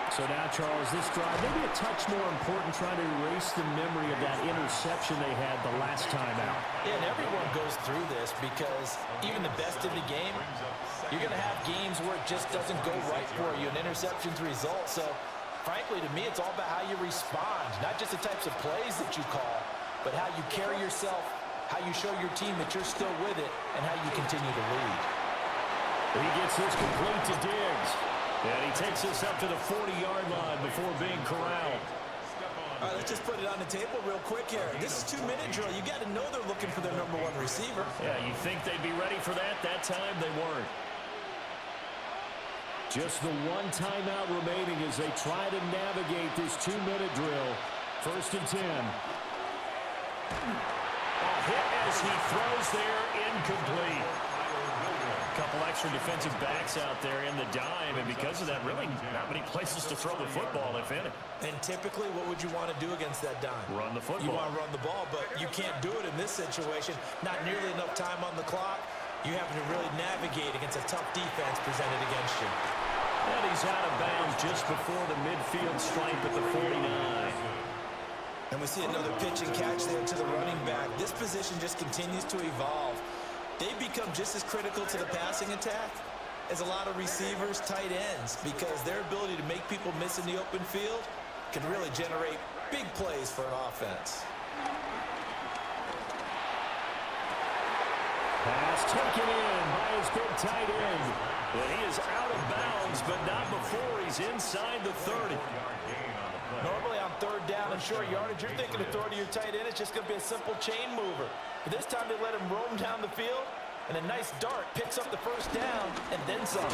So now, Charles, this drive, maybe a touch more important, trying to erase the memory of that interception they had the last time out. Yeah, and everyone goes through this because even the best of the game, you're going to have games where it just doesn't go right for you. An interception's the result. So, frankly, to me, it's all about how you respond, not just the types of plays that you call, but how you carry yourself, how you show your team that you're still with it, and how you continue to lead. He gets this complete to Diggs. And he takes us up to the 40-yard line before being corralled. All right, let's just put it on the table real quick here. This is 2-minute drill. You got to know they're looking for their #1 receiver. Yeah, you think they'd be ready for that? That time they weren't. Just the one timeout remaining as they try to navigate this 2-minute drill. 1st and 10. A hit as he throws there, incomplete. Couple extra defensive backs out there in the dime, and because of that, really not many places to throw the football, if any. And typically, what would you want to do against that dime? Run the football. You want to run the ball, but you can't do it in this situation. Not nearly enough time on the clock. You have to really navigate against a tough defense presented against you. And he's out of bounds just before the midfield stripe at the 49. And we see another pitch and catch there to the running back. This position just continues to evolve. They become just as critical to the passing attack as a lot of receivers, tight ends, because their ability to make people miss in the open field can really generate big plays for an offense. Pass taken in by his big tight end. And he is out of bounds, but not before he's inside the 30. Normally on 3rd down and short yardage, you're thinking of throwing to your tight end. It's just going to be a simple chain mover. But this time they let him roam down the field, and a nice dart picks up the first down and then some.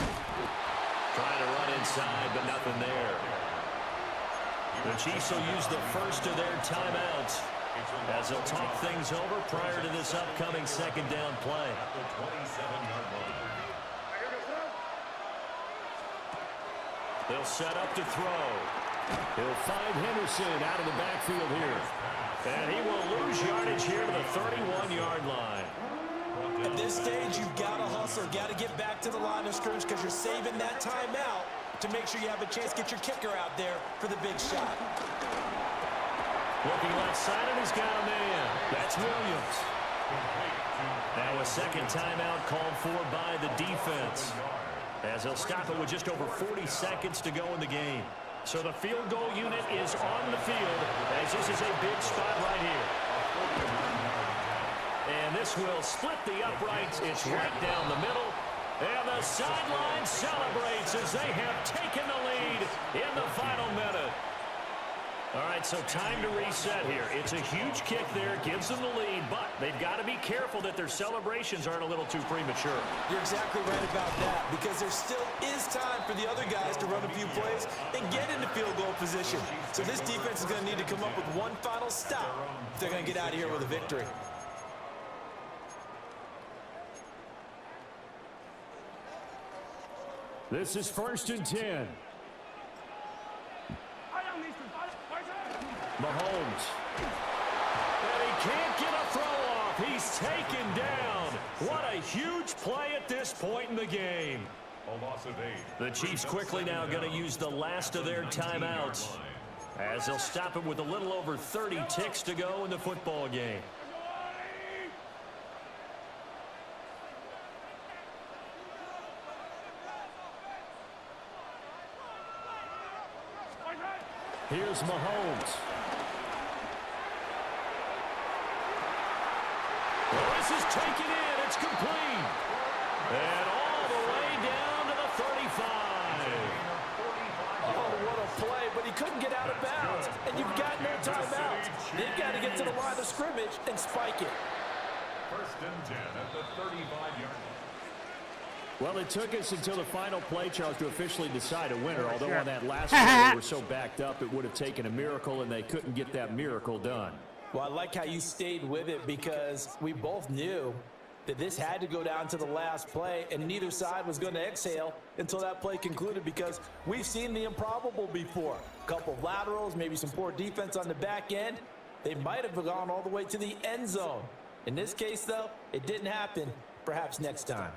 Trying to run inside, but nothing there. The Chiefs will use the first of their timeouts as they'll talk things over prior to this upcoming 2nd down play. They'll set up to throw. He'll find Henderson out of the backfield here. And he will lose yardage here to the 31-yard line. At this stage, you've got to hustle, got to get back to the line of scrimmage because you're saving that timeout to make sure you have a chance to get your kicker out there for the big shot. Looking left side, and he's got a man. That's Williams. Now a second timeout called for by the defense, as they'll stop it with just over 40 seconds to go in the game. So the field goal unit is on the field, as this is a big spot right here. And this will split the uprights. It's right down the middle. And the sideline celebrates as they have taken the lead in the final minute. All right, so time to reset here. It's a huge kick there, gives them the lead, but they've got to be careful that their celebrations aren't a little too premature. You're exactly right about that, because there still is time for the other guys to run a few plays and get into field goal position. So this defense is going to need to come up with one final stop if they're going to get out of here with a victory. This is 1st and 10. Mahomes. And he can't get a throw off. He's taken down. What a huge play at this point in the game. A loss of 8. The Chiefs quickly now going to use the last of their timeouts, as they'll stop it with a little over 30 ticks to go in the football game. Here's Mahomes. This is taken in. It's complete. And all the way down to the 35. Oh, what a play, but he couldn't get out of bounds. And you've got no timeouts. They've got to get to the line of scrimmage and spike it. 1st and 10 at the 35-yard line. Well, it took us until the final play, Charles, to officially decide a winner. Although on that last play, they were so backed up, it would have taken a miracle, and they couldn't get that miracle done. Well, I like how you stayed with it because we both knew that this had to go down to the last play, and neither side was going to exhale until that play concluded because we've seen the improbable before. A couple of laterals, maybe some poor defense on the back end. They might have gone all the way to the end zone. In this case, though, it didn't happen. Perhaps next time.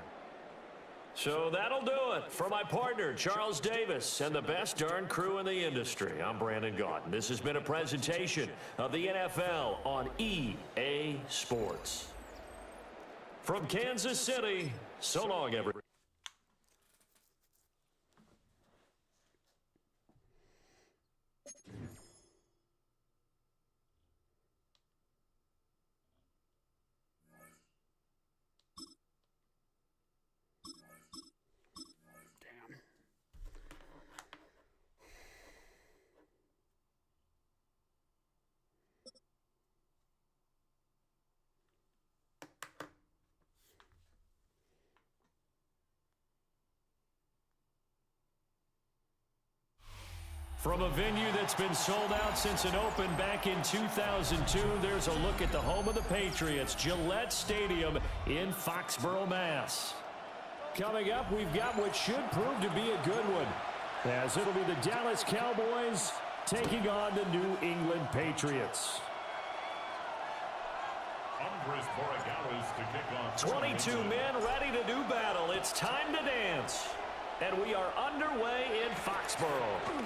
So that'll do it for my partner, Charles Davis, and the best darn crew in the industry. I'm Brandon Gaudin. This has been a presentation of the NFL on EA Sports. From Kansas City, so long, everybody. From a venue that's been sold out since it opened back in 2002, there's a look at the home of the Patriots, Gillette Stadium in Foxborough, Mass. Coming up, we've got what should prove to be a good one, as it'll be the Dallas Cowboys taking on the New England Patriots. 22 men ready to do battle. It's time to dance. And we are underway in Foxborough.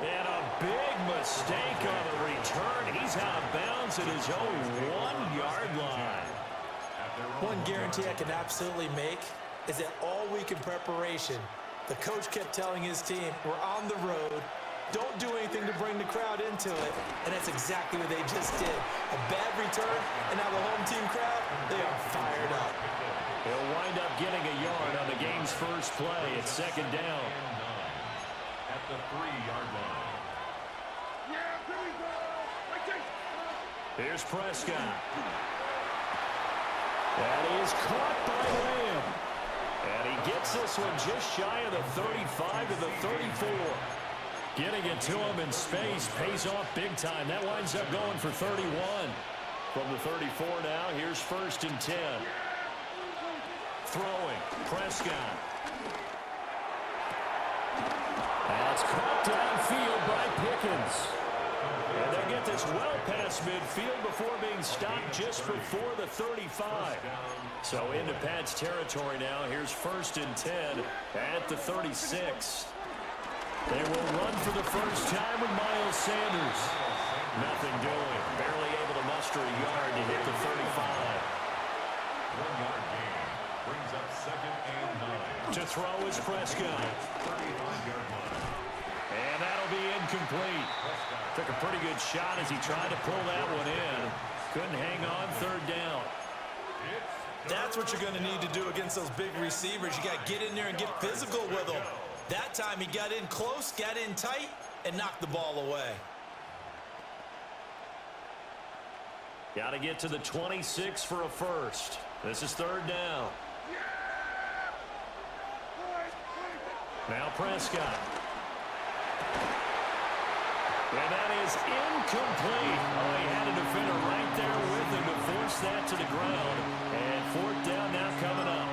And a big mistake on the return. He's out of bounds at his own 1-yard line. One guarantee I can absolutely make is that all week in preparation, the coach kept telling his team, we're on the road. Don't do anything to bring the crowd into it. And that's exactly what they just did. A bad return, and now the home team crowd, they are fired up. He'll wind up getting a yard on the game's first play. It's second down. At the 3-yard line. Here's Prescott. That is caught by Lamb. And he gets this one just shy of the 35 to the 34. Getting it to him in space pays off big time. That winds up going for 31. From the 34 now, here's 1st and 10. Throwing, Prescott. That's caught downfield by Pickens. And they get this well past midfield before being stopped just before the 35. So into Pat's territory now. Here's 1st and 10 at the 36. They will run for the first time with Miles Sanders. Nothing doing. Barely able to muster a yard to hit the 35. 1-yard gain brings up 2nd and 9. To throw is Prescott. 35-yard line. And that'll be incomplete. Took a pretty good shot as he tried to pull that one in. Couldn't hang on, 3rd down. That's what you're going to need to do against those big receivers. You got to get in there and get physical with them. That time he got in close, got in tight, and knocked the ball away. Got to get to the 26 for a first. This is 3rd down. Now Prescott. And that is incomplete. Oh, he had a defender right there with him to force that to the ground. And 4th down now coming up.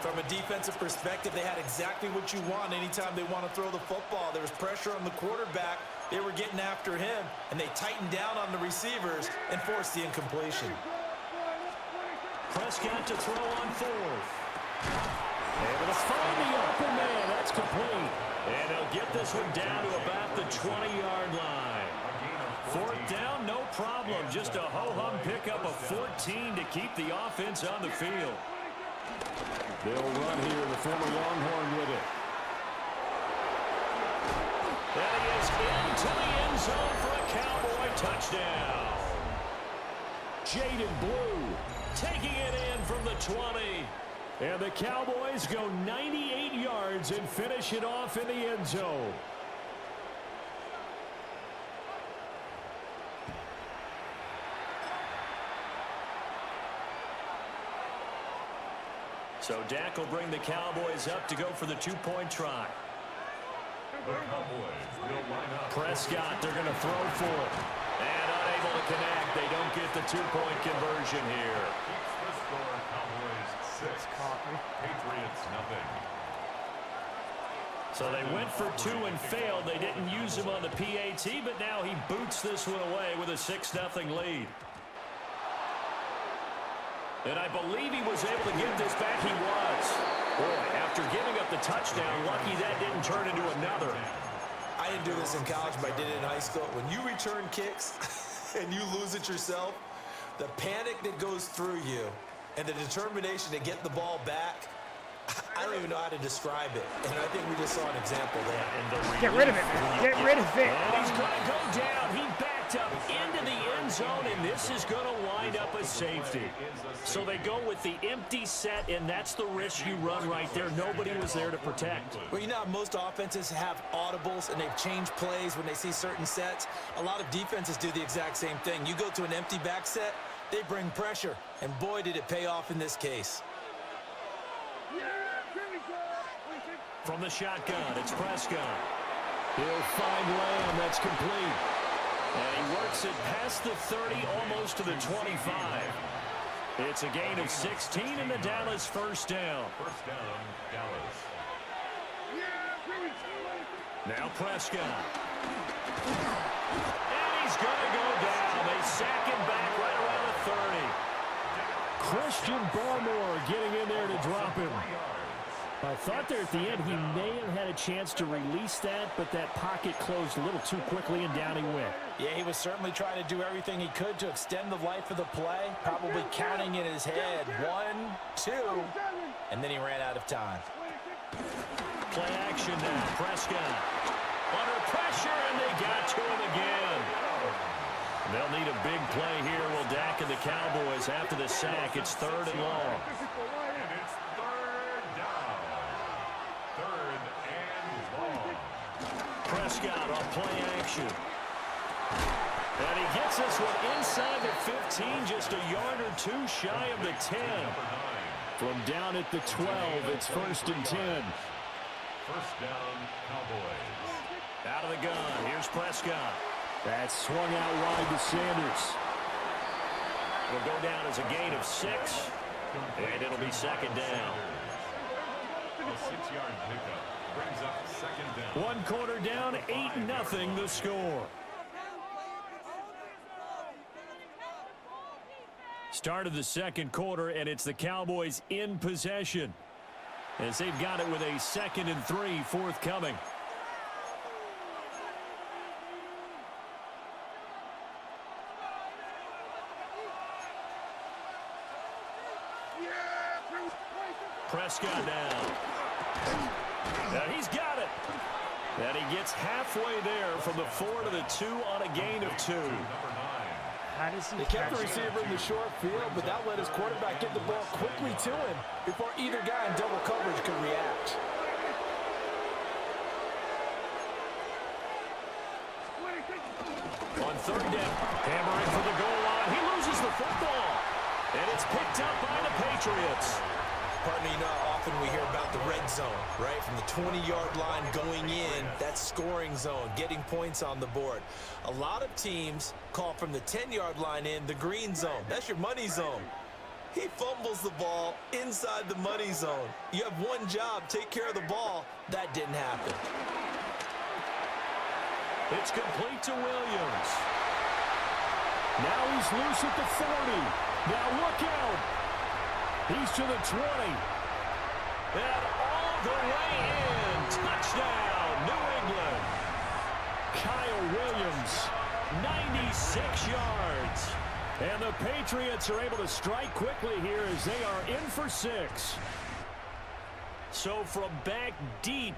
From a defensive perspective, they had exactly what you want anytime they want to throw the football. There was pressure on the quarterback. They were getting after him, and they tightened down on the receivers and forced the incompletion. Prescott to throw on 4th. Able to find the open man. That's complete. And they'll get this one down to about the 20-yard line. 4th down, no problem. Just a ho-hum pickup of 14 to keep the offense on the field. They'll run here, the former Longhorn with it. And he is into the end zone for a Cowboy touchdown. Jaden Blue taking it in from the 20. And the Cowboys go 98 yards and finish it off in the end zone. So Dak will bring the Cowboys up to go for the two-point try. The Cowboys will line up. Prescott, they're going to throw for it. And unable to connect. They don't get the two-point conversion here. Keeps the score. Cowboys 6. Patriots nothing. So they went for 2 and failed. They didn't use him on the PAT, but now he boots this one away with a 6-0 lead. And I believe he was able to get this back. He was. Boy, after giving up the touchdown, lucky that didn't turn into another. I didn't do this in college, but I did it in high school. When you return kicks and you lose it yourself, the panic that goes through you and the determination to get the ball back, I don't even know how to describe it. And I think we just saw an example there. Get rid of it, man. Get rid of it. And he's going to go down. He backed up into the end zone, and this is going to wind up a safety. So they go with the empty set, and that's the risk you run right there. Nobody was there to protect. Well, you know how most offenses have audibles, and they've changed plays when they see certain sets? A lot of defenses do the exact same thing. You go to an empty back set, they bring pressure, and boy, did it pay off in this case. From the shotgun, it's Prescott. He'll find Lamb. That's complete. And he works it past the 30, almost to the 25. It's a gain of 16 in the Dallas first down. First down, Dallas. Now Prescott. And he's going to go down. They sack him back right around the 30. Christian Barmore getting in there to drop him. I thought there at the end he may have had a chance to release that, but that pocket closed a little too quickly, and down he went. Yeah, he was certainly trying to do everything he could to extend the life of the play, probably counting in his head 1, 2, and then he ran out of time. Play action now. Prescott under pressure, and they got to him again. They'll need a big play here. Will Dak and the Cowboys after the sack. It's 3rd and long. Prescott on play action. And he gets this one inside the 15, just a yard or 2 shy of the 10. From down at the 12, it's 1st and 10. First down, Cowboys. Out of the gun, here's Prescott. That's swung out wide to Sanders. Will go down as a gain of 6, and it'll be 2nd down. A 6-yard pickup. Brings up 2nd down. 1 quarter down, 8-0 the score. Start of the 2nd quarter, and it's the Cowboys in possession as they've got it with a 2nd and 3 forthcoming. Prescott now. And he's got it. And he gets halfway there from the 4 to the 2 on a gain of 2. How does he They kept the receiver in the short field, but that let his quarterback get the ball quickly to him before either guy in double coverage could react. On 3rd down, hammering for the goal line. He loses the football. And it's picked up by the Patriots. Partner, you know how often we hear about the red zone, right? From the 20-yard line going in, that's scoring zone, getting points on the board. A lot of teams call from the 10-yard line in the green zone. That's your money zone. He fumbles the ball inside the money zone. You have one job, take care of the ball. That didn't happen. It's complete to Williams. Now he's loose at the 40. Now look out. He's to the 20. And all the way in. Touchdown, New England. Kyle Williams, 96 yards. And the Patriots are able to strike quickly here as they are in for 6. So from back deep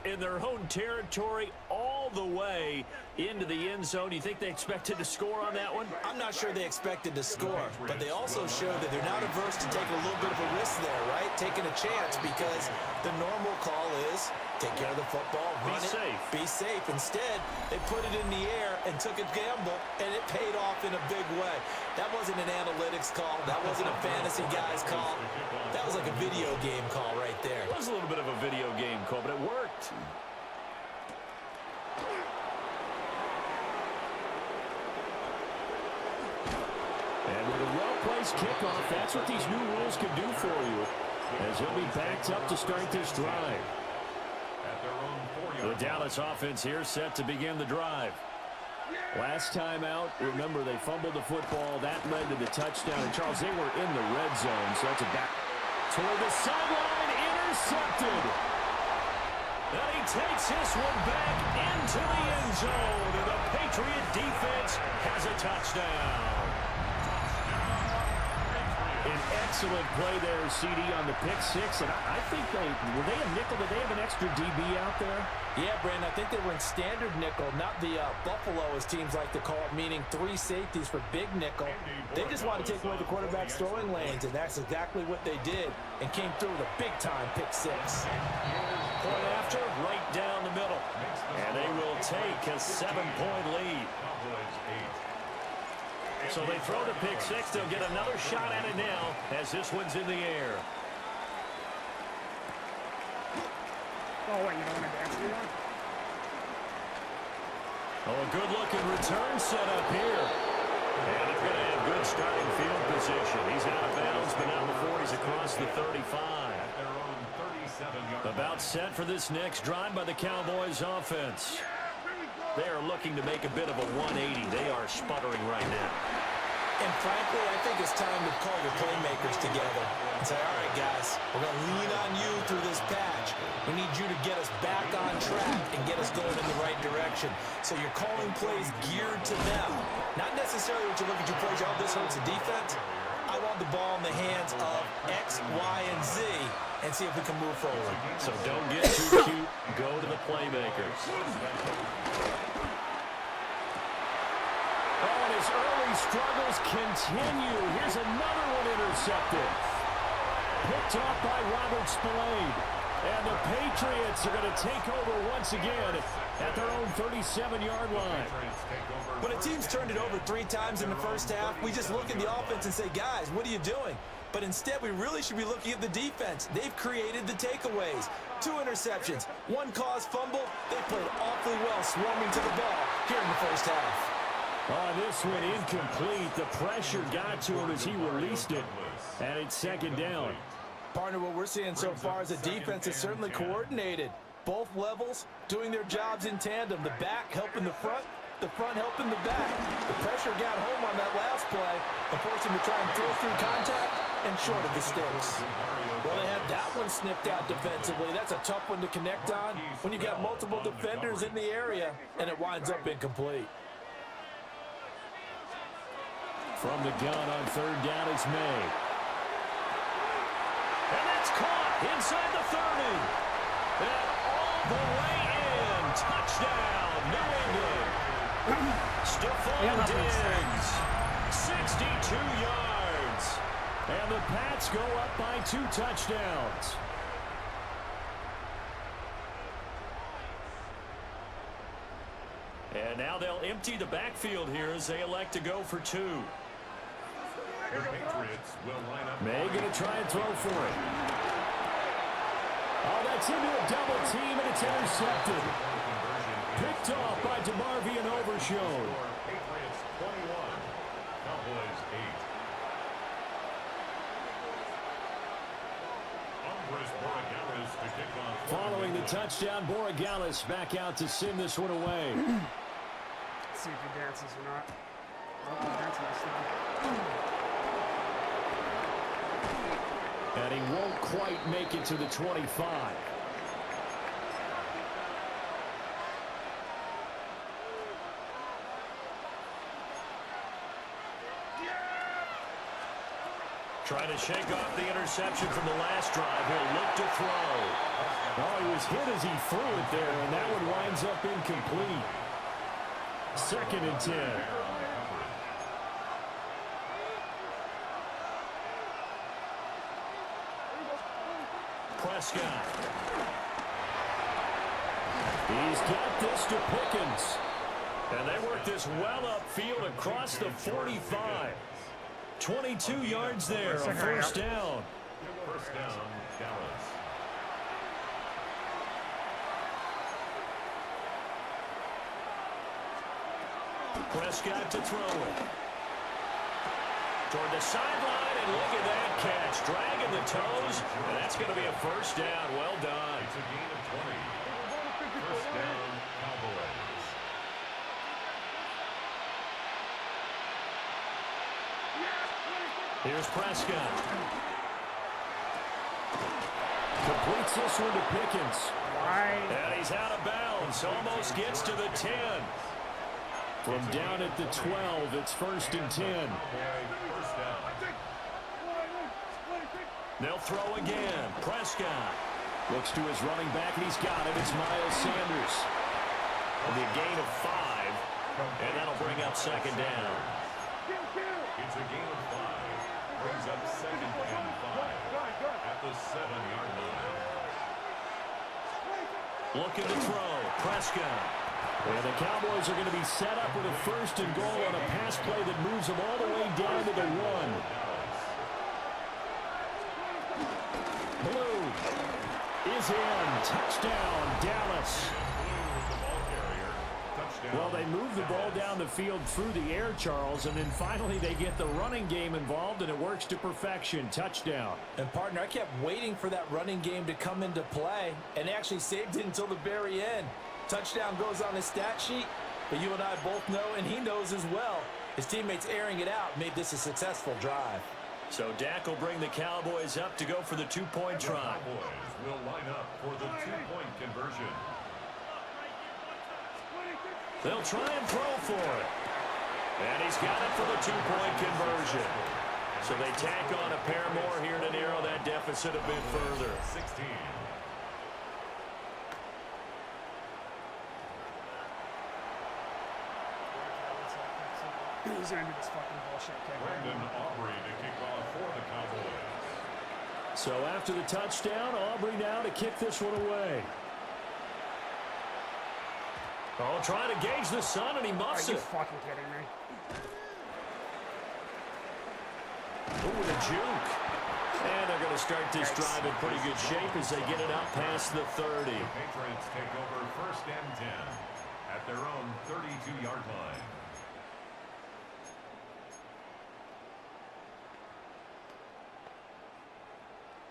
in their own territory, all the way into the end zone. Do you think they expected to score on that one? I'm not sure they expected to score, but they also showed that they're not averse to taking a little bit of a risk there, right? Taking a chance, because the normal call is take care of the football, run it, be safe. Instead, they put it in the air and took a gamble, and it paid off in a big way. That wasn't an analytics call. That wasn't a fantasy guy's call. That was like a video game call right there. It was a little bit of a video game call, but it worked. And with a well-placed kickoff, that's what these new rules can do for you, as he'll be backed up to start this drive. The Dallas offense here set to begin the drive. Last time out, remember, they fumbled the football. That led to the touchdown. And, Charles, they were in the red zone, so that's a back. Toward the sideline, intercepted. And he takes this one back into the end zone. And the Patriot defense has a touchdown. An excellent play there, CD, on the pick six. And I think were they a nickel? Did they have an extra DB out there? Yeah, Brandon, I think they were in standard nickel, not the Buffalo, as teams like to call it, meaning 3 safeties for big nickel. They just wanted to take away the quarterback's throwing lanes, and that's exactly what they did, and came through with a big-time pick six. Point after, right down the middle. And they will take a 7-point lead. So they throw the pick six. They'll get another shot at it now as this one's in the air. Oh, wait, you don't want to dance anymore? Oh, a good-looking return set up here. And they're going to have good starting field position. He's out of bounds, but now before he's across the 35. About set for this next drive by the Cowboys offense. They are looking to make a bit of a 180. They are sputtering right now. And frankly, I think it's time to call your playmakers together and say, all right, guys, we're going to lean on you through this patch. We need you to get us back on track and get us going in the right direction. So you're calling plays geared to them. Not necessarily what you look at your plays, oh, this hurts the defense. I want the ball in the hands of X, Y, and Z and see if we can move forward. So don't get too cute. Go to the playmakers. Oh, and his early struggles continue. Here's another one intercepted. Picked off by Robert Spillane. And the Patriots are going to take over once again at their own 37-yard line. When a team's turned it over 3 times in the first half, we just look at the offense and say, guys, what are you doing? But instead, we really should be looking at the defense. They've created the takeaways. 2 interceptions, 1 caused fumble. They played awfully well swarming to the ball here in the first half. On this one, incomplete. The pressure got to him as he released it. And it's second down. Partner, what we're seeing so far is the defense is certainly coordinated. Both levels doing their jobs in tandem. The back helping the front helping the back. The pressure got home on that last play and forced him to try and throw through contact and short of the sticks. Well, they had that one snipped out defensively. That's a tough one to connect on when you got multiple defenders in the area and it winds up incomplete. From the gun on third down, it's May. And that's caught inside the 30. And all the way in. Touchdown, New England. Stephon Diggs, 62 yards. And the Pats go up by 2 touchdowns. And now they'll empty the backfield here as they elect to go for 2. The Patriots will line up. May going to try and throw for it. Oh, that's into a double team, and it's intercepted. Picked off by DeMarvion Overshown. Patriots 21, Cowboys 8. Following the touchdown, Borregales back out to send this one away. Let's see if he dances or not. Oh, he's dancing this time. And he won't quite make it to the 25. Trying to shake off the interception from the last drive. He'll look to throw. Oh, he was hit as he threw it there, and that one winds up incomplete. 2nd and 10. Prescott. He's got this to Pickens. And they work this well upfield across the 45. 22 yards there, a first down. First down, Dallas. Prescott to throw it. Toward the sideline, and look at that catch. Dragging the toes, and that's going to be a first down. Well done. It's a gain of 20. First down, Cowboys. Here's Prescott. Completes this one to Pickens. And he's out of bounds. Almost gets to the 10. From down at the 12, it's 1st and 10. They'll throw again. Prescott looks to his running back, and he's got it. It's Miles Sanders. And the gain of 5, and that'll bring up 2nd down. It's a gain of 5. Brings up 2nd and 5 at the 7-yard line. Looking to throw. Prescott. And the Cowboys are going to be set up with a 1st and goal on a pass play that moves them all the way down to the 1. Blue is in. Touchdown, Dallas. Well, they move the ball down the field through the air, Charles, and then finally they get the running game involved, and it works to perfection. Touchdown. And, partner, I kept waiting for that running game to come into play and actually saved it until the very end. Touchdown goes on his stat sheet, but you and I both know, and he knows as well, his teammates airing it out made this a successful drive. So Dak will bring the Cowboys up to go for the 2-point try. Cowboys will line up for the 2-point conversion. They'll try and throw for it. And he's got it for the 2-point conversion. So they tack on a pair more here to narrow that deficit a bit further. 16. He's gonna do this fucking bullshit kick. Brandon Aubrey to kick off for the Cowboys. So after the touchdown, Aubrey now to kick this one away. Oh, trying to gauge the sun, and he muffs it. Are you fucking kidding me? Ooh, with a juke. And they're going to start this drive in pretty good shape as they get it out past the 30. The Patriots take over 1st and 10 at their own 32-yard line.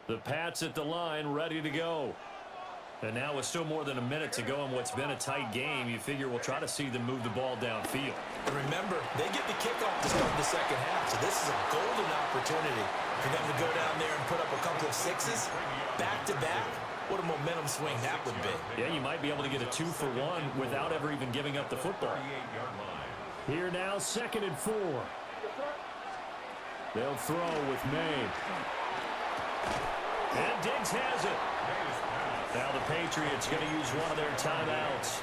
The Pats at the line, ready to go. And now with still more than a minute to go in what's been a tight game, you figure we'll try to see them move the ball downfield. And remember, they get the kickoff to start the second half, so this is a golden opportunity for them to go down there and put up a couple of 6s back-to-back. What a momentum swing that would be. Yeah, you might be able to get a 2-for-1 without ever even giving up the football. Here now, 2nd and 4. They'll throw with May. And Diggs has it. Now the Patriots going to use one of their timeouts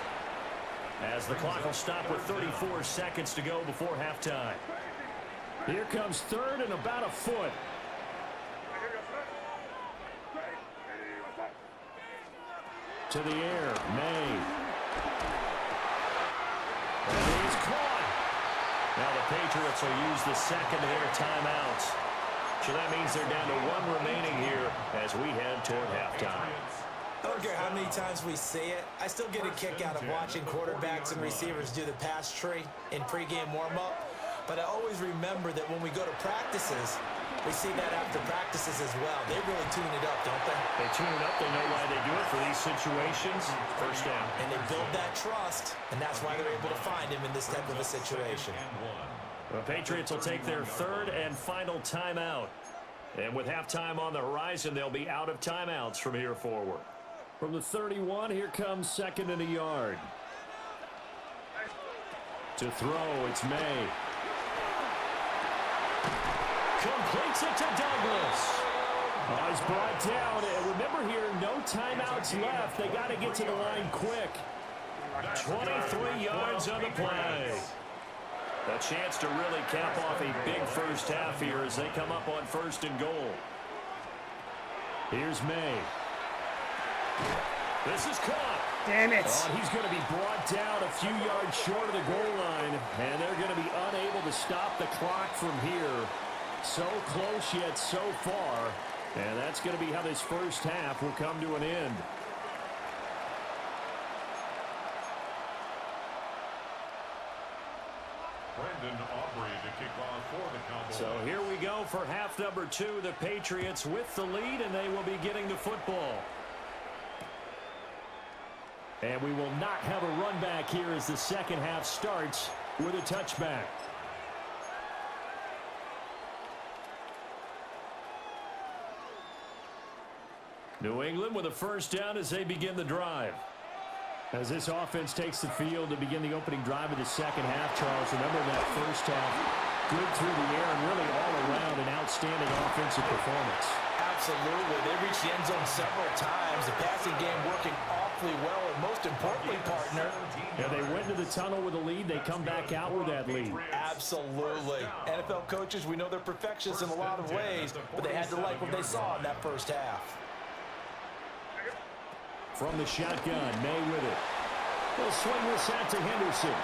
as the clock will stop with 34 seconds to go before halftime. Here comes 3rd and about a foot. To the air, May. And he's caught. Now the Patriots will use the 2nd of their timeouts. So that means they're down to 1 remaining here as we head toward halftime. I don't care how many times we see it. I still get a kick out of watching quarterbacks and receivers do the pass tree in pregame warm-up. But I always remember that when we go to practices, we see that after practices as well. They really tune it up, don't they? They tune it up. They know why they do it for these situations. First down. And they build that trust, and that's why they're able to find him in this type of a situation. The Patriots will take their 3rd and final timeout. And with halftime on the horizon, they'll be out of timeouts from here forward. From the 31, here comes 2nd and a yard. To throw, it's May. Completes it to Douglas. Oh, he's brought down. And remember here, no timeouts left. They got to get to the line quick. 23 yards on the play. A chance to really cap off a big first half here as they come up on 1st and goal. Here's May. This is caught. Damn it. Oh, he's going to be brought down a few yards short of the goal line, and they're going to be unable to stop the clock from here. So close yet so far, and that's going to be how this first half will come to an end. Brendan Aubrey to kick off for the Cowboys. So here we go for half number 2. The Patriots with the lead, and they will be getting the football. And we will not have a run back here as the second half starts with a touchback. New England with a first down as they begin the drive. As this offense takes the field to begin the opening drive of the second half, Charles, remember that first half, good through the air and really all around an outstanding offensive performance. Absolutely. They reached the end zone several times. The passing game working awfully well, and most importantly, partner. Yeah, they went to the tunnel with a lead. They come back out with that lead. Absolutely. NFL coaches, we know they're perfectionists in a lot of ways, but they had to like what they saw in that first half. From the shotgun, May with it. They'll swing this out to Henderson.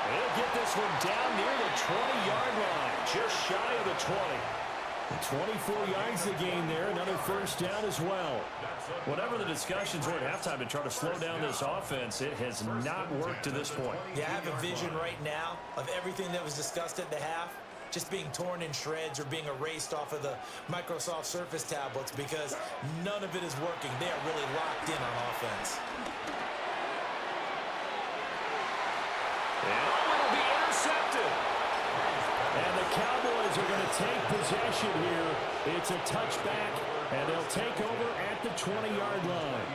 They'll get this one down near the 20-yard line, just shy of the 20. 24 yards the gain there, another first down as well. Whatever the discussions were at halftime to try to slow down this offense, it has not worked to this point. Yeah, I have a vision right now of everything that was discussed at the half just being torn in shreds or being erased off of the Microsoft Surface tablets because none of it is working. They are really locked in on offense. And it'll be intercepted. And the Cowboys are going to take possession here. It's a touchback, and they'll take over at the 20-yard line.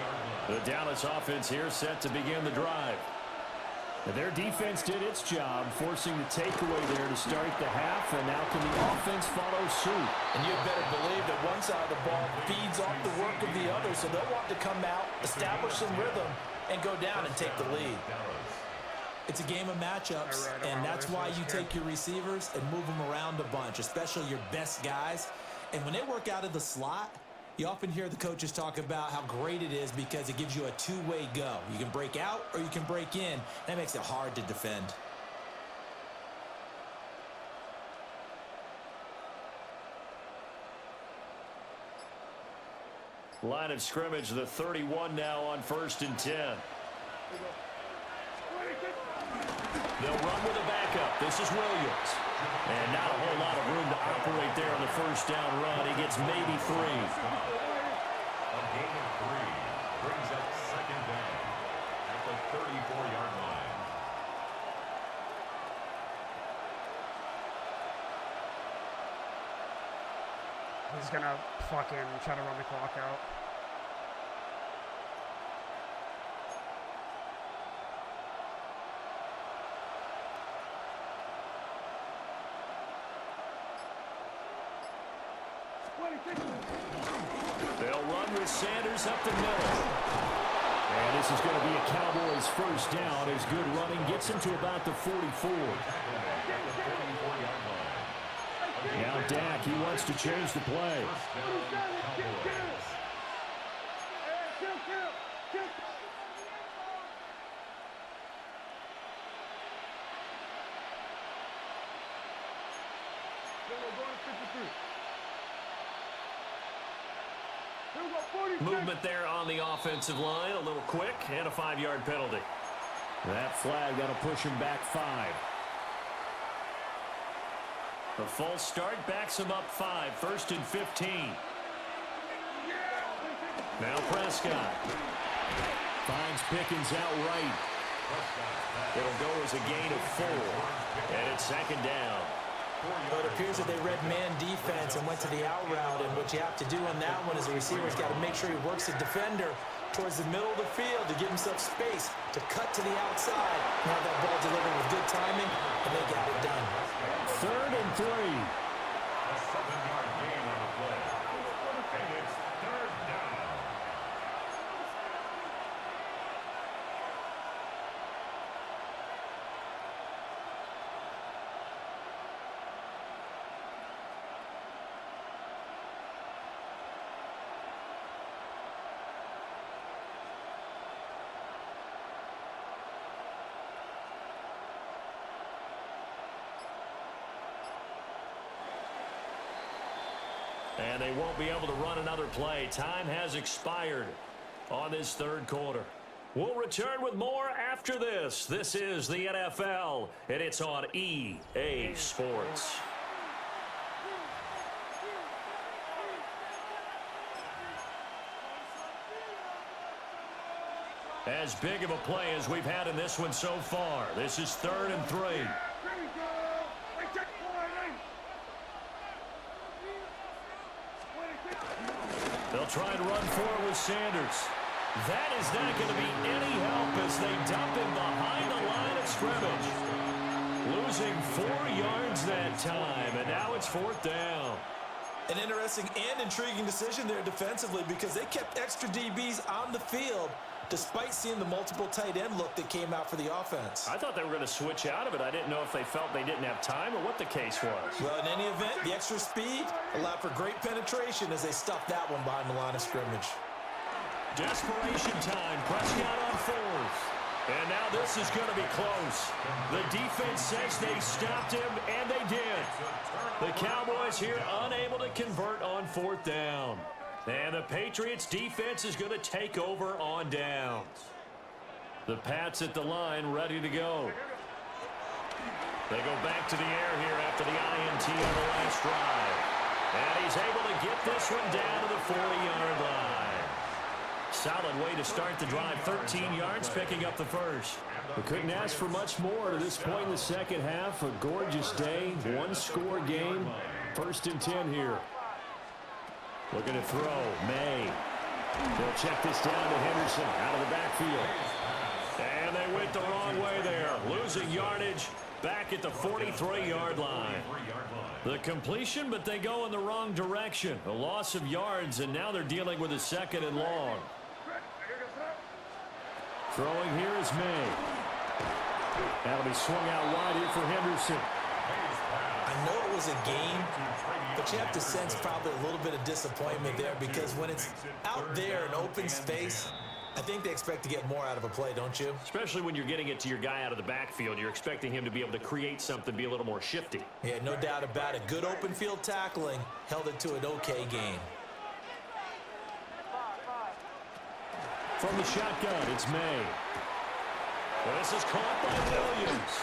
The Dallas offense here set to begin the drive. Their defense did its job, forcing the takeaway there to start the half, and now can the offense follow suit? And you better believe that one side of the ball feeds off the work of the other, so they'll want to come out, establish some rhythm, and go down and take the lead. It's a game of matchups, and that's why you take your receivers and move them around a bunch, especially your best guys. And when they work out of the slot, you often hear the coaches talk about how great it is because it gives you a two-way go. You can break out or you can break in. That makes it hard to defend. Line of scrimmage, the 31 now on 1st and 10. They'll run with a backup. This is Williams. And not a whole lot of room to operate there on the first down run. He gets maybe 3. A gain of 3 brings up second down at the 34-yard line. He's gonna fucking try to run the clock out. They'll run with Sanders up the middle. And this is going to be a Cowboys first down as good running gets him to about the 44. Now Dak, he wants to change the play. Movement there on the offensive line, a little quick, and a 5-yard penalty. That flag that'll push him back 5. The false start backs him up 5, 1st and 15. Now Prescott finds Pickens out right. It'll go as a gain of 4, and it's second down. But it appears that they read man defense and went to the out route, and what you have to do on that one is the receiver's got to make sure he works the defender towards the middle of the field to give himself space to cut to the outside. Now that ball delivered with good timing, and they got it done. 3rd and And they won't be able to run another play. Time has expired on this third quarter. We'll return with more after this. This is the NFL, and it's on EA Sports. As big of a play as we've had in this one so far. This is 3rd and 3. They'll try and run forward with Sanders. That is not going to be any help as they dump him behind the line of scrimmage. Losing 4 yards that time, and now it's 4th down. An interesting and intriguing decision there defensively because they kept extra DBs on the field despite seeing the multiple tight end look that came out for the offense. I thought they were going to switch out of it. I didn't know if they felt they didn't have time or what the case was. Well, in any event, the extra speed allowed for great penetration as they stuffed that one behind the line of scrimmage. Desperation time. Prescott on 4th. And now this is going to be close. The defense says they stopped him, and they did. The Cowboys here unable to convert on 4th down. And the Patriots defense is going to take over on downs. The Pats at the line ready to go. They go back to the air here after the INT on the last drive. And he's able to get this one down to the 40-yard line. Solid way to start the drive. 13 yards, picking up the first. We couldn't ask for much more to this point in the second half. A gorgeous day, one-score game. 1st and 10 here. Looking to throw. May. They'll check this down to Henderson out of the backfield. And they went the wrong way there. Losing yardage back at the 43-yard line. The completion, but they go in the wrong direction. A loss of yards, and now they're dealing with a 2nd and long. Throwing here is May. That'll be swung out wide here for Henderson. I know it was a game, but you have to sense probably a little bit of disappointment there because when it's out there in open space, I think they expect to get more out of a play, don't you? Especially when you're getting it to your guy out of the backfield. You're expecting him to be able to create something, be a little more shifty. Yeah, no doubt about it. Good open field tackling held it to an okay game. From the shotgun, it's May. This is caught by Williams.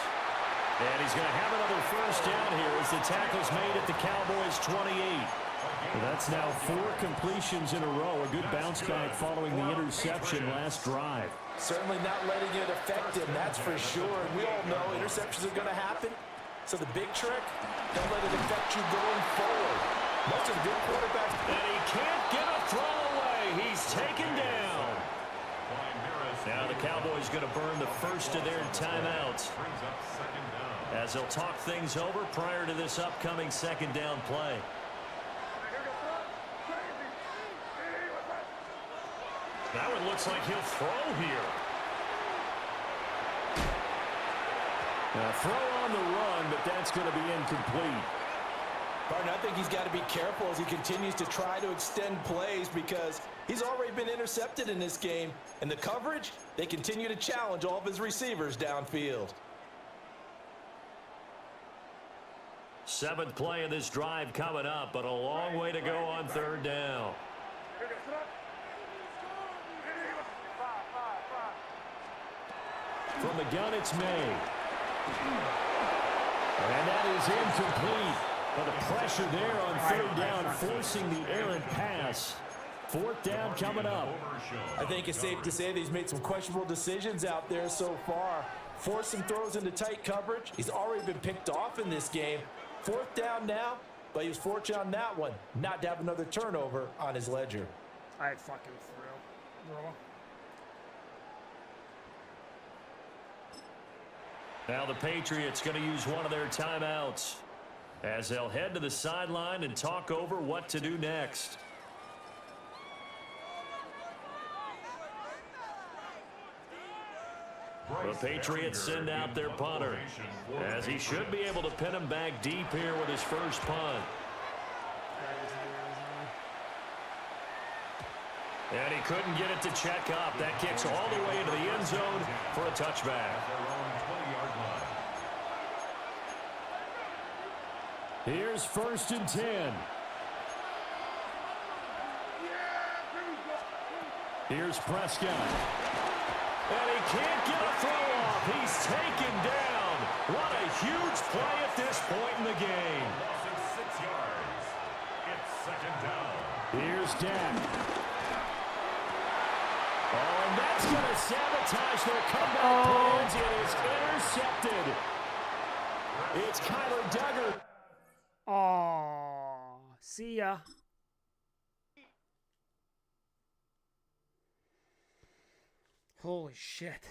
And he's going to have another first down here as the tackle's made at the Cowboys' 28. Well, that's now 4 completions in a row. A good bounce back following the interception last drive. Certainly not letting it affect him, that's for sure. And we all know interceptions are going to happen. So the big trick, don't let it affect you going forward. Most of the good quarterbacks. And he can't get a throw away. He's taken down. Now the Cowboys going to burn the first of their timeouts as they'll talk things over prior to this upcoming 2nd down play. That one looks like he'll throw here. Now throw on the run, but that's going to be incomplete. Partner, I think he's got to be careful as he continues to try to extend plays because he's already been intercepted in this game. And the coverage, they continue to challenge all of his receivers downfield. 7th play of this drive coming up, but a long way to go on 3rd down. From the gun, it's May. And that is incomplete. But the pressure there on 3rd down, forcing the errant pass. 4th down coming up. I think it's safe to say that he's made some questionable decisions out there so far. Forced some throws into tight coverage. He's already been picked off in this game. 4th down now, but he was fortunate on that one not to have another turnover on his ledger. I fucking threw. Bro. Now the Patriots going to use one of their timeouts as they'll head to the sideline and talk over what to do next. The Patriots send out their punter as he should be able to pin him back deep here with his first punt. And he couldn't get it to check up. That kicks all the way into the end zone for a touchback. Here's 1st and 10. Here's Prescott. And he can't get a throw off. He's taken down. What a huge play at this point in the game. Loss of 6 yards. It's second down. Here's Dak. Oh, and that's going to sabotage their comeback plans. It is intercepted. It's Kyler Duggar. Oh, see ya. Holy shit.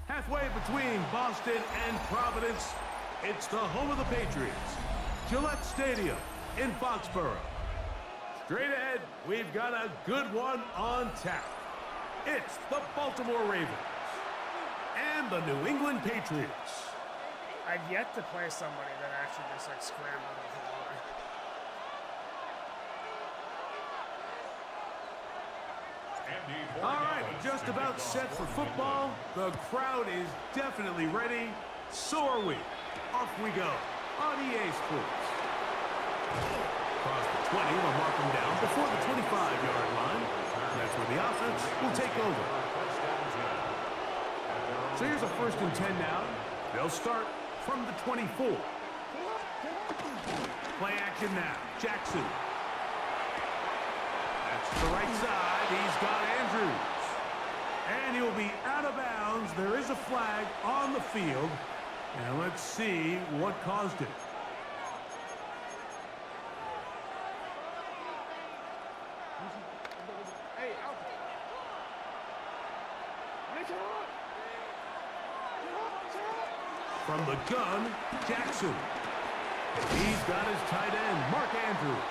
Halfway between Boston and Providence, it's the home of the Patriots, Gillette Stadium in Foxborough. Straight ahead, we've got a good one on tap. It's the Baltimore Ravens and the New England Patriots. I've yet to play somebody that actually just like scrambled with the line. All right, just about set for football. The crowd is definitely ready. So are we. Off we go on EA Sports. Across the 20, we'll mark them down before the 25-yard line. That's where the offense will take over. So here's a 1st and 10 now. They'll start from the 24. Play action now. Jackson. That's to the right side. He's got Andrews. And he'll be out of bounds. There is a flag on the field. And let's see what caused it. From the gun, Jackson. He's got his tight end, Mark Andrews.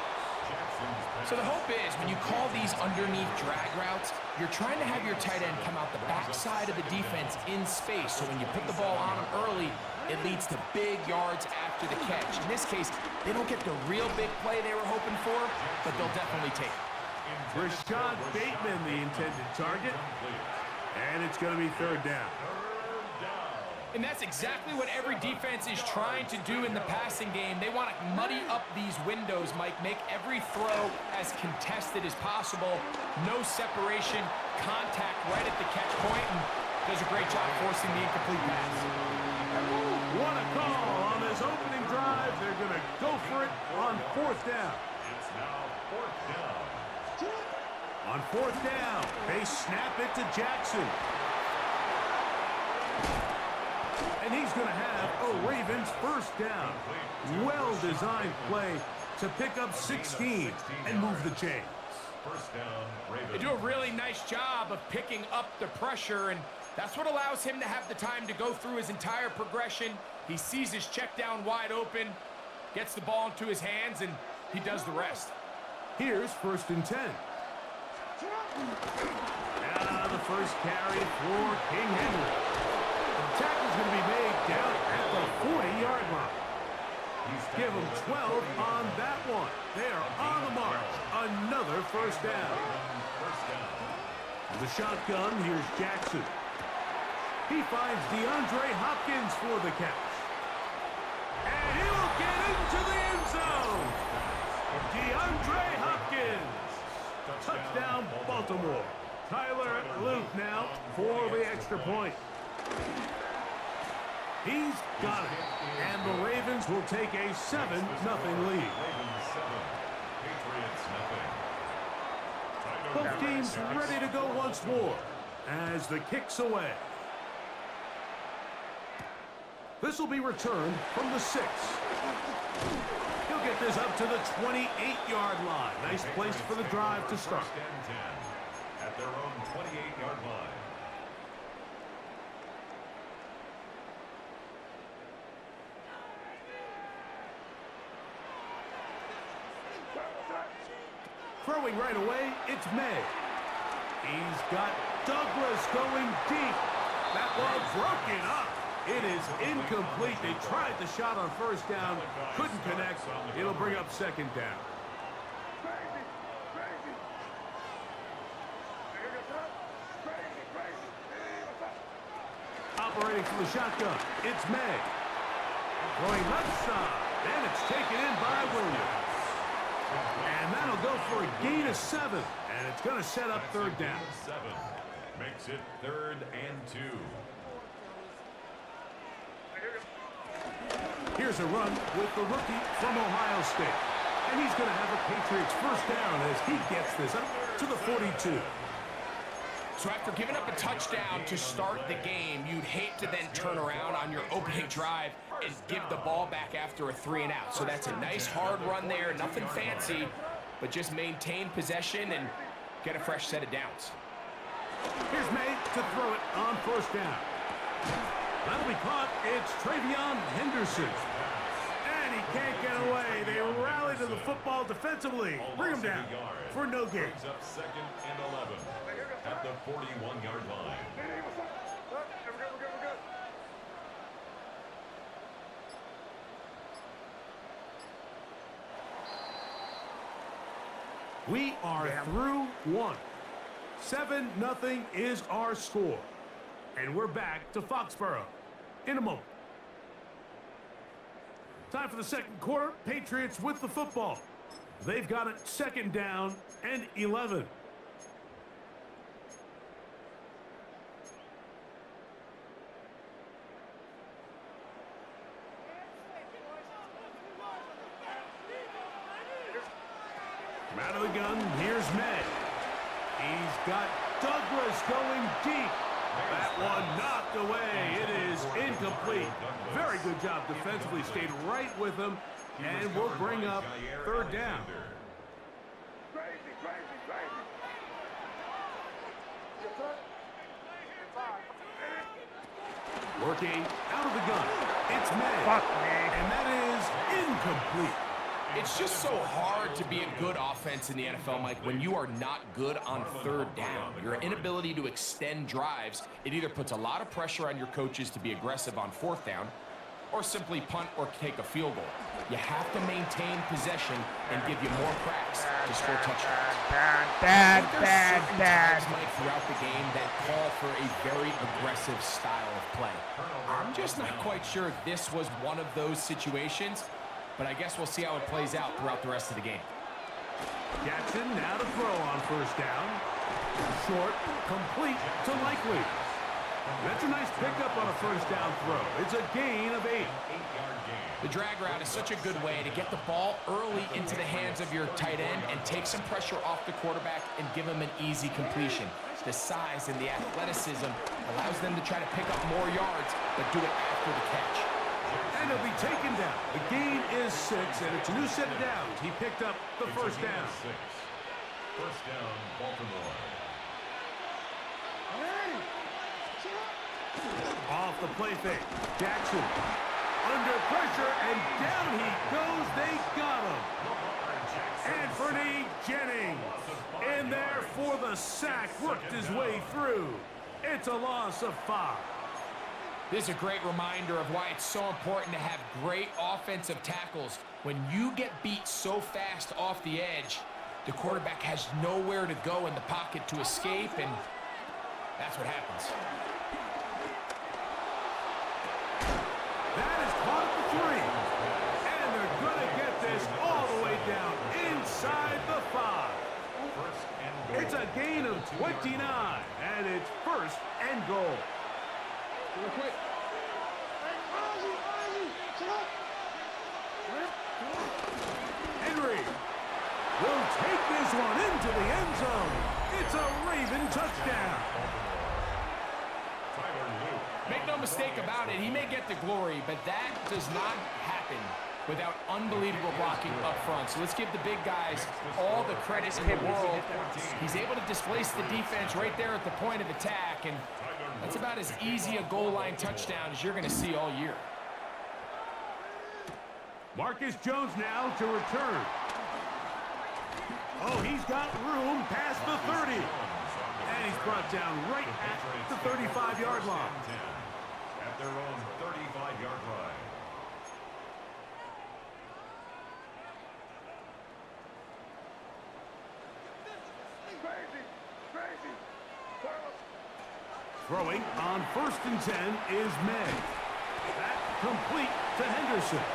So the hope is when you call these underneath drag routes, you're trying to have your tight end come out the backside of the defense in space. So when you put the ball on him early, it leads to big yards after the catch. In this case, they don't get the real big play they were hoping for, but they'll definitely take it. Rashad Bateman, the intended target. And it's going to be 3rd down. And that's exactly what every defense is trying to do in the passing game. They want to muddy up these windows, Mike, make every throw as contested as possible. No separation, contact right at the catch point, and does a great job forcing the incomplete pass. What a call on this opening drive. They're going to go for it on 4th down. It's now 4th down. On 4th down, they snap it to Jackson. And he's going to have a Ravens 1st down. Well-designed play to pick up 16 and move the chains. 1st down, Ravens. They do a really nice job of picking up the pressure, and that's what allows him to have the time to go through his entire progression. He sees his check down wide open, gets the ball into his hands, and he does the rest. Here's 1st and 10. Now the first carry for King Henry. The tackle's going to be made down at the 40-yard line. Give them 12 on that one. They are on the march. Another 1st down. The shotgun, here's Jackson. He finds DeAndre Hopkins for the catch. And he will get into the end zone. DeAndre Hopkins. Touchdown, Baltimore. Tyler Luke now for the extra point. He's got it. And the Ravens will take a 7-0 lead. Both teams ready to go once more as the kick's away. This will be returned from the 6. He'll get this up to the 28-yard line. Nice place for the drive to start. At their own 28-yard line. Throwing right away, it's May. He's got Douglas going deep. That ball broken up. It is incomplete. They tried the shot on 1st down, couldn't connect. It'll bring up 2nd down. Operating from the shotgun, it's May. Going left side, and it's taken in by Williams. And that'll go for a gain of 7, and it's going to set up 3rd down. 7 makes it 3rd and 2. Here's a run with the rookie from Ohio State. And he's going to have a Patriots 1st down as he gets this up to the 42. So after giving up a touchdown to start the game, you'd hate to then turn around on your opening drive and give the ball back after a 3-and-out. So that's a nice hard run there, nothing fancy, but just maintain possession and get a fresh set of downs. Here's May to throw it on 1st down. That'll be caught. It's Travion Henderson. And he can't get away. They rally to the football defensively. Bring him down for no gain. Brings up 2nd and 11 at the 41-yard line. We are through 1. 7-0 is our score. And we're back to Foxborough in a moment. Time for the 2nd quarter. Patriots with the football. They've got it 2nd down and 11. From out of the gun, here's May. He's got Douglas going deep. That one knocked away. It is incomplete. Very good job defensively. Stayed right with him. And we'll bring up 3rd down. Working out of the gun. It's May. And that is incomplete. It's just so hard to be a good offense in the NFL, Mike, when you are not good on 3rd down. Your inability to extend drives, it either puts a lot of pressure on your coaches to be aggressive on 4th down or simply punt or take a field goal. You have to maintain possession and give you more cracks to score touchdowns. Bad. Mike, throughout the game that call for a very aggressive style of play. I'm just not quite sure this was one of those situations, but I guess we'll see how it plays out throughout the rest of the game. Jackson now to throw on first down. Short, complete to Likely. That's a nice pickup on a first down throw. It's a gain of 8. The drag route is such a good way to get the ball early into the hands of your tight end and take some pressure off the quarterback and give him an easy completion. The size and the athleticism allows them to try to pick up more yards, but do it after the catch. And he'll be taken down. The gain is 6, and it's a new set of downs. He picked up the first down. First down, Baltimore. Off the play fake. Jackson under pressure, and down he goes. They got him. Anthony Jennings in there for the sack. Worked his way through. It's a loss of 5. This is a great reminder of why it's so important to have great offensive tackles. When you get beat so fast off the edge, the quarterback has nowhere to go in the pocket to escape, and that's what happens. That is caught at the 3. And they're going to get this all the way down inside the 5. It's a gain of 29, and it's first and goal. Real quick. Henry will take this one into the end zone. It's a Raven touchdown. Make no mistake about it, he may get the glory, but that does not happen without unbelievable blocking up front. So let's give the big guys all the credit in the world. He's able to displace the defense right there at the point of attack, and that's about as easy a goal line touchdown as you're going to see all year. Marcus Jones now to return. Oh, he's got room past the 30. And he's brought down right at the 35-yard line. At their own 35-yard line. Throwing on 1st and 10 is May. That complete to Henderson.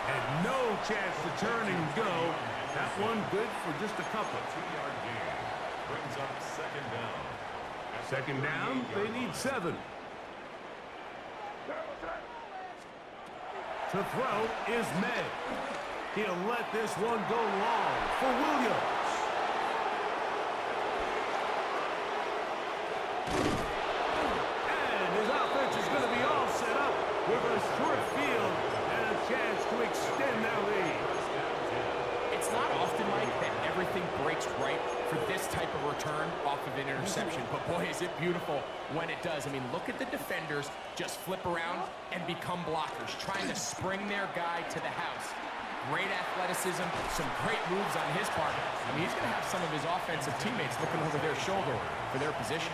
And no chance to turn and go. That one good for just a couple. 2-yard gain. Brings up second down. Second down, they need 7. To throw is May. He'll let this one go long for Williams. And his offense is going to be all set up with a short field and a chance to extend their lead. It's not often, Mike, that everything breaks right for this type of return off of an interception, but boy, is it beautiful when it does. I mean, look at the defenders just flip around and become blockers, trying to spring their guy to the house. Great athleticism, some great moves on his part. I mean, he's going to have some of his offensive teammates looking over their shoulder for their position.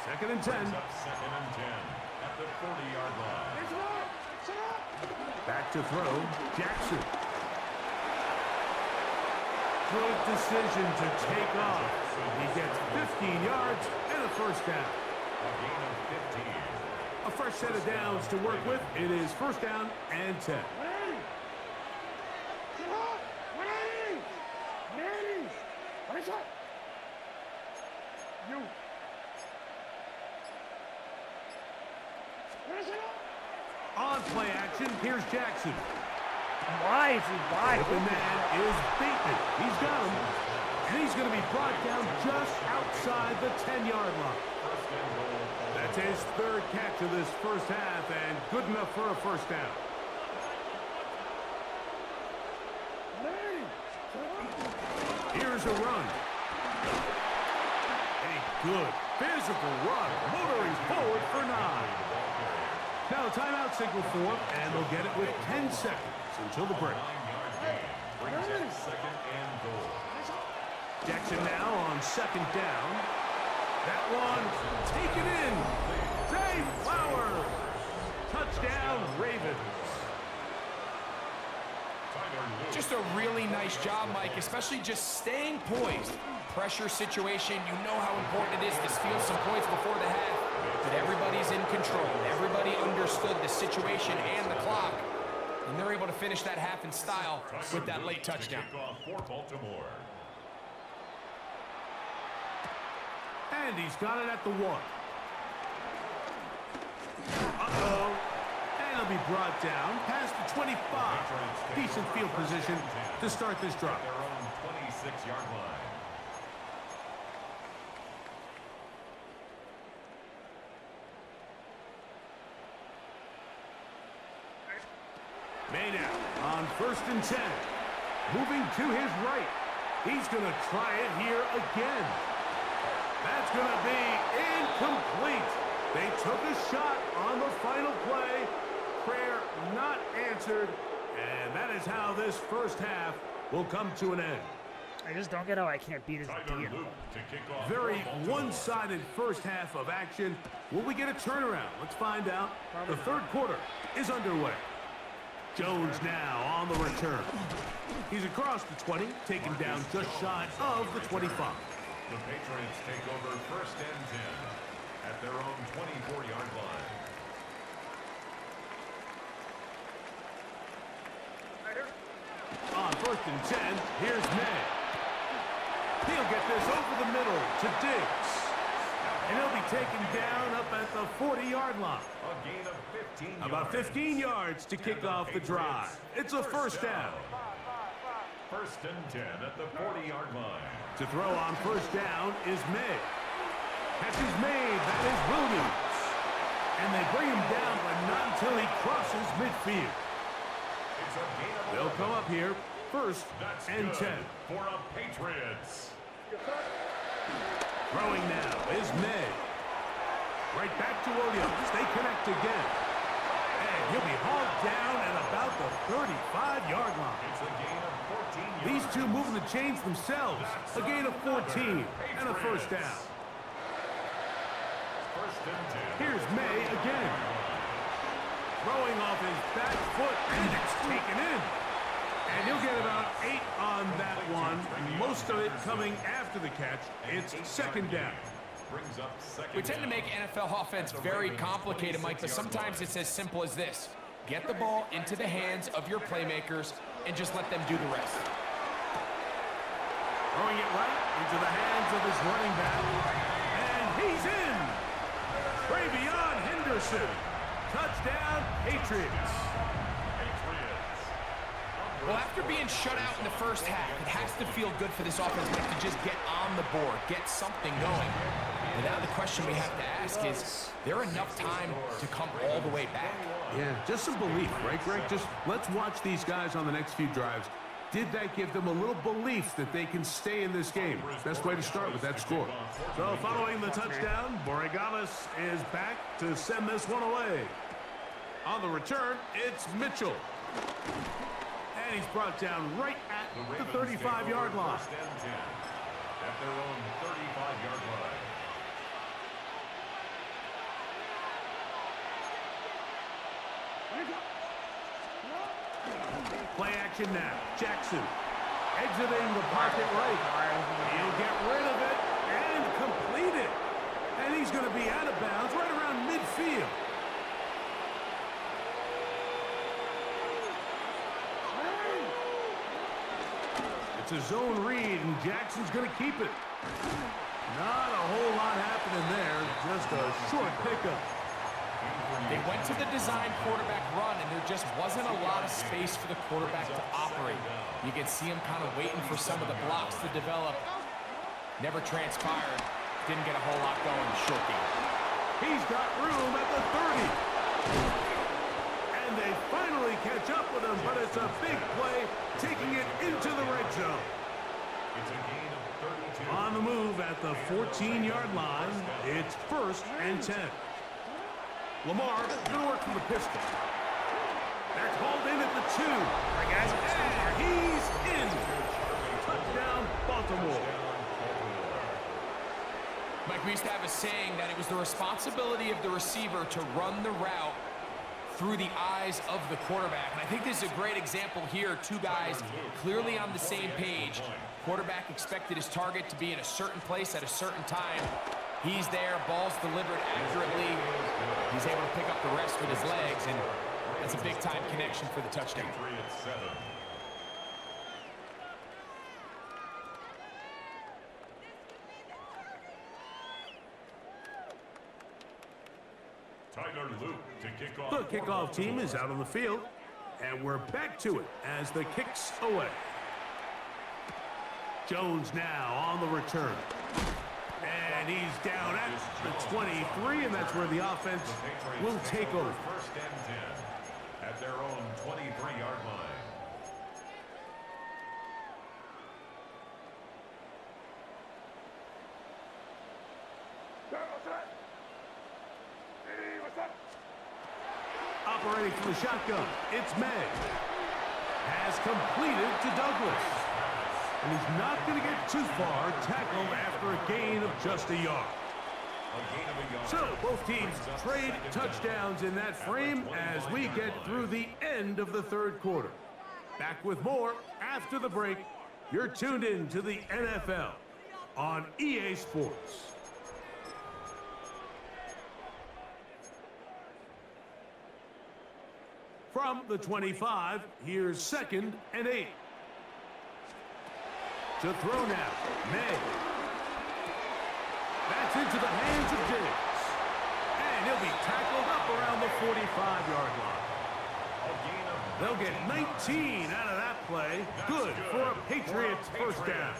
Second and 10. Second and 10 at the 40-yard line. Back to throw, Jackson. Good decision to take off. He gets 15 yards and a first down. A gain of 15. A fresh set of downs to work with. It is first down and 10. On play action, here's Jackson. Why is he wide? The man is beaten. He's got him. And he's going to be brought down just outside the 10-yard line. That's his 3rd catch of this first half, and good enough for a first down. Here's a run. A good physical run, motoring forward for 9. Now timeout signal for him, and they'll get it with 10 seconds until the break. 9-yard gain. Brings up second and goal. Jackson now on 2nd down. That one taken in. Zay Flowers. Touchdown, Ravens. Just a really nice job, Mike, especially just staying poised. Pressure situation, you know how important it is to steal some points before the half. But everybody's in control. Everybody understood the situation and the clock. And they're able to finish that half in style with that late touchdown. For Baltimore. And he's got it at the 1. Uh-oh. And he'll be brought down past the 25. Decent field position to start this drive. Their own 26-yard line. Made out on 1st and 10. Moving to his right. He's going to try it here again. That's going to be incomplete. They took a shot on the final play. Prayer not answered. And that is how this first half will come to an end. I just don't get how I can't beat his D. Very one-sided first half of action. Will we get a turnaround? Let's find out. The third quarter is underway. Jones now on the return. He's across the 20, taken down just shy of the 25. The Patriots take over 1st and 10 at their own 24-yard line. On 1st and 10, here's May. He'll get this over the middle to Diggs. And he'll be taken down up at the 40-yard line. A gain of 15 yards. About 15 yards to kick off the drive. It's a first down. 1st and 10 at the 40-yard line. To throw on first down is May. Catch is made. That is Williams. And they bring him down, but not until he crosses midfield. It's a gain of They'll come up here 1st and 10. For a Patriots. Throwing now is May. Right back to Williams. They connect again. And he'll be hauled down at about the 35-yard line. It's a gain of 14 yards. These two moving the chains themselves. A gain of 14 and a first down. 1st and 10. Here's May again. Throwing off his back foot, and it's taken in. And he'll get about 8 on that one. Most of it coming after the catch. It's 2nd down. Brings up 2nd We tend to make NFL offense very complicated, Mike, but sometimes it's as simple as this. Get the ball into the hands of your playmakers and just let them do the rest. Throwing it right into the hands of his running back. And he's in. Travion Henderson. Touchdown, Patriots. Well, after being shut out in the first half, it has to feel good for this offense to just get on the board, get something going. And now the question we have to ask is there enough time to come all the way back? Yeah, just some belief, right, Greg? Just let's watch these guys on the next few drives. Did that give them a little belief that they can stay in this game? Best way to start with that score. So following the touchdown, Borregales is back to send this one away. On the return, it's Mitchell. And he's brought down right at the 35-yard line. 1st and 10 at their own 35-yard line. Play action now. Jackson exiting the pocket right. He'll get rid of it and complete it. And he's going to be out of bounds right around midfield. It's a zone read, and Jackson's going to keep it. Not a whole lot happening there. Just a short pickup. They went to the design quarterback run, and there just wasn't a lot of space for the quarterback to operate. You can see him kind of waiting for some of the blocks to develop. Never transpired. Didn't get a whole lot going. Short game. He's got room at the 30. And they finally catch up with him, but it's a big play, taking it into the red zone. It's a gain of 32. On the move at the 14-yard line, it's 1st and 10. Lamar, good work from the pistol. They're called in at the 2. Right, guys, And he's in. Touchdown, Baltimore. Mike, we used to have a saying that it was the responsibility of the receiver to run the route through the eyes of the quarterback. And I think this is a great example here. Two guys clearly on the same page. Quarterback expected his target to be in a certain place at a certain time. He's there, ball's delivered accurately. He's able to pick up the rest with his legs, and that's a big-time connection for the touchdown. Tyler Luke to kick off. The kickoff team is out on the field, and we're back to it as the kick's away. Jones now on the return. And he's down at the 23, and that's where the offense will take over. First and 10 at their own 23-yard line. Operating from the shotgun, it's May. Has completed to Douglas. And he's not going to get too far, tackled after a gain of just a yard. So both teams trade touchdowns in that frame as we get through the end of the third quarter. Back with more after the break. You're tuned in to the NFL on EA Sports. From the 25, here's 2nd and 8. To throw now, May. That's into the hands of Diggs. And he'll be tackled up around the 45-yard line. They'll get 19 out of that play. Good for a Patriots first down.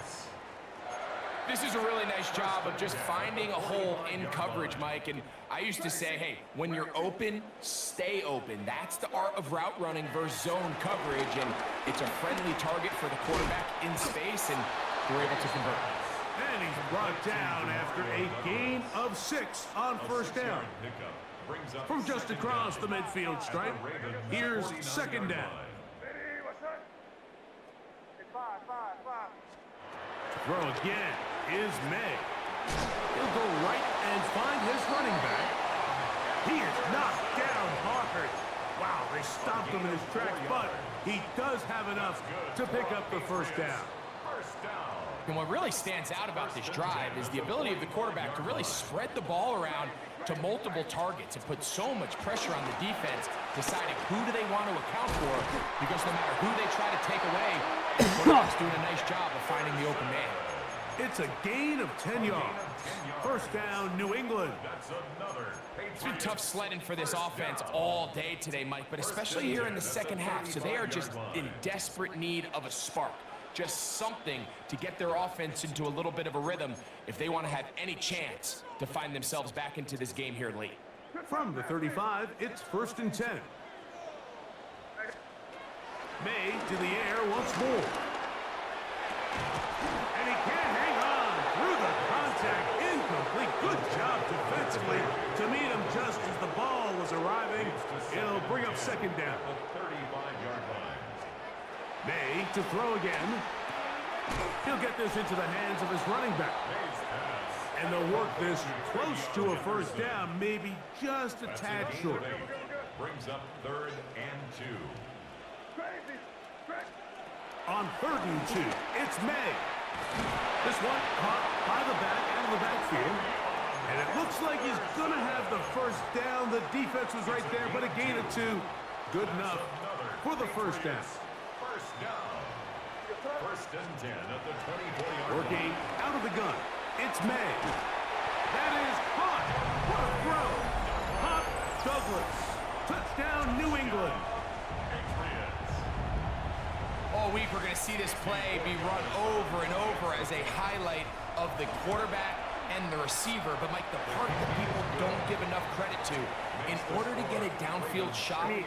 This is a really nice job of just finding a hole in coverage, Mike. And I used to say, hey, when you're open, stay open. That's the art of route running versus zone coverage. And it's a friendly target for the quarterback in space, and they're able to convert. And he's brought down after a gain of 6 on first down. From just across the midfield stripe, here's 2nd down. Throw again is May. He'll go right and find his running back. He is knocked down hard. Wow, they stopped him in his tracks, but he does have enough to pick up the first down. And what really stands out about this drive is the ability of the quarterback to really spread the ball around to multiple targets and put so much pressure on the defense, deciding who do they want to account for, because no matter who they try to take away, the quarterback's doing a nice job of finding the open man. It's a gain of 10 yards. First down, New England. It's been tough sledding for this offense all day today, Mike, but especially here in the second half. So they are just in desperate need of a spark, just something to get their offense into a little bit of a rhythm if they want to have any chance to find themselves back into this game here late. From the 35, it's 1st and 10. May to the air once more. And he can't hang on through the contact. Incomplete. Good job defensively to meet him just as the ball was arriving. It'll bring up 2nd down. May to throw again. He'll get this into the hands of his running back. And they'll work this close to a first down, maybe just a tad short. Brings up 3rd and 2. On 3rd and 2, it's May. This one caught by the back out of the backfield. And it looks like he's going to have the first down. The defense was right there, but a gain of 2. Good enough for the first down. First down. 1st and 10 at the 24-yard line. Working out of the gun. It's May. That is caught. What a throw. Hop Douglas. Touchdown, New England. All week we're going to see this play be run over and over as a highlight of the quarterback and the receiver. But, Mike, the part that people don't give enough credit to, in order to get a downfield shot, you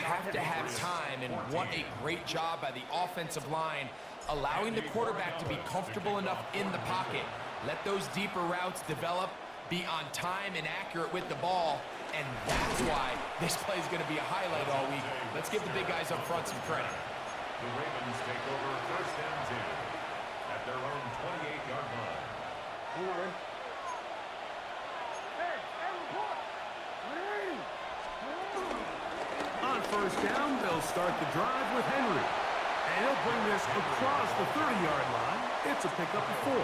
have to have time. And what a great job by the offensive line, allowing the quarterback to be comfortable enough in the pocket. Let those deeper routes develop, be on time and accurate with the ball, and that's why this play is going to be a highlight all week. Let's give the big guys up front some credit. The Ravens take over 1st and 10 at their own 28-yard line. first down. They'll start the drive with Henry. And he'll bring this across the 30-yard line. It's a pickup of 4.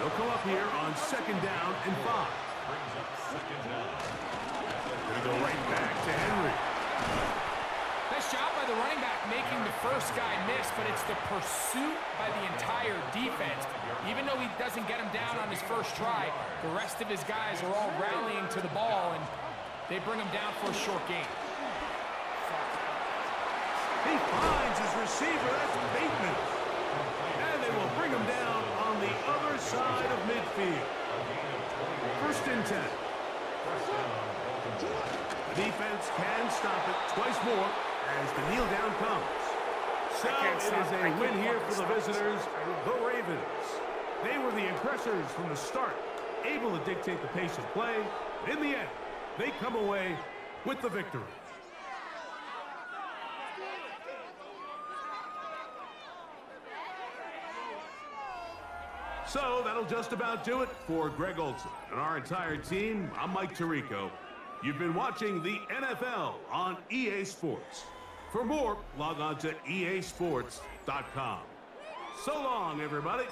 They'll come up here on 2nd down and 5. Gonna go right back to Henry. Nice job by the running back making the first guy miss, but it's the pursuit by the entire defense. Even though he doesn't get him down on his first try, the rest of his guys are all rallying to the ball, and they bring him down for a short gain. He finds his receiver. That's Bateman. And they will bring him down on the other side of midfield. 1st and 10. The defense can stop it twice more as the kneel down comes. So it is a win here for the visitors, the Ravens. They were the aggressors from the start, able to dictate the pace of play. In the end, they come away with the victory. So that'll just about do it for Greg Olson and our entire team. I'm Mike Tirico. You've been watching the NFL on EA Sports. For more, log on to easports.com. So long, everybody.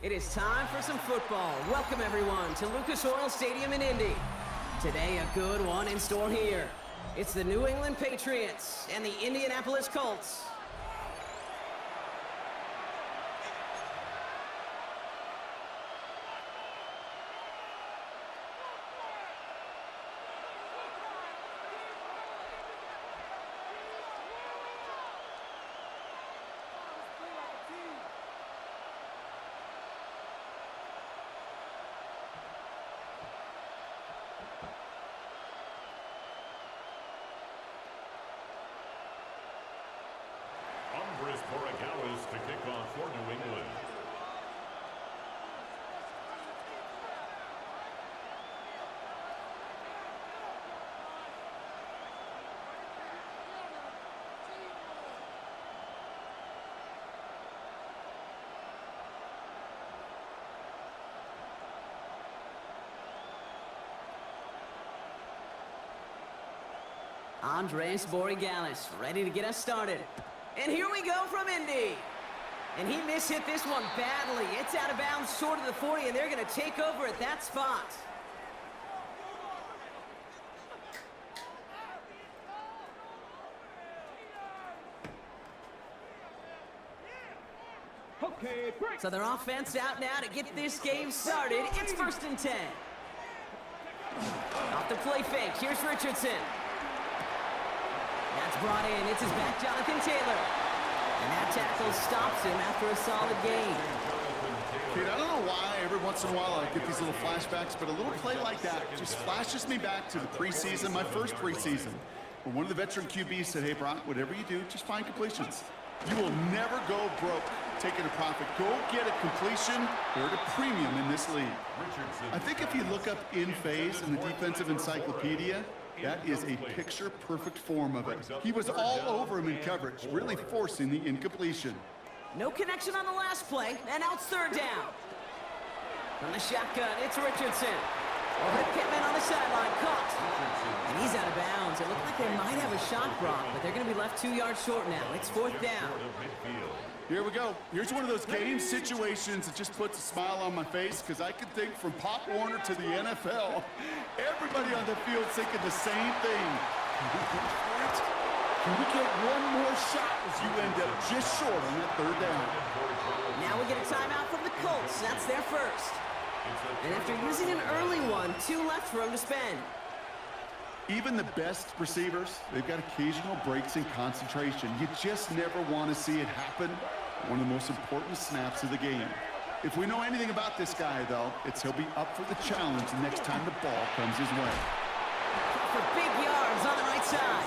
It is time for some football. Welcome, everyone, to Lucas Oil Stadium in Indy. Today, a good one in store here. It's the New England Patriots and the Indianapolis Colts. To kick off for New England. Andres Borregales ready to get us started. And here we go from Indy. And he mishit this one badly. It's out of bounds short of the 40, and they're going to take over at that spot. Okay, break. So their offense out now to get this game started. It's 1st and 10. Off the play fake. Here's Richardson. That's brought in. It's his back, Jonathan Taylor. And that tackle stops him after a solid gain. Dude, I don't know why every once in a while I get these little flashbacks, but a little play like that just flashes me back to the preseason, my first preseason, where one of the veteran QBs said, hey, Brock, whatever you do, just find completions. You will never go broke taking a profit. Go get a completion. They're at a premium in this league. I think if you look up in phase in the defensive encyclopedia, that is a picture-perfect form of it. He was all over him in coverage, really forcing the incompletion. No connection on the last play, and now it's 3rd down. From the shotgun, it's Richardson. Over to Pittman on the sideline, caught. And he's out of bounds. It looked like they might have a shot, Brock, but they're going to be left 2 yards short now. It's 4th down. Here we go. Here's one of those game situations that just puts a smile on my face, because I can think from Pop Warner to the NFL, everybody on the field thinking the same thing. Can we go for it? Can we get one more shot as you end up just short on that 3rd down? Now we get a timeout from the Colts. That's their first. And after using an early one, 2 left for them to spend. Even the best receivers, they've got occasional breaks in concentration. You just never want to see it happen. One of the most important snaps of the game. If we know anything about this guy, though, it's he'll be up for the challenge next time the ball comes his way. For big yards on the right side.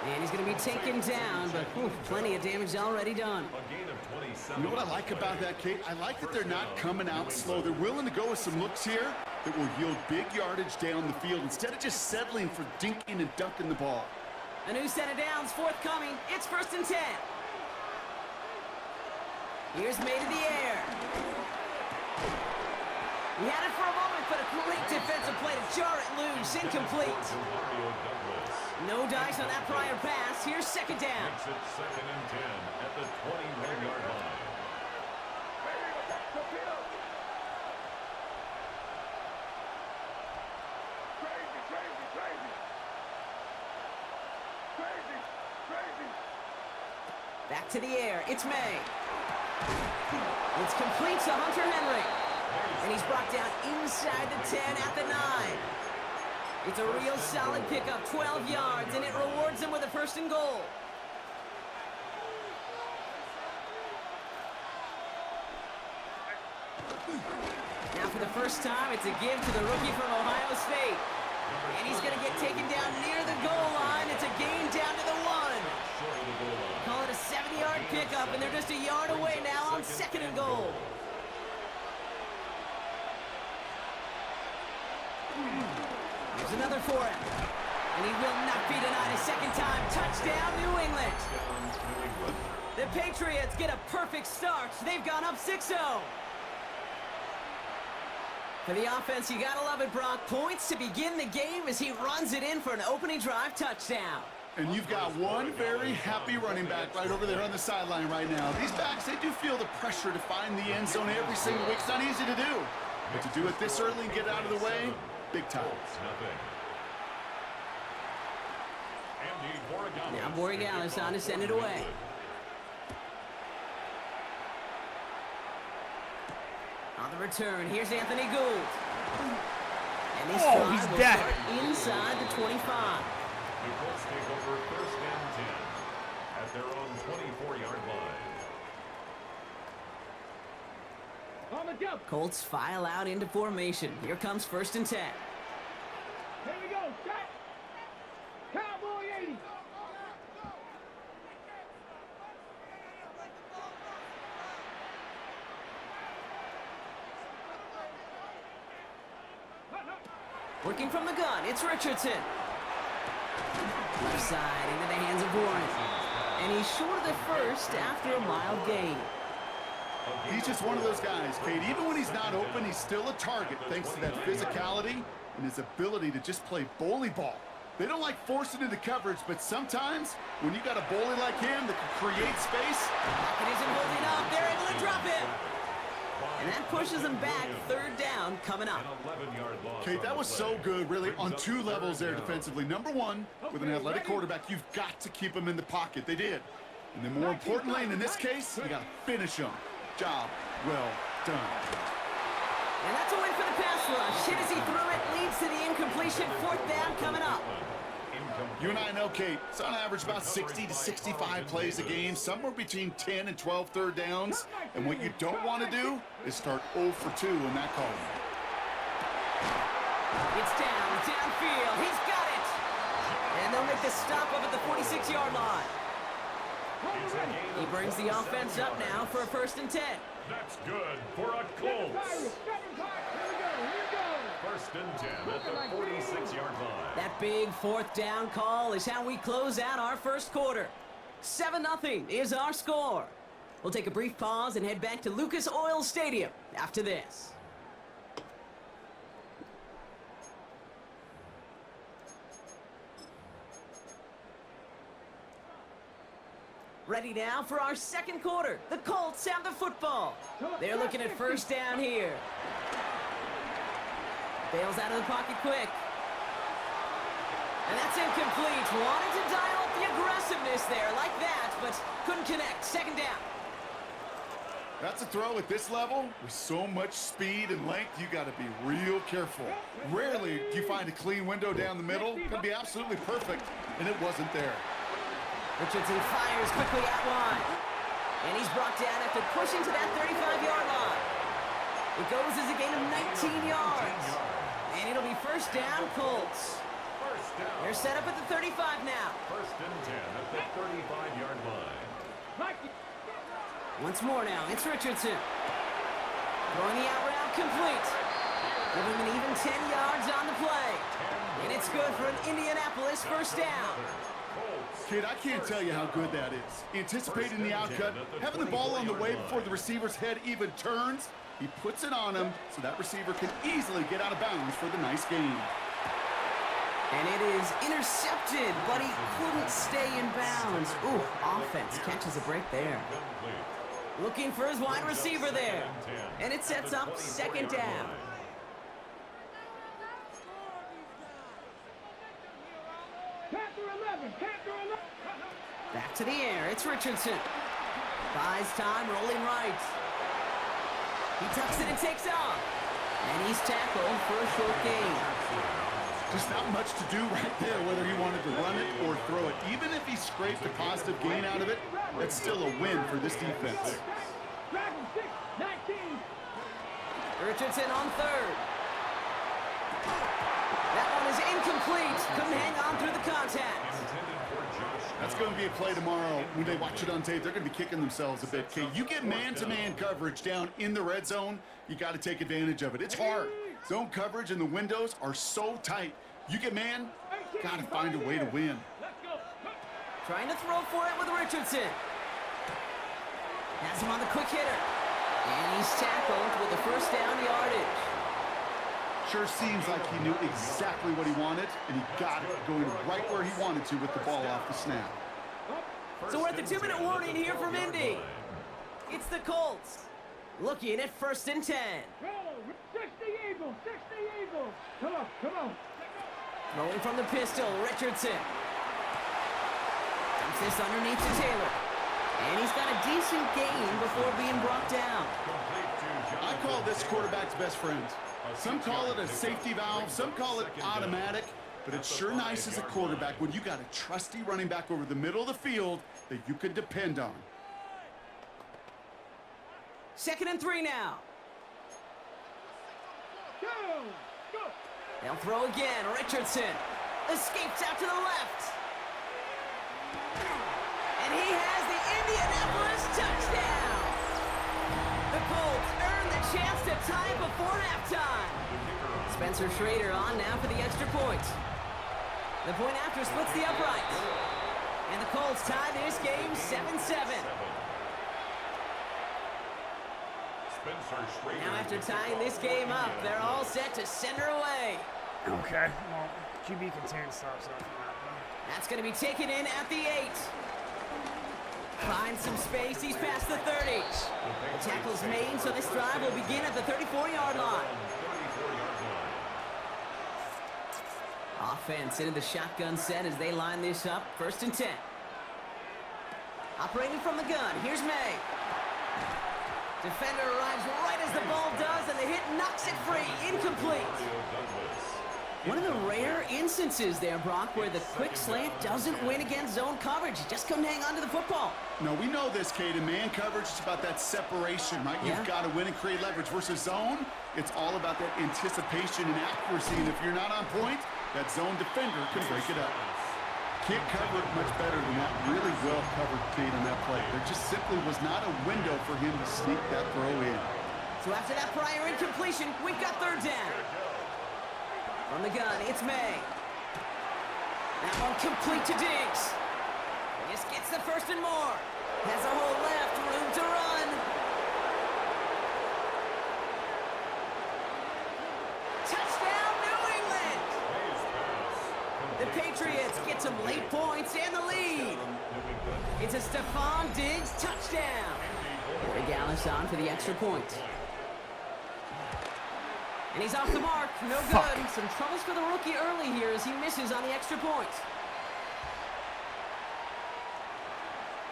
And he's going to be taken down, but plenty of damage already done. You know what I like about that, Kate? I like that they're not coming out slow. They're willing to go with some looks here that will yield big yardage down the field instead of just settling for dinking and dunking the ball. A new set of downs forthcoming. It's 1st and 10. Here's made in the air. He had it for a moment, but a great defensive play to jar it loose. Incomplete. No dice on that prior pass. Here's 2nd down. Makes it 2nd and 10 at the 21-yard line. Back to the air. It's May. It's complete to Hunter Henry. And he's brought down inside the 10 at the 9. It's a real solid pickup, 12 yards, and it rewards him with a 1st and goal. Now for the first time, it's a give to the rookie from Ohio State. And he's going to get taken down near the goal line. It's a gain down to the 1. Call it a 70-yard pickup, and they're just a yard away now on 2nd and goal. There's another for him. And he will not be denied a 2nd time. Touchdown, New England. The Patriots get a perfect start. They've gone up 6-0. For the offense, you gotta love it, Brock. Points to begin the game as he runs it in for an opening drive touchdown. And you've got one very happy running back right over there on the sideline right now. These backs, they do feel the pressure to find the end zone every single week. It's not easy to do. But to do it this early and get out of the way, big time. Now Borregales on to send it away. On the return, here's Anthony Gould. And this drive will start inside the 25. The Colts take over 1st and 10 at their own 24-yard line. Colts file out into formation. Here comes 1st and 10. Here we go, set. Cowboy 80. Working from the gun, it's Richardson. Left side into the hands of Warren. And he's short of the 1st after a mild gain. He's just one of those guys, Kate. Even when he's not open, he's still a target thanks to that physicality and his ability to just play bully ball. They don't like forcing into coverage, but sometimes when you got a bully like him that can create space. Pocket isn't holding up. They're able to drop him. And that pushes them back. 3rd down coming up. Kate, that was so good, really, on 2 levels there defensively. Number 1, with an athletic quarterback, you've got to keep him in the pocket. They did. And then more importantly, and in this case, you got to finish him. Job well done. And that's a win for the pass rush. Hit as he threw it, leads to the incompletion. 4th down coming up. You and I know, Kate, it's on average about 60 to 65 plays a game, somewhere between 10 and 12 3rd downs. And what you don't want to do is start 0 for 2 in that column. It's downfield. He's got it. And they'll make the stop up at the 46-yard line. He brings the offense up now for a 1st and 10. That's good for a Colts. 1st and 10 at the 46-yard line. That big 4th down call is how we close out our 1st quarter. 7-0 is our score. We'll take a brief pause and head back to Lucas Oil Stadium after this. Ready now for our 2nd quarter. The Colts have the football. They're looking at 1st down here. Bails out of the pocket quick. And that's incomplete. Wanted to dial up the aggressiveness there like that, but couldn't connect. 2nd down. That's a throw at this level. With so much speed and length, you got to be real careful. Rarely do you find a clean window down the middle. Could be absolutely perfect, and it wasn't there. Richardson fires quickly out wide. And he's brought down after pushing to that 35-yard line. It goes as a gain of 19 yards. And it'll be first down, Colts. They're set up at the 35 now. First and 10 at the 35-yard line. Once more now, it's Richardson. Throwing the out route complete. Give him an even 10 yards on the play. And it's good for an Indianapolis first down. Kid, I can't tell you how good that is. Anticipating the outcut, having the ball on the way before the receiver's head even turns, he puts it on him so that receiver can easily get out of bounds for the nice gain. And it is intercepted, but he couldn't stay in bounds. Ooh, offense catches a break there. Looking for his wide receiver there. And it sets up second down. Back to the air, it's Richardson. Buys time, rolling right. He tucks it and takes off. And he's tackled for a short gain. Just not much to do right there, whether he wanted to run it or throw it. Even if he scraped a positive gain out of it, that's still a win for this defense. Richardson on third. That one is incomplete. Couldn't hang on through the contact. That's going to be a play tomorrow. When they watch it on tape, they're going to be kicking themselves a bit. Okay, you get man-to-man coverage down in the red zone, you got to take advantage of it. It's hard. Zone coverage and the windows are so tight. You get man, got to find a way to win. Trying to throw for it with Richardson. Has him on the quick hitter. And he's tackled with the first down yardage. Sure seems like he knew exactly what he wanted, and he got it going right where he wanted to with the ball off the snap. So we're at the 2-minute warning here from Indy. It's the Colts. Looking at first and 10. 60 Eagles, 60 Eagles. Come on, come on. Throwing from the pistol, Richardson. Dumps this underneath to Taylor. And he's got a decent gain before being brought down. I call this quarterback's best friend. Some call it a safety valve, some call it automatic, but it's sure nice as a quarterback when you got a trusty running back over the middle of the field that you can depend on. 2nd and 3 now. Go, go. They'll throw again. Richardson escapes out to the left. And he has the Indianapolis touchdown. The Colts earn the chance to tie it before halftime. Spencer Schrader on now for the extra point. The point after splits the upright. And the Colts tie this game 7-7. Now after tying this game up, they're all set to send her away. Okay, well, QB contain stops off that. That's going to be taken in at the 8. Finds some space, he's past the 30. The tackle's made, so this drive will begin at the 34-yard line. Offense into the shotgun set as they line this up. 1st and 10. Operating from the gun, here's May. Defender arrives right as the ball does, and the hit knocks it free. Incomplete. One of the rare instances there, Brock, where the quick slant doesn't win against zone coverage. You just couldn't hang on to the football. No, we know this, Kate. In man coverage, it's about that separation, right? Yeah. You've got to win and create leverage. Versus zone, it's all about that anticipation and accuracy. And if you're not on point, that zone defender can break it up. Can't cover it much better than that. Really well covered, Kate, on that play. There just simply was not a window for him to sneak that throw in. So after that prior incompletion, we've got 3rd down. From the gun, it's May. That one complete to Diggs. Just gets the 1st and more. Has a hole left, room to run. Touchdown, New England! The Patriots get some late points and the lead. It's a Stephon Diggs touchdown. Corey Gallis on for the extra point. And he's off the mark, no good. Some troubles for the rookie early here as he misses on the extra point.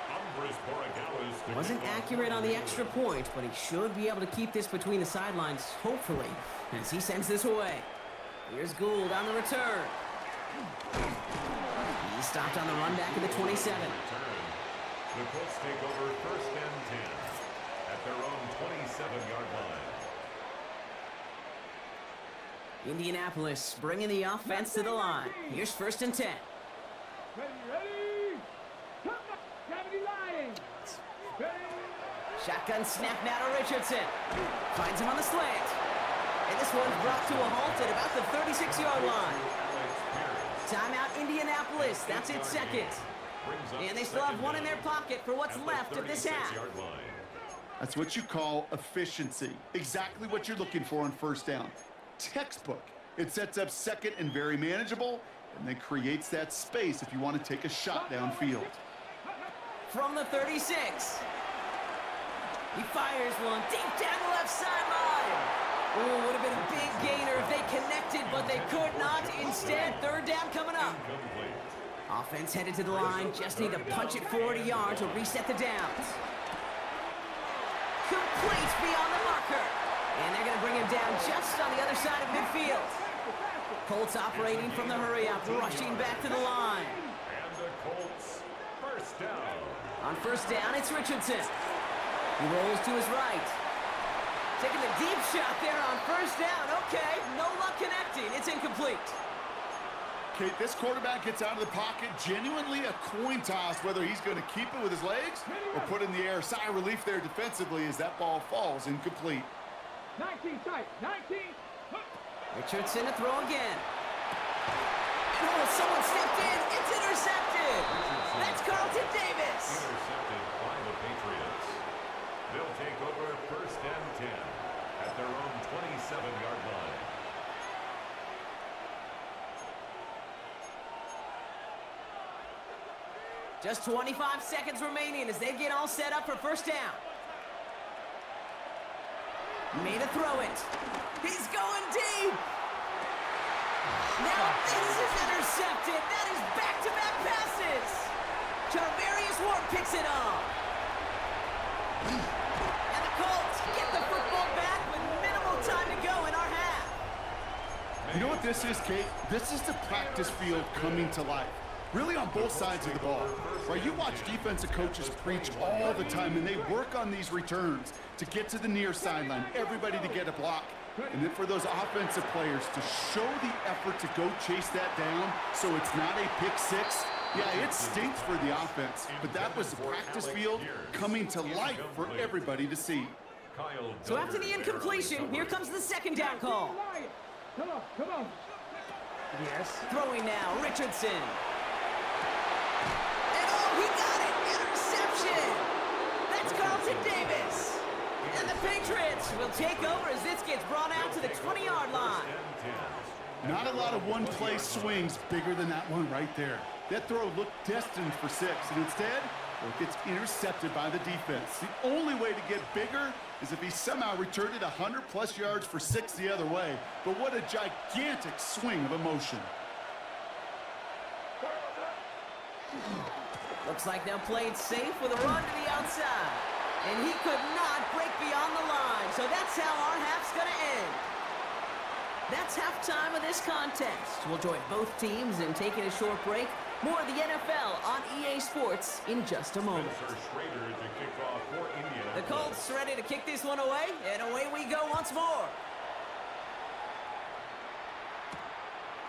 Umbris Borregales Wasn't accurate on the extra point, but he should be able to keep this between the sidelines, hopefully, as he sends this away. Here's Gould on the return. He stopped on the run back in the 27. The Colts take over 1st and 10 at their own 27-yard line. Indianapolis bringing the offense to the line. Here's 1st and 10. Ready? Come on, Gravity Lions. Shotgun snap now to Richardson. Finds him on the slant. And this one's brought to a halt at about the 36-yard line. Timeout Indianapolis. That's its second. And they still have one in their pocket for what's left of this half. That's what you call efficiency. Exactly what you're looking for on 1st down. Textbook. It sets up 2nd and very manageable, and then creates that space if you want to take a shot downfield. From the 36. He fires one deep down the left sideline. Oh, would have been a big gainer if they connected, but they could not. Instead, 3rd down coming up. Offense headed to the line. Just need to punch it 40 yards to reset the downs. Complete beyond the marker. And they're going to bring him down just on the other side of midfield. Colts operating from the hurry-up, rushing back to the line. And the Colts, 1st down. On 1st down, it's Richardson. He rolls to his right. Taking the deep shot there on 1st down. Okay, no luck connecting. It's incomplete. Kate, this quarterback gets out of the pocket, genuinely a coin toss whether he's going to keep it with his legs or put it in the air. Sigh of relief there defensively as that ball falls incomplete. 19 tight, 19. Richardson to throw again. Oh, someone stepped in. It's intercepted. That's Carlton Davis. Intercepted by the Patriots. They'll take over 1st and 10 at their own 27-yard line. Just 25 seconds remaining as they get all set up for 1st down. Made a throw it. He's going deep. Now this is intercepted. That is back-to-back passes. Charvarius Ward picks it off. And the Colts get the football back with minimal time to go in our half. You know what this is, Kate? This is the practice field coming to life. Really on both sides of the ball. Right, you watch defensive coaches preach all the time, and they work on these returns to get to the near sideline, everybody to get a block. And then for those offensive players to show the effort to go chase that down so it's not a pick six. Yeah, it stinks for the offense, but that was the practice field coming to life for everybody to see. So after the incompletion, here comes the 2nd down call. Come on, come on. Yes. Throwing now, Richardson. And oh, he got it! Interception! That's Carlton Davis. And the Patriots will take over as this gets brought out to the 20-yard line. Not a lot of one-play swings bigger than that one right there. That throw looked destined for 6, and instead, it gets intercepted by the defense. The only way to get bigger is if he somehow returned it 100-plus yards for 6 the other way. But what a gigantic swing of emotion. Looks like they'll play it safe with a run to the outside. And he could not break beyond the line. So that's how our half's going to end. That's halftime of this contest. We'll join both teams in taking a short break. More of the NFL on EA Sports in just a moment. The Colts ready to kick this one away, and away we go once more.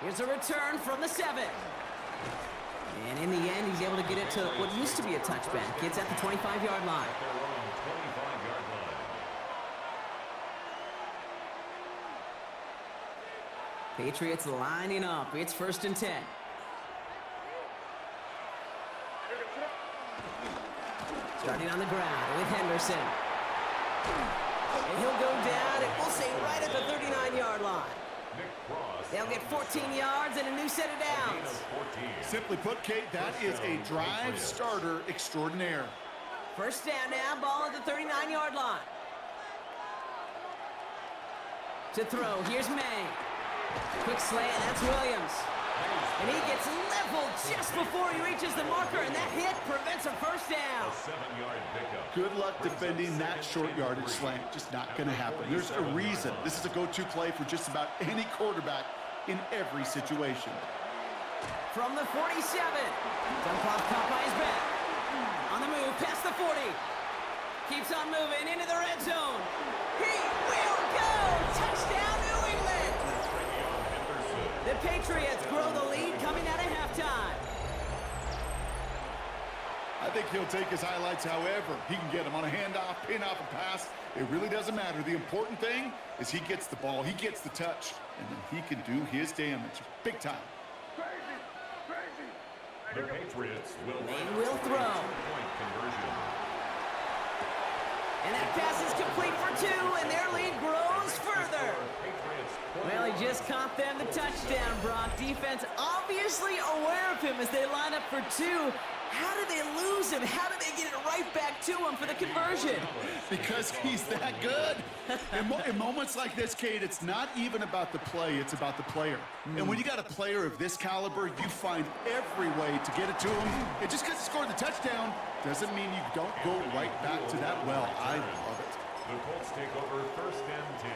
Here's a return from the 7. And in the end, he's able to get it to what used to be a touchback. It's at the 25-yard line. Patriots lining up. It's 1st and 10. Starting on the ground with Henderson. And he'll go down, and we'll say right at the 39-yard line. They'll get 14 yards and a new set of downs. Simply put, Kate, that is a drive starter extraordinaire. 1st down now, ball at the 39-yard line. To throw, here's May. Quick slant, that's Williams. And he gets leveled just before he reaches the marker, and that hit prevents a first down. A 7-yard pickup. Good luck defending that short yardage slant. Just not going to happen. There's a reason. This is a go-to play for just about any quarterback in every situation. From the 47, dump off caught by his back. On the move, past the 40. Keeps on moving into the red zone. He will go! Touchdown, New England! The Patriots grow the lead coming out of halftime. I think he'll take his highlights however he can get them on a handoff, pin off a pass. It really doesn't matter. The important thing is he gets the ball, he gets the touch, and then he can do his damage big time. The Patriots will throw. Point conversion. And that pass is complete for 2, and their lead grows further. Well, he just caught them the touchdown, Brock. Defense obviously aware of him as they line up for 2. How did they lose him? How did they get it right back to him for the conversion? Because he's that good. In moments like this, Kate, it's not even about the play, it's about the player. And when you got a player of this caliber, you find every way to get it to him. And just because he scored the touchdown doesn't mean you don't go right back to that well. I love it. The Colts take over 1st and 10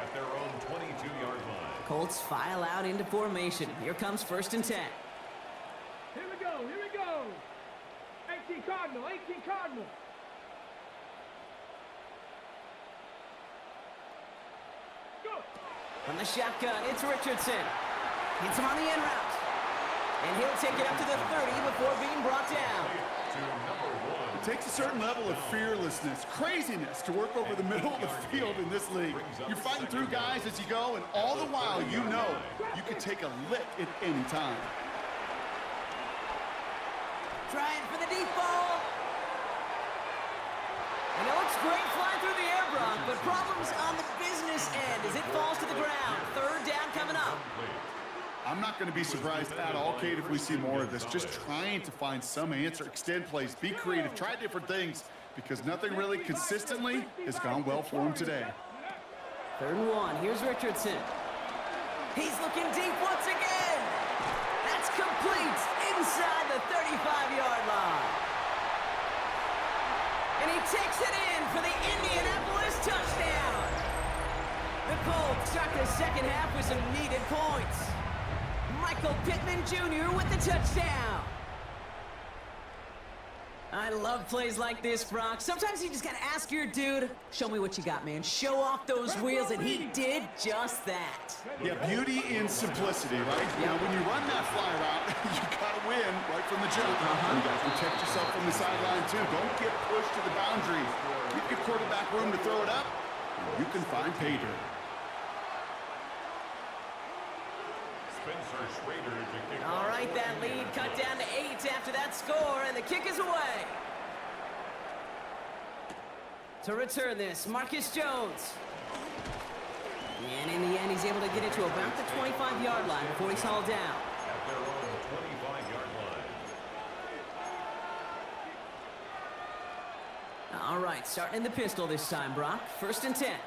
at their own 22-yard line. Colts file out into formation. Here comes 1st and 10. Here we go, here we go. 18 Cardinal, 18 Cardinal. Go. From the shotgun, it's Richardson. Hits him on the end route. And he'll take it up to the 30 before being brought down. It takes a certain level of fearlessness, craziness to work over the middle of the field in this league. You're fighting through guys as you go, and all the while you know you can take a lick at any time. Trying for the deep ball. And it looks great flying through the air, Brock, but problems on the business end as it falls to the ground. 3rd down coming up. I'm not going to be surprised at all, Kate, if we see more of this. Just trying to find some answer, extend plays, be creative, try different things, because nothing really consistently has gone well for him today. 3rd and 1. Here's Richardson. He's looking deep once again. That's complete inside the 35-yard line. And he takes it in for the Indianapolis touchdown. The Colts start the second half with some needed points. Michael Pittman Jr. with the touchdown. I love plays like this, Brock. Sometimes you just gotta ask your dude, show me what you got, man. Show off those wheels, and he did just that. Yeah, beauty in simplicity, right? Yeah. Now, when you run that fly route, you gotta win right from the jump. You gotta protect yourself from the sideline, too. Don't get pushed to the boundary. Give your quarterback room to throw it up, and you can find pay dirt. All right, that lead cut down to 8 after that score, and the kick is away. To return this, Marcus Jones. And in the end, he's able to get it to about the 25-yard line before he's hauled down. At their own 25-yard line. All right, starting in the pistol this time, Brock. 1st and 10.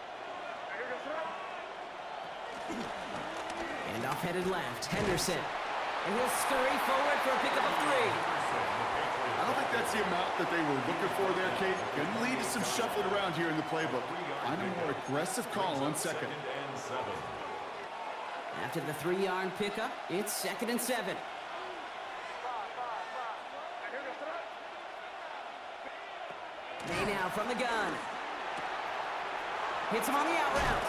And off headed left, Henderson. And he'll scurry forward for a pickup of 3. I don't think that's the amount that they were looking for there, Kate. Can lead to some shuffling around here in the playbook. Find a more aggressive call on 2nd. After the 3-yard pickup, it's 2nd and 7. May now from the gun. Hits him on the out route.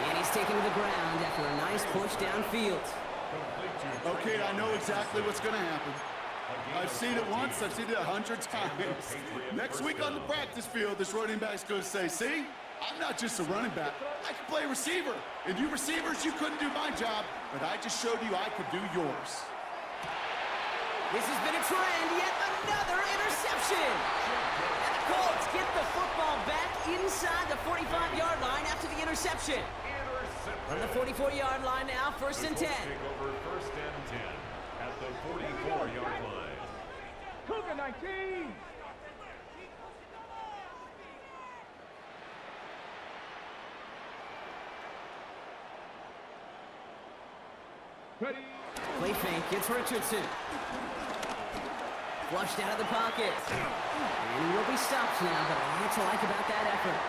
And he's taken to the ground after a nice push downfield. Okay, I know exactly what's going to happen. I've seen it once, I've seen it 100 times. Next week on the practice field, this running back's going to say, see, I'm not just a running back, I can play receiver. And you receivers, you couldn't do my job, but I just showed you I could do yours. This has been a trend, yet another interception. And the Colts get the football back inside the 45-yard line after the interception. From the 44-yard line now, 1st and 10. Take over 1st and 10 at the 44-yard line. Cougar 19. Ready. Play fake, it's Richardson. Flushed out of the pocket. And he will be stopped now, but what to like about that effort?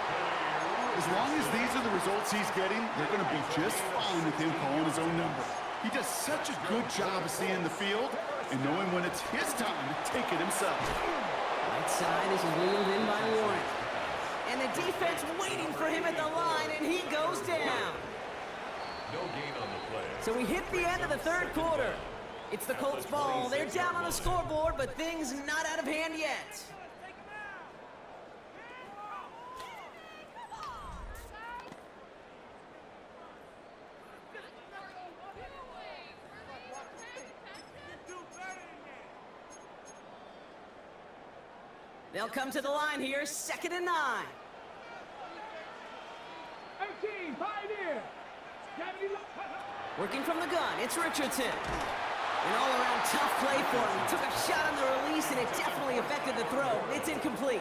As long as these are the results he's getting, they're going to be just fine with him calling his own number. He does such a good job of seeing the field and knowing when it's his time to take it himself. Right side is wheeled in by Warren. And the defense waiting for him at the line, and he goes down. No gain on the play. So we hit the end of the third quarter. It's the Colts' ball. They're down on the scoreboard, but things not out of hand yet. They'll come to the line here, 2nd and 9. 18, pioneer. Working from the gun, it's Richardson. An all-around tough play for him. He took a shot on the release, and it definitely affected the throw. It's incomplete.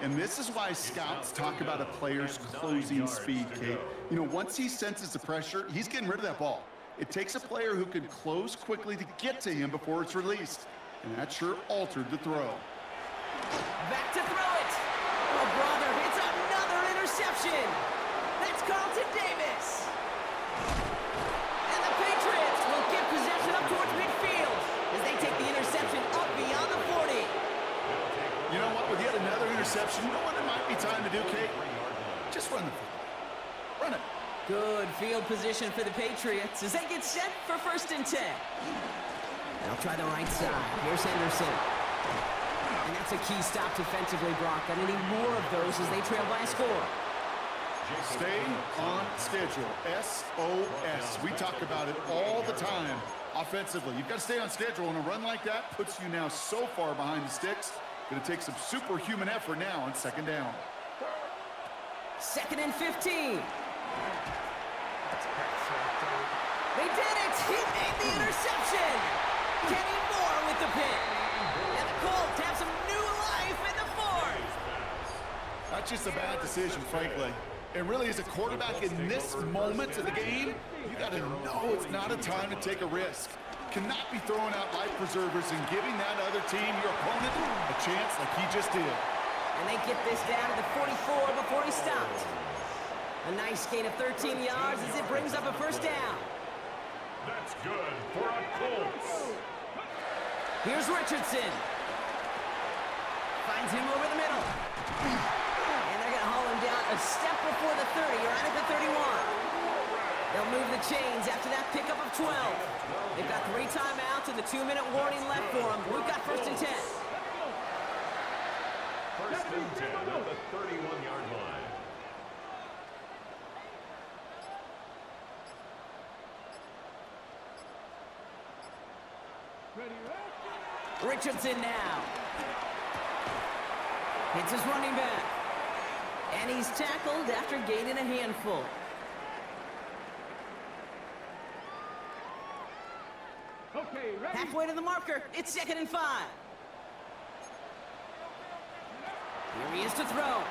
And this is why scouts talk about a player's closing speed, Kate. You know, once he senses the pressure, he's getting rid of that ball. It takes a player who can close quickly to get to him before it's released. And that sure altered the throw. Back to throw it. Oh, brother, it's another interception. That's Carlton Davis. And the Patriots will get possession up towards midfield as they take the interception up beyond the 40. You know what? With yet another interception, you know what it might be time to do, Kate? Just run the football. Run it. Good field position for the Patriots as they get set for 1st and 10. They'll try the right side. Here's Henderson. And that's a key stop defensively, Brock. And they need more of those as they trail by a score. Stay on schedule. SOS. We talk about it all the time offensively. You've got to stay on schedule, and a run like that puts you now so far behind the sticks that it takes some superhuman effort now on 2nd down. 2nd and 15. They did it! He made the interception! Kenny Moore with the pick. And the Colts have some new life in the 4th. That's just a bad decision, frankly. And really, as a quarterback in this moment of the game, you got to know it's not a time to take a risk. Cannot be throwing out life preservers and giving that other team, your opponent, a chance like he just did. And they get this down to the 44 before he stopped. A nice gain of 13 yards as it brings up a 1st down. That's good for a Colts. Here's Richardson. Finds him over the middle. And they're going to haul him down a step before the 30, right at the 31. They'll move the chains after that pickup of 12. They've got 3 timeouts and the 2-minute warning left for them. We've got 1st and 10. 1st and 10 at the 31-yard line. Richardson now. Hits his running back. And he's tackled after gaining a handful. Okay, ready. Halfway to the marker. It's 2nd and 5. Here he is to throw.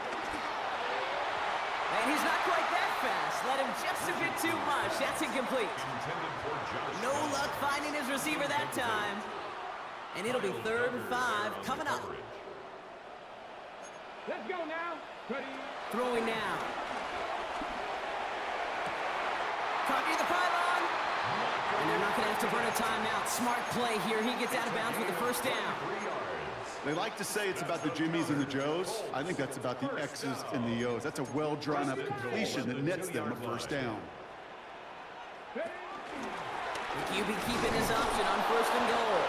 And he's not quite that fast. Let him just a bit too much. That's incomplete. No luck finding his receiver that time. And it'll be 3rd and 5 coming up. Let's go now. Ready. Throwing now. Caught near the pylon. And they're not going to have to burn a timeout. Smart play here. He gets out of bounds with the 1st down. They like to say it's about the Jimmies and the Joes. I think that's about the X's and the O's. That's a well-drawn-up completion that nets them a 1st down. The QB keeping his option on 1st and goal.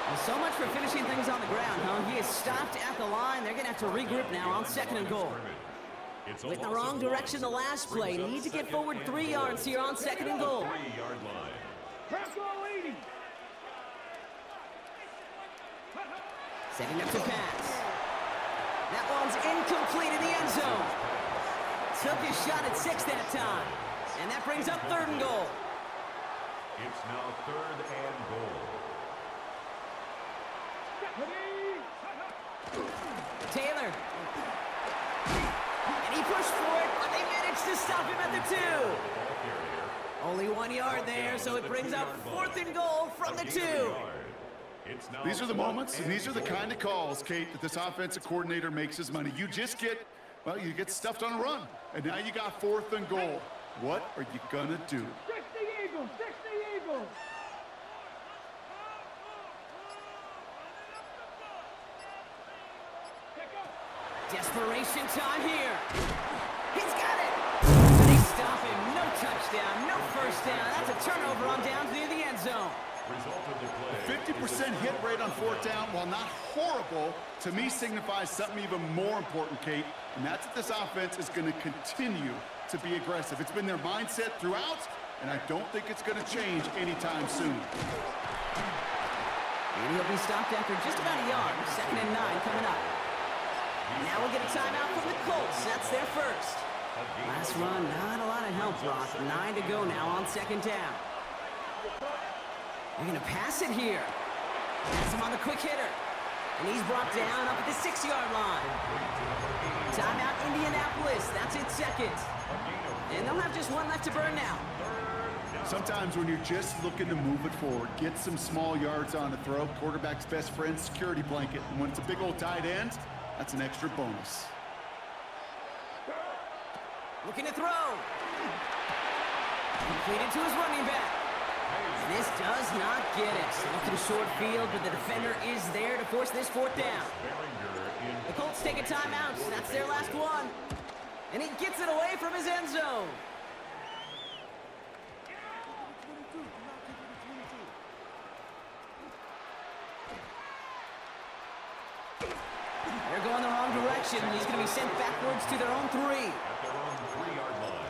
Well, so much for finishing things on the ground, huh? He is stopped at the line. They're going to have to regroup now on 2nd and goal. Went in the wrong direction the last play. Need to get forward 3 yards here on 2nd and goal. Setting up to pass. That one's incomplete in the end zone. Took his shot at 6 that time. And that brings up 3rd and goal. It's now 3rd and goal. Taylor. And he pushed for it, but they managed to stop him at the 2. Only 1 yard there, so it brings up 4th and goal from the 2. These are the moments, and these are the kind of calls, Kate, that this offensive coordinator makes his money. You just get, well, you get stuffed on a run, and now you got 4th and goal. What are you gonna do? 60 Eagles, 60 Eagles. Desperation time here. He's got it. They stop him. No touchdown, no first down. That's a turnover on downs near the end zone. 50% hit rate on 4th down, while not horrible, to me signifies something even more important, Kate, and that's that this offense is going to continue to be aggressive. It's been their mindset throughout, and I don't think it's going to change anytime soon. And he'll be stopped after just about a yard. 2nd and 9 coming up. Now we'll get a timeout from the Colts. That's their first. Last run, not a lot of help, Brock. 9 to go now on 2nd down. They're going to pass it here. Has him on the quick hitter. And he's brought down up at the 6-yard line. Timeout Indianapolis. That's its 2nd. And they'll have just 1 left to burn now. Sometimes when you're just looking to move it forward, get some small yards on a throw, quarterback's best friend, security blanket. And when it's a big old tight end, that's an extra bonus. Looking to throw. Completed to his running back. This does not get it. Looking short field, but the defender is there to force this 4th down. The Colts take a timeout. That's their last one. And he gets it away from his end zone. They're going the wrong direction. He's going to be sent backwards to their own 3. At their own 3-yard line.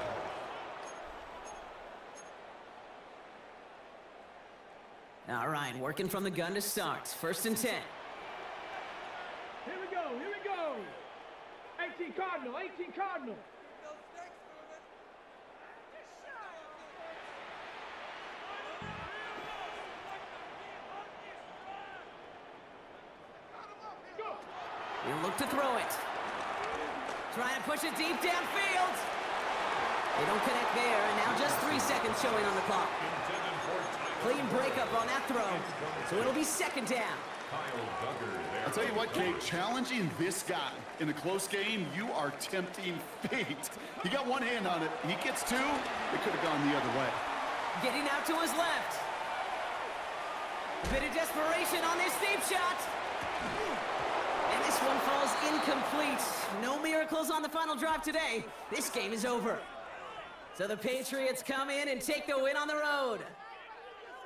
All right, working from the gun to start. 1st and 10. Here we go, here we go. 18 Cardinal, 18 Cardinal. He'll look to throw it. Trying to push it deep downfield. They don't connect there, and now just 3 seconds showing on the clock. Clean breakup on that throw, so it'll be 2nd down. I'll tell you what, Kate, challenging this guy in a close game, you are tempting fate. He got 1 hand on it. He gets 2. It could have gone the other way. Getting out to his left. A bit of desperation on this deep shot. And this one falls incomplete. No miracles on the final drive today. This game is over. So the Patriots come in and take the win on the road.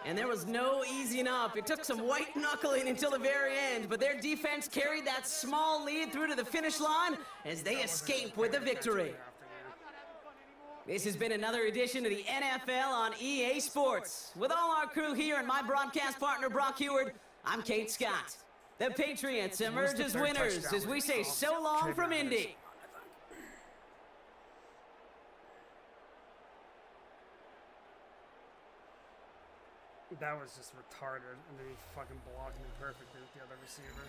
And there was no easing up. It took some white knuckling until the very end, but their defense carried that small lead through to the finish line as they escape with the victory. This has been another edition of the NFL on EA Sports. With all our crew here and my broadcast partner, Brock Heward, I'm Kate Scott. The Patriots emerge as winners as we say so long from Indy. That was just retarded, and then he fucking blocked me perfectly with the other receiver.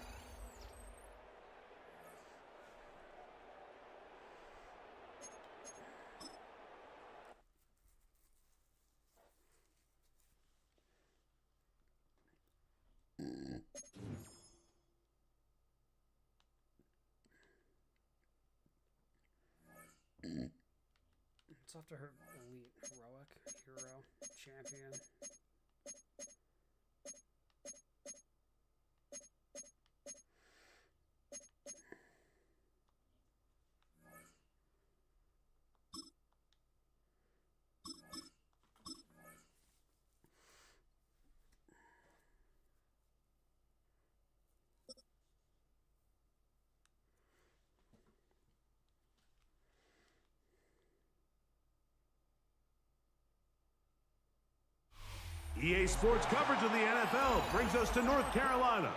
It's after her elite heroic hero champion. EA Sports coverage of the NFL brings us to North Carolina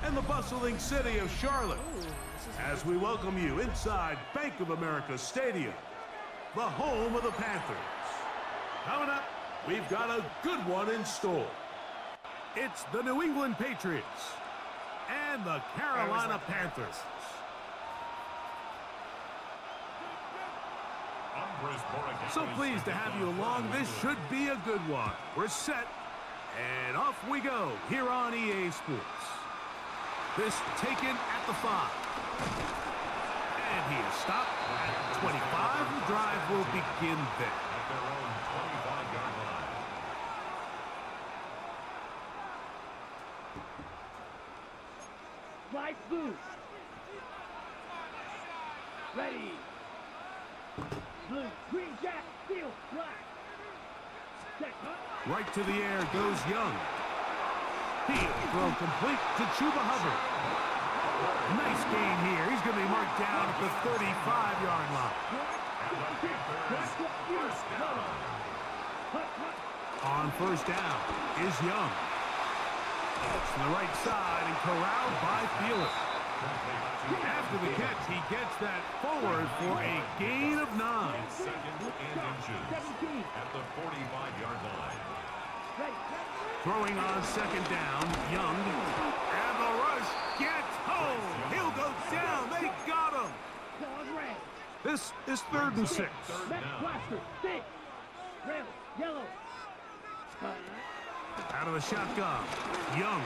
and the bustling city of Charlotte as we welcome you inside Bank of America Stadium, the home of the Panthers. Coming up, we've got a good one in store. It's the New England Patriots and the Carolina Panthers. So pleased to have you along. This should be a good one. We're set, and off we go here on EA Sports. This taken at the 5. And he is stopped at 25. The drive will begin there. At their own 25-yard line. Right boost. Ready. Blue, green, jack, steel, black. Set, huh? Right to the air goes Young. He'll throw complete to Chuba Hubbard. Nice gain here. He's going to be marked down at the 35-yard line. On first down is Young. To the right side and corralled by Thielen. After the catch, he gets that forward for a gain of 9. Second and inches at the 45-yard line. Throwing on second down, Young. And the rush gets home. He'll go down. They got him. This is 3rd and 6. Red, yellow. Out of the shotgun, Young.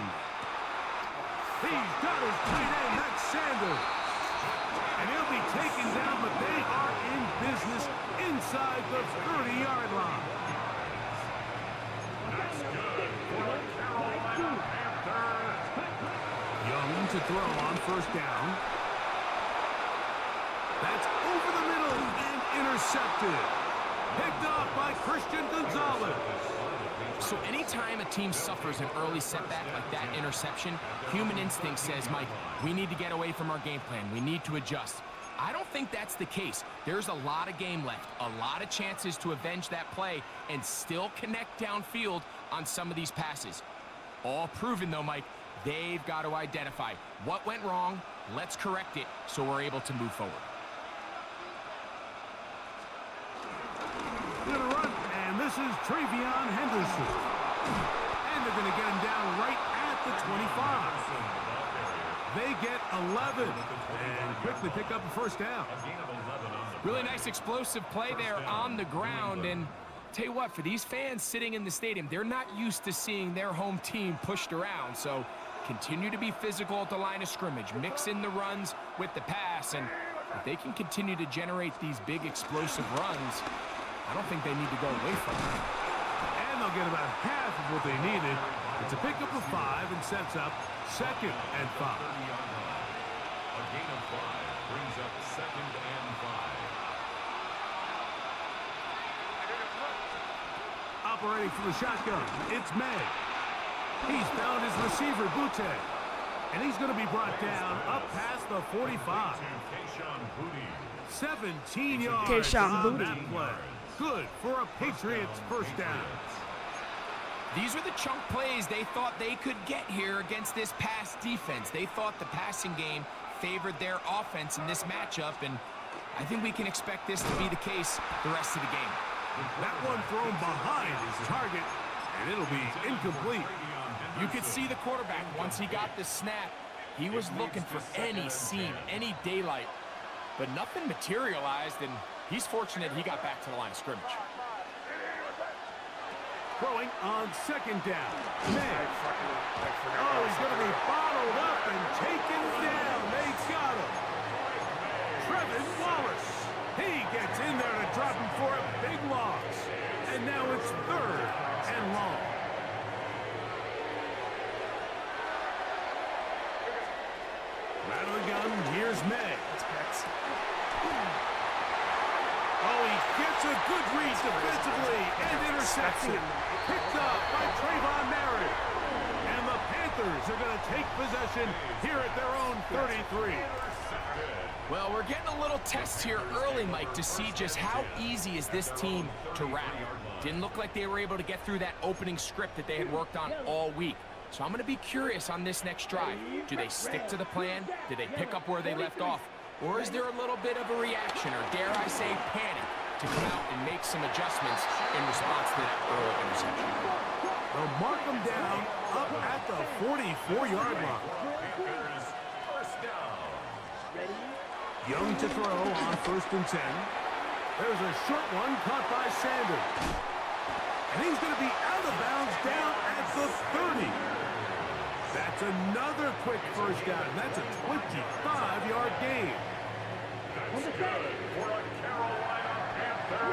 He's got his tight end, that's Sanders. And he'll be taken down, but they are in business inside the 30-yard line. That's good for the Carolina Panthers. Young to throw on first down. That's over the middle and intercepted. Picked off by Christian Gonzalez. So anytime a team suffers an early setback like that interception, human instinct says, Mike, we need to get away from our game plan. We need to adjust. I don't think that's the case. There's a lot of game left, a lot of chances to avenge that play and still connect downfield on some of these passes. All proven, though, Mike, they've got to identify what went wrong, let's correct it so we're able to move forward. Going to run, and this is Travion Henderson. And they're going to get him down right at the 25. They get 11 and quickly pick up a first down. Really nice explosive play there on the ground. And tell you what, for these fans sitting in the stadium, they're not used to seeing their home team pushed around. So continue to be physical at the line of scrimmage. Mix in the runs with the pass. And if they can continue to generate these big explosive runs, I don't think they need to go away from it. And they'll get about half of what they needed. It's a pickup of 5 and sets up 2nd and 5. A gain of 5 brings up 2nd and 5. Operating from the shotgun, it's May. He's found his receiver, Butte. And he's going to be brought down up past the 45. 17 yards on that play. Good for a Patriots first down. These are the chunk plays they thought they could get here against this pass defense. They thought the passing game favored their offense in this matchup, and I think we can expect this to be the case the rest of the game. That one thrown behind his target, and it'll be incomplete. You could see the quarterback, once he got the snap, he was looking for any seam, any daylight, but nothing materialized, and he's fortunate he got back to the line of scrimmage. Throwing on second down. May. Oh, he's going to be bottled up and taken down. They got him. Trevin Wallace. He gets in there to drop him for a big loss. And now it's 3rd and long. Out of the gun, here's May. Oh, he gets a good read defensively and interception. Picked up by Trayvon Merritt. And the Panthers are going to take possession here at their own 33. Well, we're getting a little test here early, Mike, to see just how easy is this team to rally. Didn't look like they were able to get through that opening script that they had worked on all week. So I'm going to be curious on this next drive. Do they stick to the plan? Do they pick up where they left off? Or is there a little bit of a reaction, or dare I say panic, to come out and make some adjustments in response to that early interception? They'll mark them down up at the 44-yard line. First down. Young to throw on 1st and 10. There's a short one caught by Sanders. And he's going to be out of bounds down at the 30. That's another quick first down. That's a 25-yard gain. That's good for a Carolina Panther.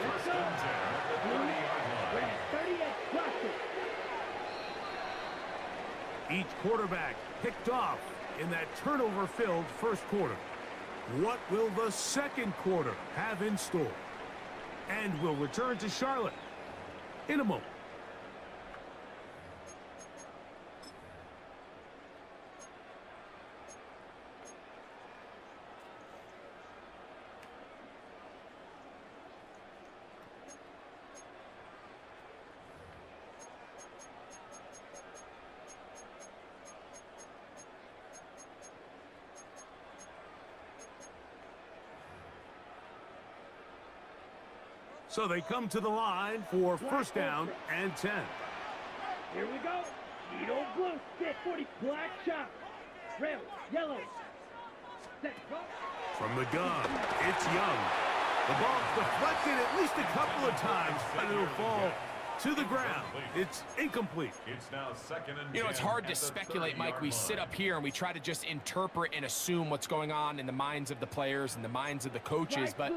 First and 10 at the 30-yard line. 38, watch it. Each quarterback picked off in that turnover-filled first quarter. What will the second quarter have in store? And we'll return to Charlotte in a moment. So they come to the line for first down and 10. Here we go. Needle blue, 40, black chop. Red, yellow. Set, go. From the gun, it's Young. The ball's deflected at least a couple of times, but it'll fall to the ground. It's incomplete. It's now second and 10. You know, it's hard to speculate, Mike. We sit up here and we try to just interpret and assume what's going on in the minds of the players and the minds of the coaches, but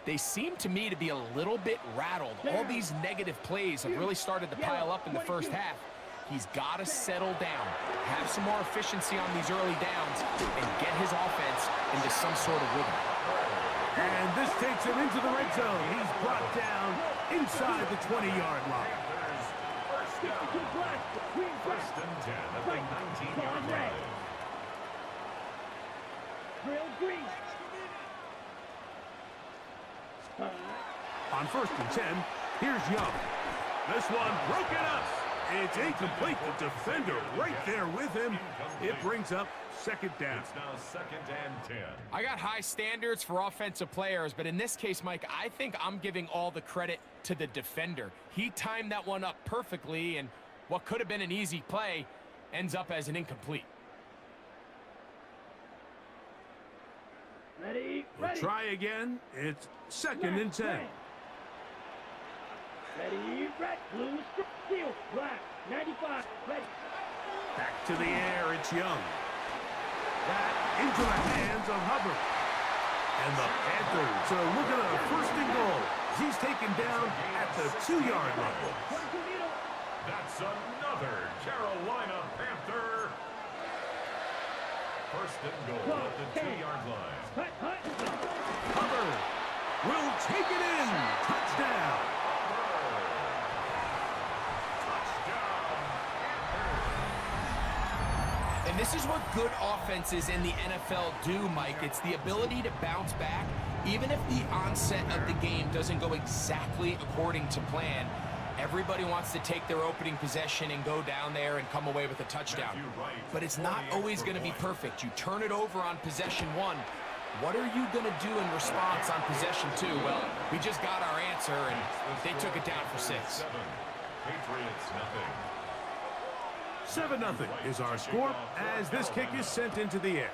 they seem to me to be a little bit rattled. All these negative plays have really started to pile up in the first half. He's got to settle down, have some more efficiency on these early downs, and get his offense into some sort of rhythm. And this takes him into the red zone. He's brought down inside the 20-yard line. First and 10 at the 19-yard line. Drill green. On first and 10, here's Young. This one broken up. It's incomplete. The defender right there with him. It brings up second down. It's now second and 10. I got high standards for offensive players, but in this case, Mike, I think I'm giving all the credit to the defender. He timed that one up perfectly, and what could have been an easy play ends up as an incomplete. Ready, We'll ready. try again. It's second and 10. Ready, red, blue, steel, black, 95, ready. Back to the air, it's Young. That into the hands of Hubbard. And the Panthers are looking at a first and goal. He's taken down at the 2-yard line. That's another Carolina Panther. First and goal at the 2-yard line. Hubbard will take it in. Touchdown. And this is what good offenses in the NFL do, Mike. It's the ability to bounce back, even if the onset of the game doesn't go exactly according to plan. Everybody wants to take their opening possession and go down there and come away with a touchdown. But it's not always going to be perfect. You turn it over on possession 1. What are you going to do in response on possession 2? Well, we just got our answer, and they took it down for 6. Patriots nothing. 7-0 is our score as this kick is sent into the air.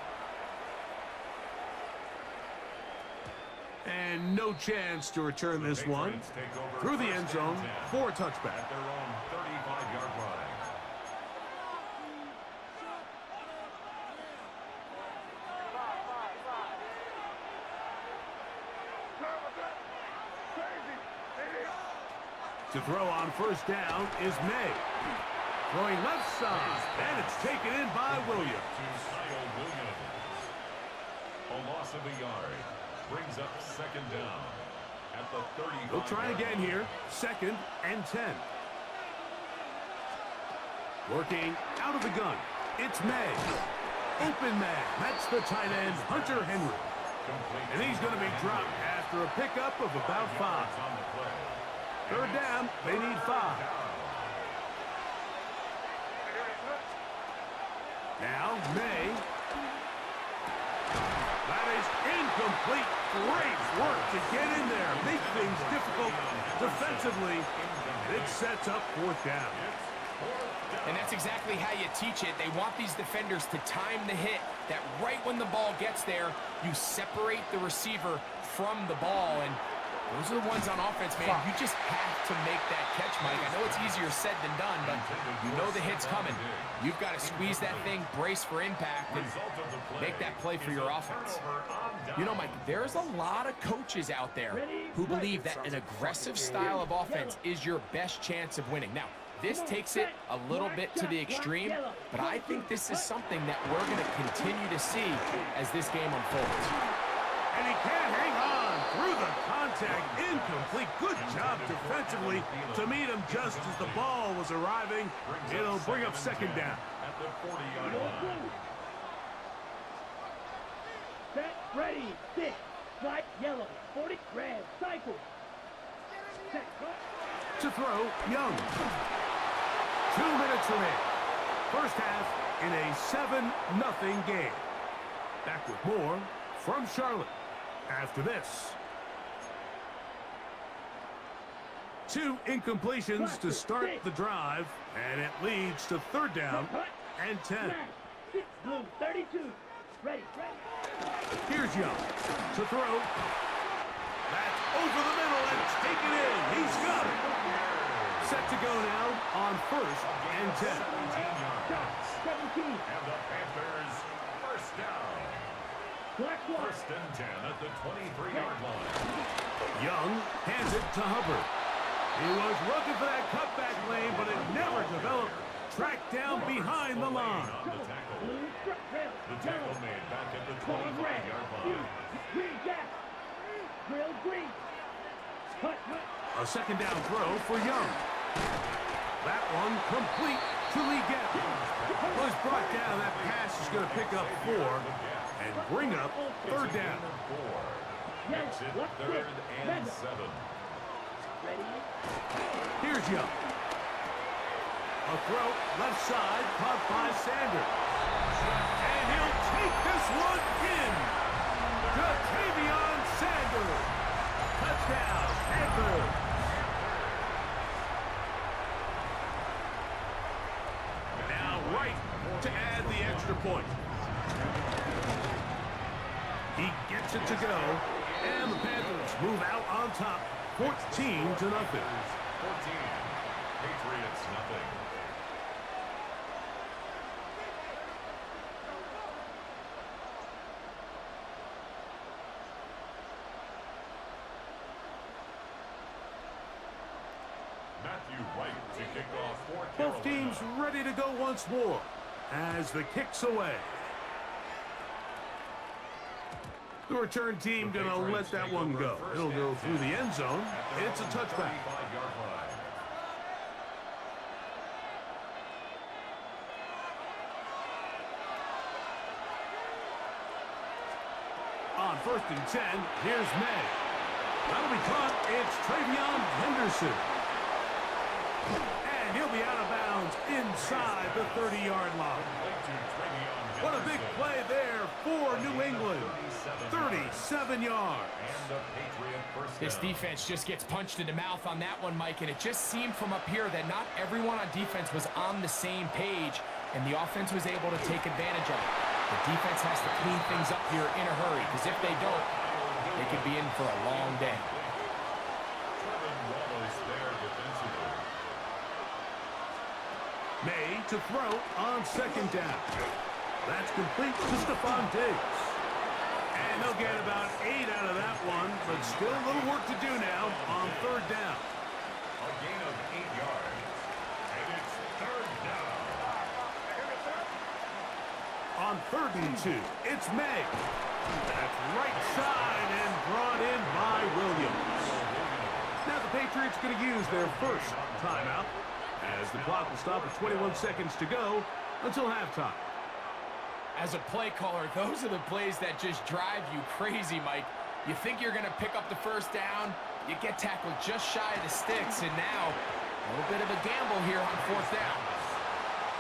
And no chance to return this one through the end zone for a touchback. At their own 35-yard line. To throw on first down is May. Throwing left side, and it's taken in by Williams. A loss of a yard. Brings up second down at the 35. We'll try again here. Second and 10. Working out of the gun. It's May. Open man. That's the tight end, Hunter Henry. And he's going to be dropped after a pickup of about 5. Third down. They need 5. Now, May. That is incomplete. Great work to get in there. Make things difficult defensively. It sets up fourth down. And that's exactly how you teach it. They want these defenders to time the hit, that right when the ball gets there, you separate the receiver from the ball. And those are the ones on offense, man. You just have to make that catch, Mike. I know it's easier said than done, but you know the hit's coming. You've got to squeeze that thing, brace for impact, and make that play for your offense. You know, Mike, there's a lot of coaches out there who believe that an aggressive style of offense is your best chance of winning. Now, this takes it a little bit to the extreme, but I think this is something that we're going to continue to see as this game unfolds. And he can't hang on through the contact. Incomplete. Good job defensively to meet him just as the ball was arriving. It'll bring up second down. At the 40-yard line. Set, ready, stick, slide, yellow, 40, red, cycle. Set, To throw, Young. 2 minutes remain. First half in a 7-0 game. Back with more from Charlotte after this. 2 incompletions to start the drive, and it leads to third down and 10. 6 blue, 32. Ready. Here's Young to throw. That's over the middle and taken in. He's got it. Set to go now on first and 10. 17. And the Panthers first down. First and 10 at the 23-yard line. Young hands it to Hubbard. He was looking for that cutback lane, but it never developed. Tracked down behind the line. On the tackle. The tackle made back at the 25-yard line. Green, Jack. Grill, green. Cut. A second down throw for Young. That one complete to Lee Gap. Was brought down. That pass is going to pick up 4 and bring up third down. Makes it third and 7. Here's Young. A throw left side caught by Sanders. And he'll take this one in. Ja'Tavion Sanders. Touchdown, Panthers. Now right to add the extra point. He gets it to go. And the Panthers move out on top, 14-0. 14. Patriots nothing. Matthew White to kick off for Carolina. Both teams ready to go once more as the kick's away. The return team going to let that one go. It'll go through the end zone. It's a touchback. On first and 10, here's May. That'll be caught. It's Travion Henderson. And he'll be out of bounds inside the 30-yard line. What a big play there for New England. 37 yards. This defense just gets punched in the mouth on that one, Mike, and it just seemed from up here that not everyone on defense was on the same page, and the offense was able to take advantage of it. The defense has to clean things up here in a hurry, because if they don't, they could be in for a long day. May to throw on second down. That's complete to Stephon Diggs. And they'll get about 8 out of that one, but still a little work to do now on third down. A gain of 8 yards. And it's third down. On third and 2, it's May. That's right side and brought in by Williams. Now the Patriots going to use their first timeout as the clock will stop at 21 seconds to go until halftime. As a play caller, those are the plays that just drive you crazy, Mike. You think you're going to pick up the first down, you get tackled just shy of the sticks, and now a little bit of a gamble here on fourth down.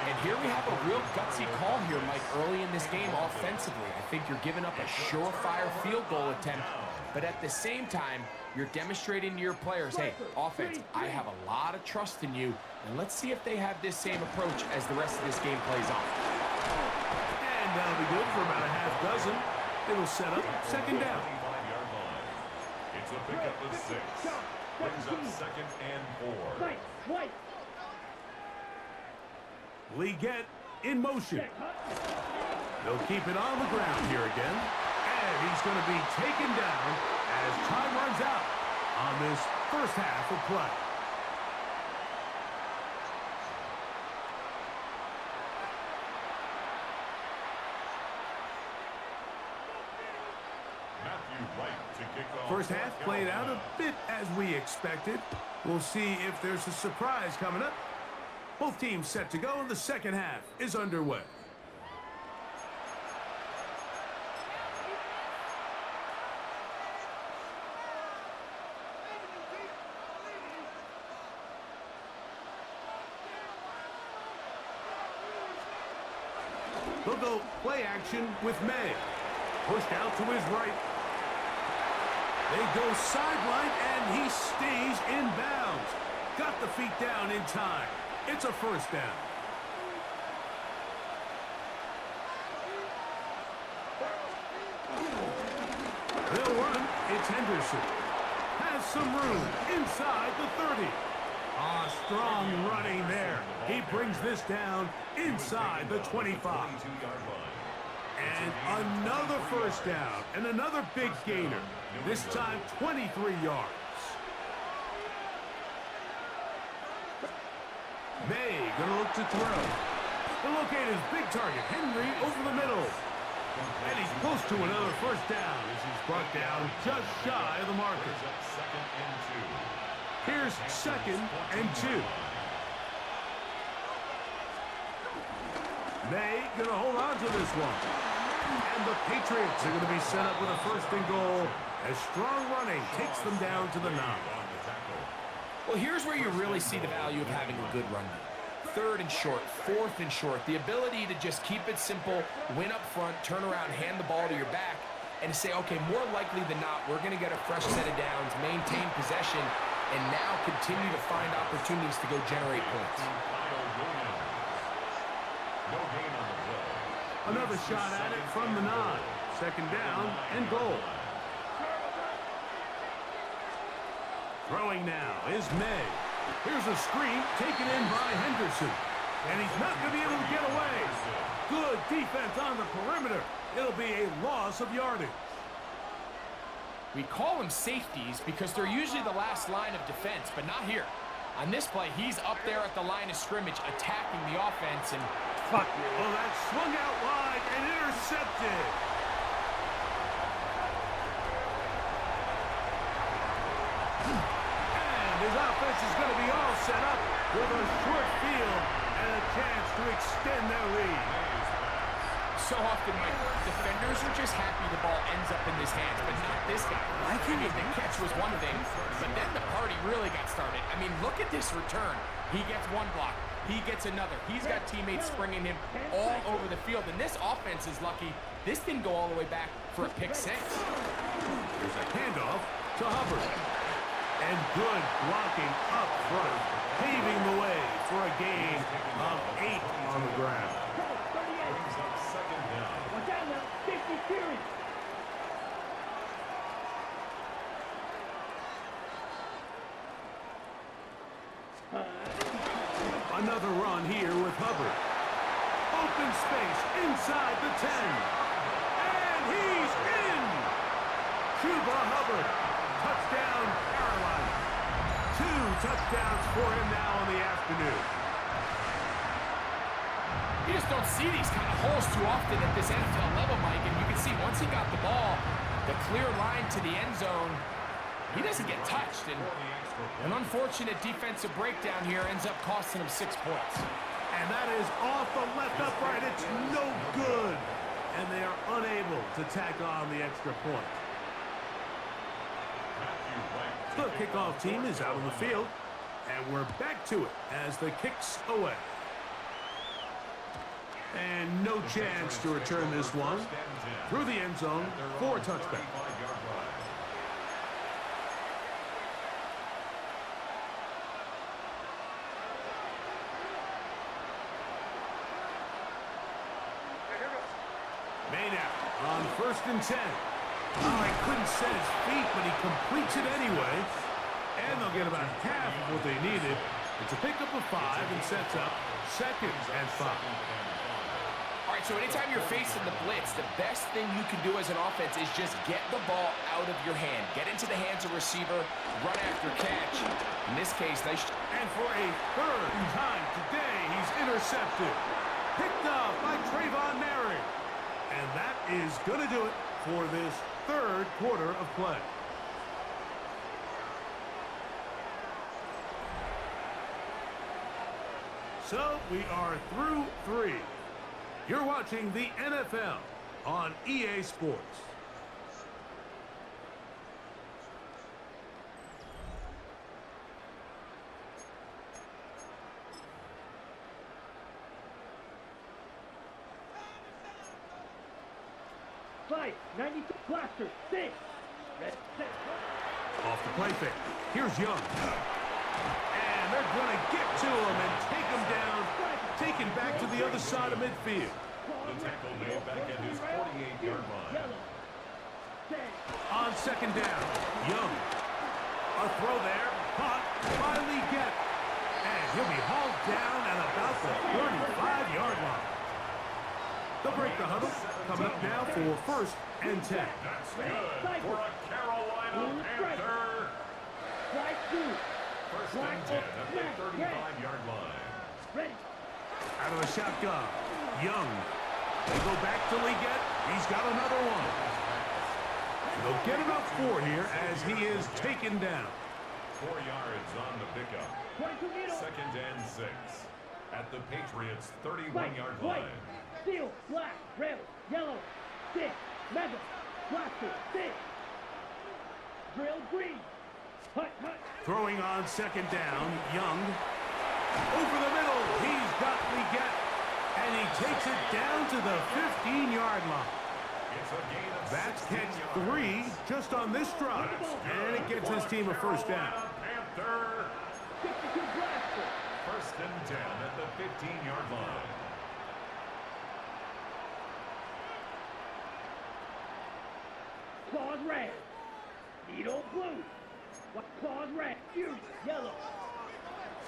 And here we have a real gutsy call here, Mike, early in this game offensively. I think you're giving up a surefire field goal attempt, but at the same time, you're demonstrating to your players, hey, offense, I have a lot of trust in you, and let's see if they have this same approach as the rest of this game plays on. And that'll be good for about a half dozen. It'll set up second down. It's a pickup of 6. Brings up 2nd and 4. Leggett in motion. They'll keep it on the ground here again. And he's going to be taken down as time runs out on this first half of play. First half played out a bit as we expected. We'll see if there's a surprise coming up. Both teams set to go, and the second half is underway. They'll go play action with May. Pushed out to his right. They go sideline, and he stays in bounds. Got the feet down in time. It's a first down. They'll run. It's Henderson. Has some room inside the 30. Strong running there. He brings this down inside the 25. And another first down, and another big gainer. This time 23 yards. May gonna look to throw. They'll locate his big target, Henry, over the middle. And he's close to another first down as he's brought down just shy of the marker. Here's 2nd and 2. May gonna hold on to this one. And the Patriots are going to be set up with a 1st and goal as strong running takes them down to the 9. Well, here's where you really see the value of having a good run. 3rd and short, 4th and short, the ability to just keep it simple, win up front, turn around, hand the ball to your back, and say, okay, more likely than not, we're going to get a fresh set of downs, maintain possession, and now continue to find opportunities to go generate points. Another shot at it from the 9. 2nd down and goal. Throwing now is May. Here's a screen taken in by Henderson. And he's not going to be able to get away. Good defense on the perimeter. It'll be a loss of yardage. We call them safeties because they're usually the last line of defense, but not here. On this play, he's up there at the line of scrimmage attacking the offense, and fuck me. Oh, that swung out wide and intercepted. And his offense is going to be all set up with a short field and a chance to extend their lead. So often, Mike, defenders are just happy the ball ends up in his hands, but not this guy. I mean, the catch was one thing, but then the party really got started. I mean, look at this return. He gets one block. He gets another. He's got teammates springing him all over the field, and this offense is lucky. This didn't go all the way back for a pick 6. There's a handoff to Hubbard. And good blocking up front, paving the way for a gain of 8 on the ground. Another run here with Hubbard. Open space inside the 10. And he's in! Chuba Hubbard. Touchdown, Carolina. 2 touchdowns for him now in the afternoon. You just don't see these kind of holes too often at this NFL level, Mike, and you can see once he got the ball, the clear line to the end zone, he doesn't get touched, and an unfortunate defensive breakdown here ends up costing him 6 points. And that is off the left upright. It's no good. And they are unable to tack on the extra point. The kickoff team is out on the field, and we're back to it as the kick's away. And no chance to return this one through the end zone for a touchback. Made out on 1st and 10. Oh, he couldn't set his feet, but he completes it anyway. And they'll get about half of what they needed. It's a pickup of 5 and sets up 2nd and 5. All right, so anytime you're facing the blitz, the best thing you can do as an offense is just get the ball out of your hand. Get into the hands of receiver, run after catch. In this case, nice. And for a 3rd time today, he's intercepted. Picked up by Trayvon Mary. And that is going to do it for this 3rd quarter of play. So we are through 3. You're watching the NFL on EA Sports. Fight, 92 blaster, 6. Red, 6. Off the play fake. Here's Young. And they're going to get to him and take him down, taken back to the other side of midfield. The tackle made back at his 48-yard line. On 2nd down, Young. A throw there, caught by Leggett. And he'll be hauled down at about the 35-yard line. They'll break the huddle. Coming up now for 1st and 10. That's good for a Carolina Panther. Fly 2. 1st and 10 at the 35-yard line. Ready. Out of the shotgun, Young. They go back to Leggett. He's got another one. And they'll get enough 4 here as he is taken down. 4 yards on the pickup. 2nd and 6 at the Patriots' 31-yard line. Steel, black, red, yellow, 6, mega, blaster, 6. Drill green. Hut, hut. Throwing on 2nd down, Young. Over the middle, he's got Leggett. And he takes it down to the 15-yard line. It's a gain of That's 16 catch yards. 3 just on this drive. And it gets his team a 1st down. Panther. 52 blaster. 1st and 10 at the 15-yard line. Claws red. Needle blue. What claws red? Fuse yellow.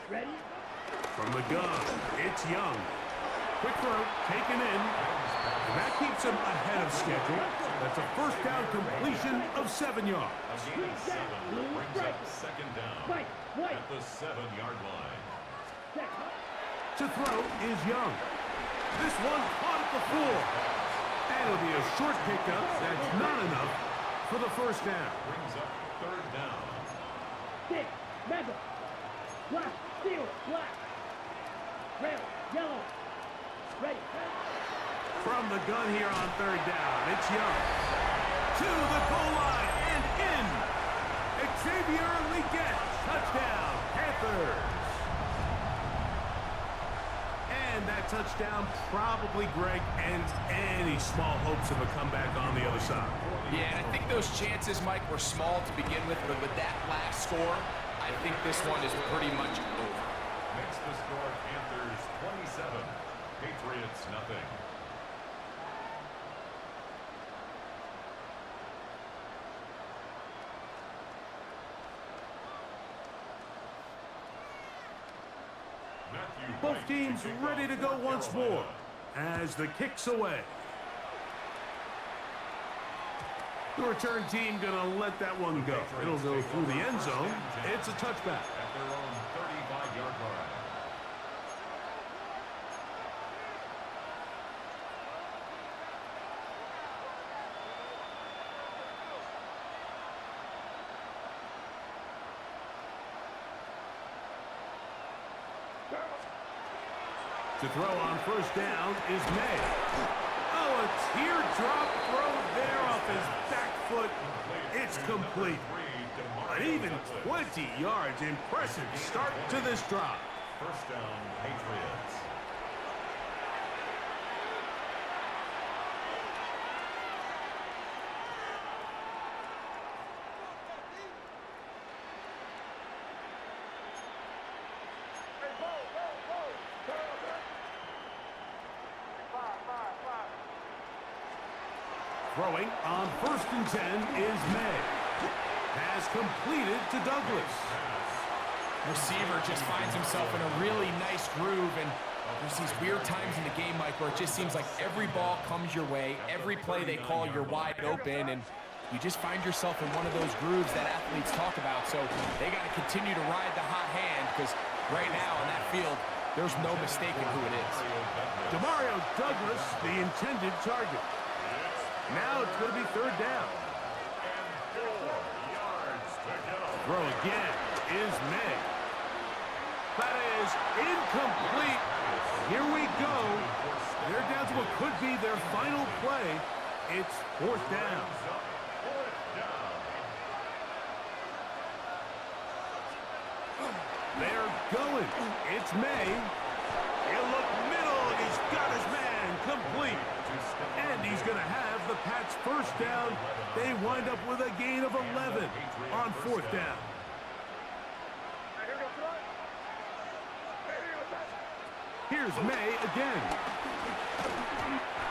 Ready? From the gun, it's Young. Quick throw, taken in. And that keeps him ahead of schedule. That's a 1st down completion of 7 yards. A gain of 7 brings up 2nd down at the 7-yard line. To throw is Young. This one caught at the floor. And it'll be a short pickup. That's not enough for the 1st down. Brings up 3rd down. 6, mega, black, steel, black, red, yellow, ready. From the gun here on 3rd down, it's Young. To the goal line and in. Xavier Leggett, touchdown, Panthers. And that touchdown probably, Greg, ends any small hopes of a comeback on the other side. Yeah, and I think those chances, Mike, were small to begin with, but with that last score, I think this one is pretty much over. Makes the score Panthers 27, Patriots nothing. Both teams ready to go once more as the kick's away. The return team gonna let that one go. It'll go through the end zone. It's a touchback. At their own 35-yard line. To throw on 1st down is May. Oh, a teardrop throw there off his back foot. It's complete. An even 20 yards. Impressive start to this drive. 1st down, Patriots. Throwing on 1st and 10 is May. Pass completed to Douglas. Receiver just finds himself in a really nice groove, and there's these weird times in the game, Mike, where it just seems like every ball comes your way, every play they call, you're wide open, and you just find yourself in one of those grooves that athletes talk about. So they got to continue to ride the hot hand, because right now on that field, there's no mistaking who it is. Demario Douglas, the intended target. Now it's going to be 3rd down. Throw again is May. That is incomplete. Here we go. They're down to what could be their final play. It's 4th down. They're going. It's May. He'll look middle, and he's got his man complete. And he's going to have the Pats' 1st down. They wind up with a gain of 11 on 4th down. Here's May again.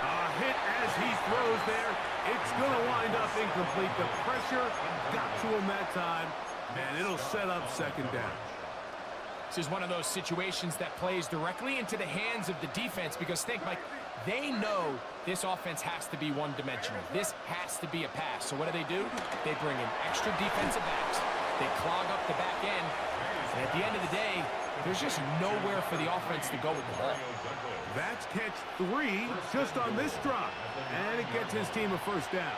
A hit as he throws there. It's going to wind up incomplete. The pressure got to him that time, and it'll set up 2nd down. This is one of those situations that plays directly into the hands of the defense, because think, Mike, they know this offense has to be one-dimensional. This has to be a pass. So what do? They bring in extra defensive backs. They clog up the back end. And at the end of the day, there's just nowhere for the offense to go with the ball. That's catch 3 just on this drive. And it gets his team a 1st down.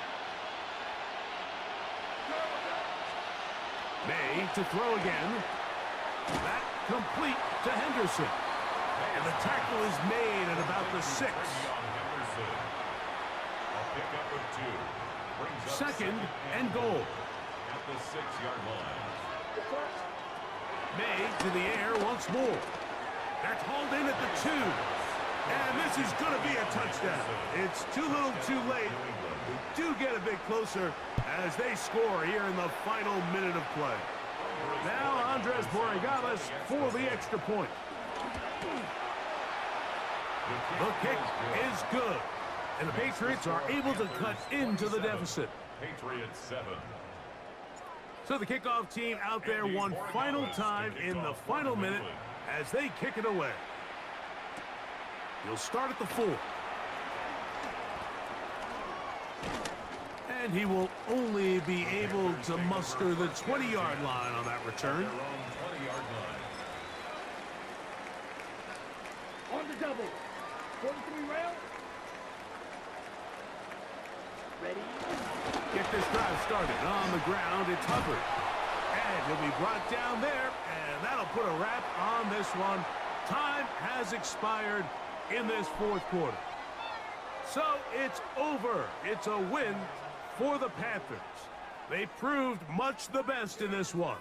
May to throw again. That complete to Henderson. And the tackle is made at about the 6. 2nd and goal. At the 6-yard line. May to the air once more. That's hauled in at the 2. And this is going to be a touchdown. It's too little too late. We do get a bit closer as they score here in the final minute of play. Now Andres Borregales for the extra point. The kick is good. And the Patriots are able to cut into the deficit. Patriots 7. So the kickoff team out there one final time in the final minute as they kick it away. He'll start at the 4. And he will only be able to muster the 20-yard line on that return. On the double. 43 rail. Ready. Get this drive started. On the ground, it's Hubbard. And he'll be brought down there, and that'll put a wrap on this one. Time has expired in this 4th quarter. So it's over. It's a win for the Panthers. They proved much the best in this one.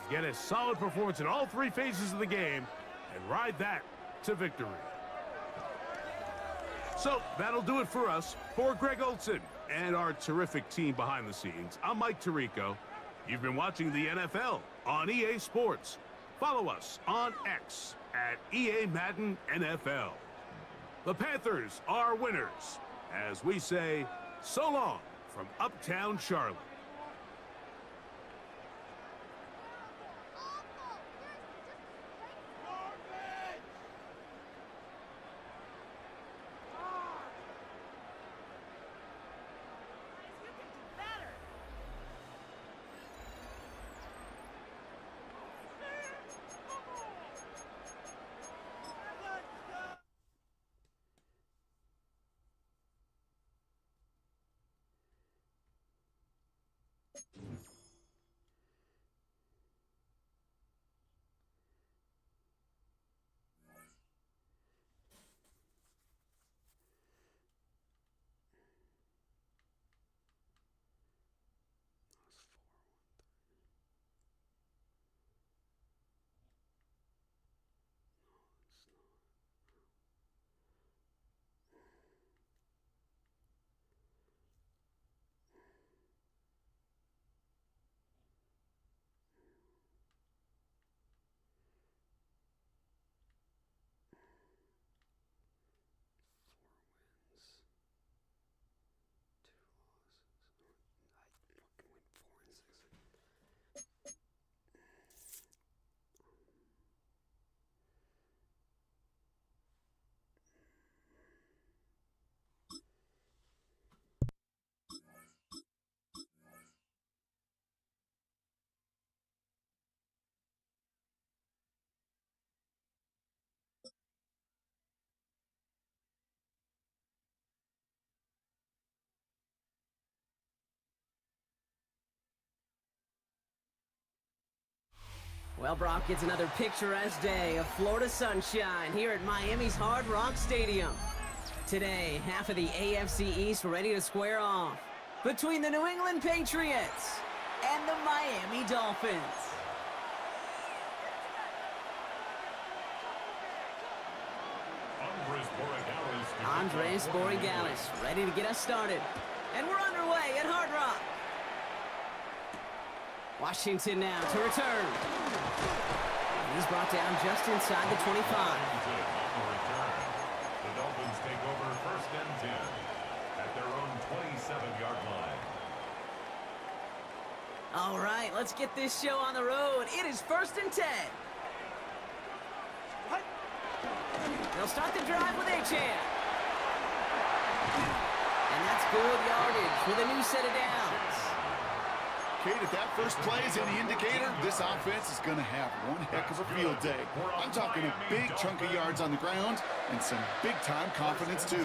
Get a solid performance in all 3 phases of the game and ride that to victory. So that'll do it for us. For Greg Olson and our terrific team behind the scenes, I'm Mike Tirico. You've been watching the NFL on EA Sports. Follow us on X at EA Madden NFL. The Panthers are winners, as we say, so long from Uptown Charlotte. Well, Brock, it's another picturesque day of Florida sunshine here at Miami's Hard Rock Stadium. Today, half of the AFC East ready to square off between the New England Patriots and the Miami Dolphins. Andres Borregales ready to get us started. And we're underway at Hard Rock. Washington now to return. He's brought down just inside the 25. The Dolphins take over first and 10 at their own 27-yard line. All right, let's get this show on the road. It is first and 10. They'll start the drive with Achane. And that's good yardage with a new set of downs. Kate, if that first play is any indicator, this offense is going to have one heck of a field day. I'm talking a big chunk of yards on the ground and some big-time confidence, too.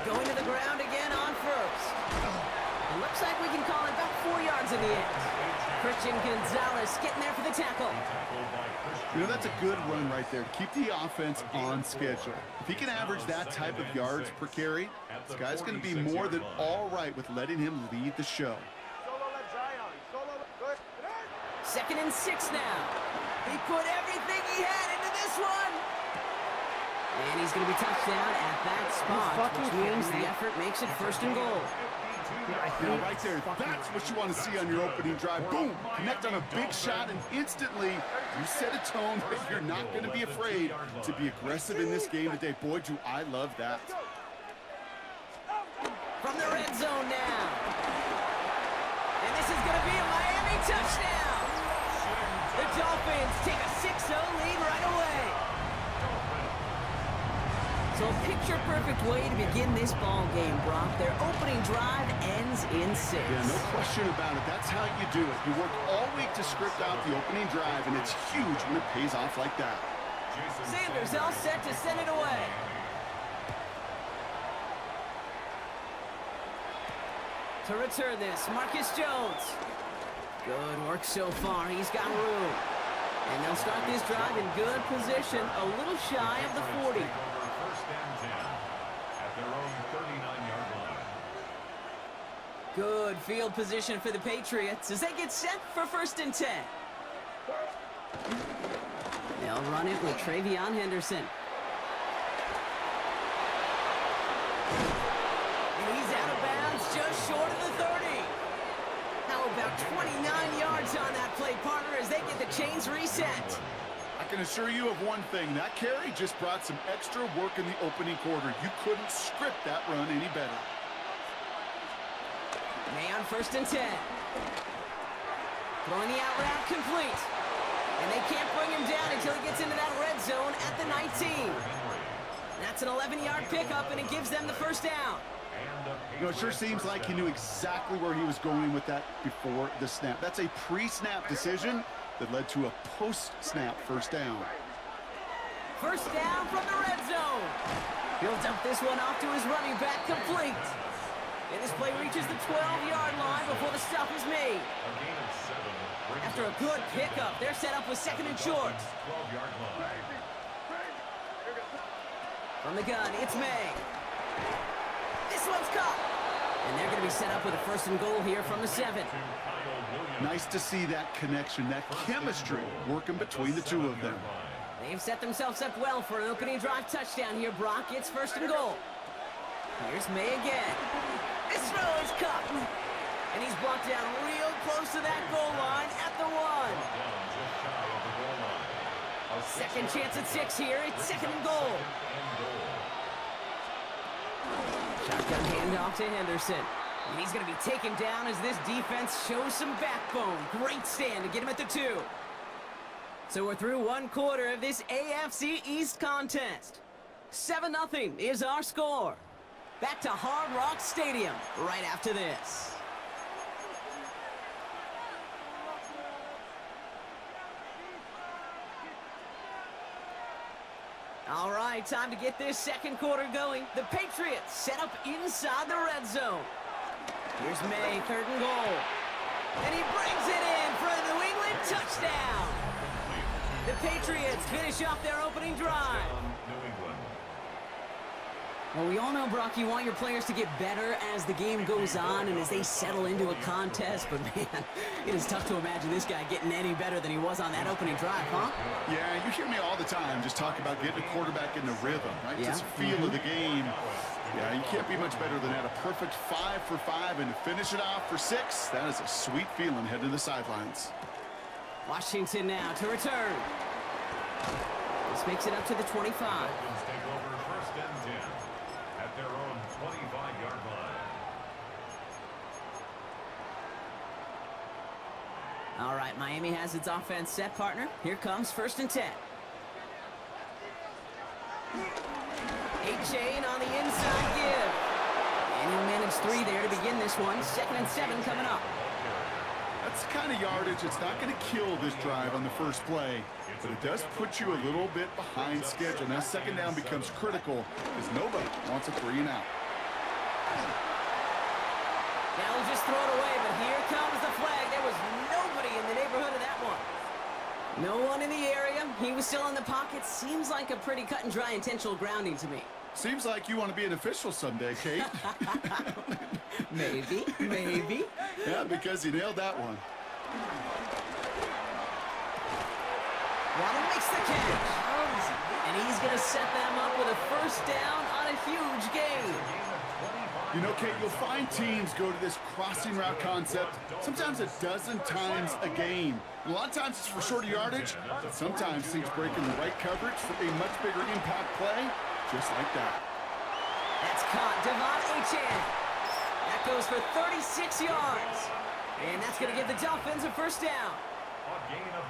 Going to the ground again on first. It looks like we can call it about 4 yards in the end. Christian Gonzalez getting there for the tackle. You know, that's a good run right there. Keep the offense on schedule. If he can average that type of yards per carry, this guy's going to be more than all right with letting him lead the show. 2nd and 6 now. He put everything he had into this one. And he's going to be touched down at that spot, which means the effort makes it 1st and goal. Now, right there, that's what you want to see on your opening drive. Boom! Connect on a big shot, and instantly you set a tone that you're not going to be afraid to be aggressive in this game today. Boy, do I love that. From the red zone now. And this is going to be a Miami touchdown. The Dolphins take a 6-0 lead right away. So a picture-perfect way to begin this ball game, Brock. Their opening drive ends in 6. Yeah, no question about it. That's how you do it. You work all week to script out the opening drive, and it's huge when it pays off like that. Sanders all set to send it away. To return this, Marcus Jones. Good work so far. He's got room. And they'll start this drive in good position, a little shy of the 40. First and 10 at their own 39-yard line. Good field position for the Patriots as they get set for 1st and 10. They'll run it with Travion Henderson. And he's out of bounds just short of the 30. How about 29 yards on that play, partner, as they get the chains reset. I can assure you of one thing. That carry just brought some extra work in the opening quarter. You couldn't script that run any better. May on 1st and 10. Throwing the out route complete. And they can't bring him down until he gets into that red zone at the 19. That's an 11-yard pickup, and it gives them the 1st down. You know, it sure seems like he knew exactly where he was going with that before the snap. That's a pre-snap decision that led to a post-snap 1st down. 1st down from the red zone. He'll dump this one off to his running back, complete. And this play reaches the 12-yard line before the stop is made. After a good pickup, they're set up with 2nd and short. From the gun, it's May. This one's caught. And they're going to be set up with a 1st and goal here from the 7. Nice to see that connection, that chemistry working between the two of them. They've set themselves up well for an opening drive touchdown here, Brock. It's 1st and goal. Here's May again. This throw is caught. And he's brought down real close to that goal line at the 1. 2nd chance at 6 here. It's 2nd and goal. Shotgun handoff to Henderson. And he's going to be taken down as this defense shows some backbone. Great stand to get him at the 2. So we're through 1 quarter of this AFC East contest. 7-0 is our score. Back to Hard Rock Stadium right after this. All right, time to get this 2nd quarter going. The Patriots set up inside the red zone. Here's May, 3rd and goal. And he brings it in for the New England touchdown! The Patriots finish off their opening drive. Well, we all know, Brock, you want your players to get better as the game goes on and as they settle into a contest, but man, it is tough to imagine this guy getting any better than he was on that opening drive, huh? Yeah, you hear me all the time just talk about getting a quarterback in the rhythm, right? Yeah. Just feel of the game. Yeah, you can't be much better than that. A perfect 5 for 5, and to finish it off for 6, that is a sweet feeling heading to the sidelines. Washington now to return. This makes it up to the 25. Dolphins take over first and 10 at their own 25-yard line. All right, Miami has its offense set, partner. Here comes first and 10. A-Chain on the inside give. And he'll manage 3 there to begin this one. 2nd and 7 coming up. That's the kind of yardage that's not going to kill this drive on the first play, but it does put you a little bit behind schedule. Now, second down becomes critical because nobody wants a 3 and out. Now he'll just throw it away, but here comes the flag. There was nobody in the neighborhood of that one. No one in the area. He was still in the pocket. Seems like a pretty cut and dry intentional grounding to me. Seems like you want to be an official someday, Kate. Maybe, maybe. Yeah, because you nailed that one. Waddle makes the catch. And he's going to set them up with a first down on a huge gain. You know, Kate, you'll find teams go to this crossing route concept sometimes a dozen times a game. A lot of times it's for shorter yardage, but sometimes things break in the right coverage for a much bigger impact play, just like that. That's caught. Devon Achane. That goes for 36 yards. And that's going to give the Dolphins a first down.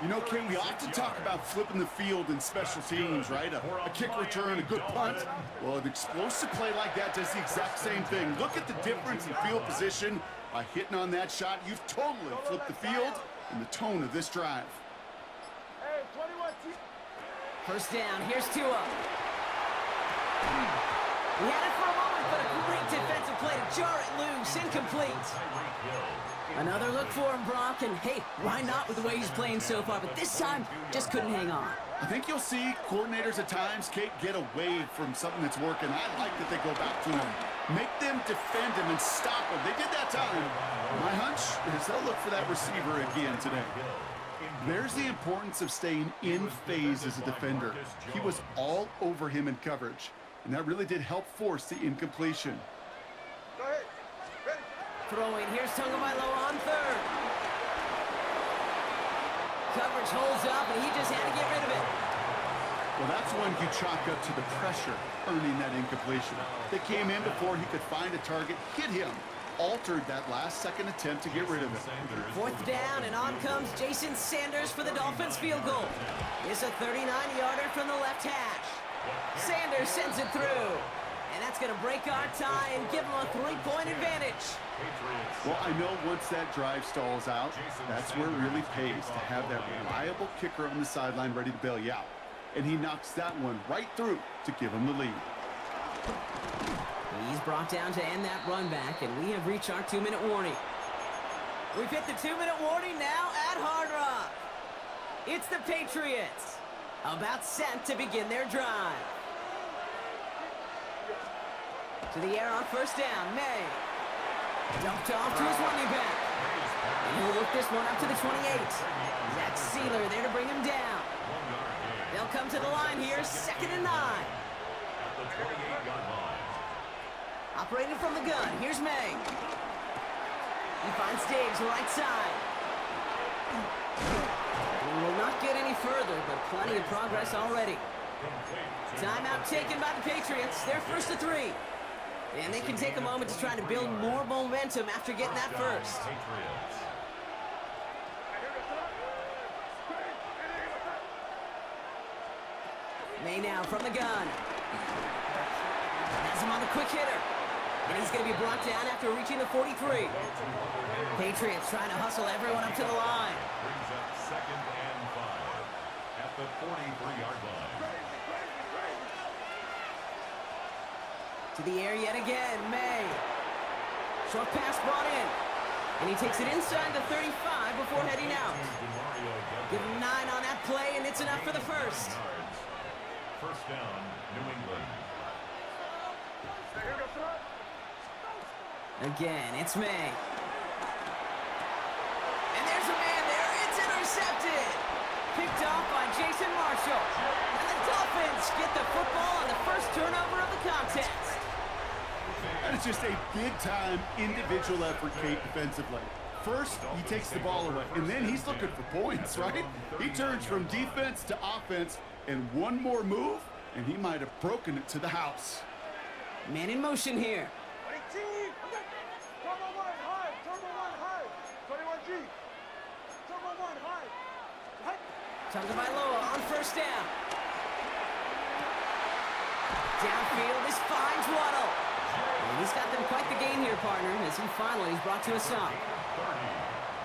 You know, Kate, we often talk about flipping the field in special teams, right? A kick return, a good punt. Well, an explosive play like that does the exact same thing. Look at the difference in field position. By hitting on that shot, you've totally flipped the field and the tone of this drive. First down, here's Tua. He had it for a moment, but a great defensive play to jar it loose, incomplete. Another look for him, Brock, and hey, why not with the way he's playing so far, but this time, just couldn't hang on. I think you'll see coordinators at times, Kate, get away from something that's working. I like that they go back to him. Make them defend him and stop him. They did that time. My hunch is they'll look for that receiver again today. There's the importance of staying in phase as a defender. He was all over him in coverage, and that really did help force the incompletion. Throwing, here's Tagovailoa on third. Coverage holds up, and he just had to get rid of it. Well, that's when you chalk up to the pressure, earning that incompletion. They came in before he could find a target, hit him, altered that last-second attempt to get rid of it. 4th down, and on comes Jason Sanders for the Dolphins field goal. It's a 39-yarder from the left hash. Sanders sends it through. And that's going to break our tie and give them a 3-point advantage. Well, I know once that drive stalls out, that's where it really pays to have that reliable kicker on the sideline ready to bail you out. And he knocks that one right through to give him the lead. He's brought down to end that run back, and we have reached our 2-minute warning. We've hit the 2-minute warning now at Hard Rock. It's the Patriots, about set to begin their drive. To the air on first down, May. Dumped off to his running back. And he'll look this one up to the 28. Zach Sealer there to bring him down. They'll come to the line here, 2nd and 9. Operating from the gun, here's May. He finds Diggs right side. We will not get any further, but plenty of progress already. Timeout taken by the Patriots. They're 1st to 3. And they can take a moment to try to build more momentum after getting that first. May now from the gun. Has him on the quick hitter. And he's going to be brought down after reaching the 43. Patriots trying to hustle everyone up to the line. Brings up 2nd and 5 at the 43-yard line. To the air yet again, May. Short pass brought in. And he takes it inside the 35 drive before heading out. Give him 9 on that play, and it's enough for the first. First down, New England. Again, it's May. And there's a man there. It's intercepted. Picked off by Jason Marshall. And the Dolphins get the football on the first turnover of the contest. That is just a big-time individual effort, Kate, defensively. First, he takes the ball away, and then he's looking for points, right? He turns from defense to offense, and one more move, and he might have broken it to the house. Man in motion here. Tagovailoa on first down. Downfield, this finds Waddle. And he's got them quite the game here, partner, as he finally is brought to a stop.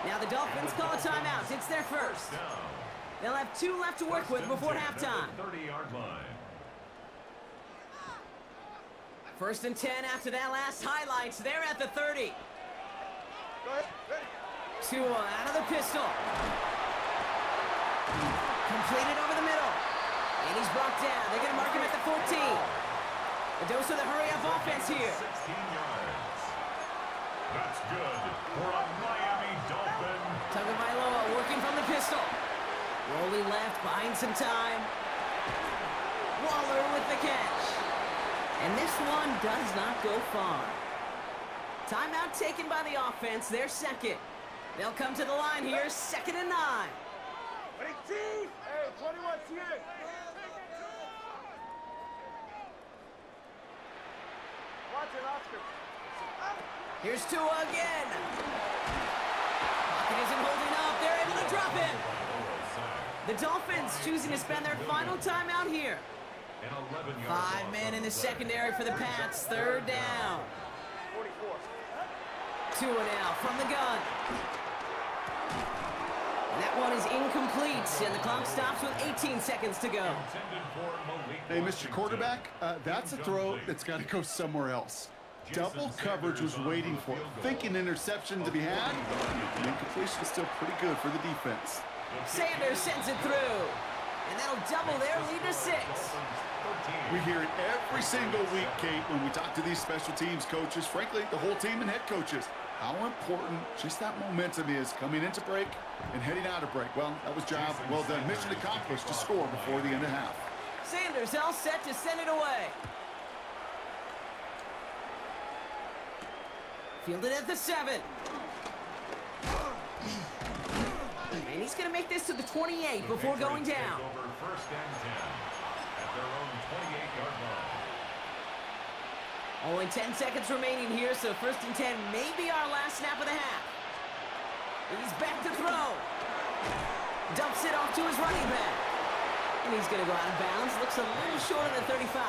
Now the Dolphins call a timeout. It's their first. They'll have 2 left to work with before halftime. 30-yard line. First and 10 after that last highlights. They're at the 30. Tua out of the pistol. Completed over the middle. And he's brought down. They're going to mark him at the 14. A dose of the hurry-up offense here. 16 yards. That's good for a Miami Dolphin. Tagovailoa working from the pistol. Rolling left, buying some time. Waller with the catch. And this one does not go far. Timeout taken by the offense, their second. They'll come to the line here, 2nd and 9. Hey, 21 here. Watch it, Oscar. Here's Tua again. Pocket isn't holding up. They're able to drop him. The Dolphins choosing to spend their final timeout here. 5 men in the secondary for the Pats. 3rd down. 2 now from the gun. And that one is incomplete, and the clock stops with 18 seconds to go. Hey, Mr. Quarterback, that's a throw that's got to go somewhere else. Double coverage was waiting for it. Thinking interception to be had, and incompletion is still pretty good for the defense. Sanders sends it through, and that'll double their lead to 6. We hear it every single week, Kate, when we talk to these special teams coaches, frankly, the whole team and head coaches, how important just that momentum is coming into break and heading out of break. Well, that was job well done. Mission accomplished to score before the end of half. Sanders all set to send it away. Fielded at the 7. And he's going to make this to the 28 before going down. First and 10 at their own 28-yard line. Only 10 seconds remaining here, so 1st and 10 may be our last snap of the half. He's back to throw. Dumps it off to his running back. And he's going to go out of bounds. Looks a little short of the 35.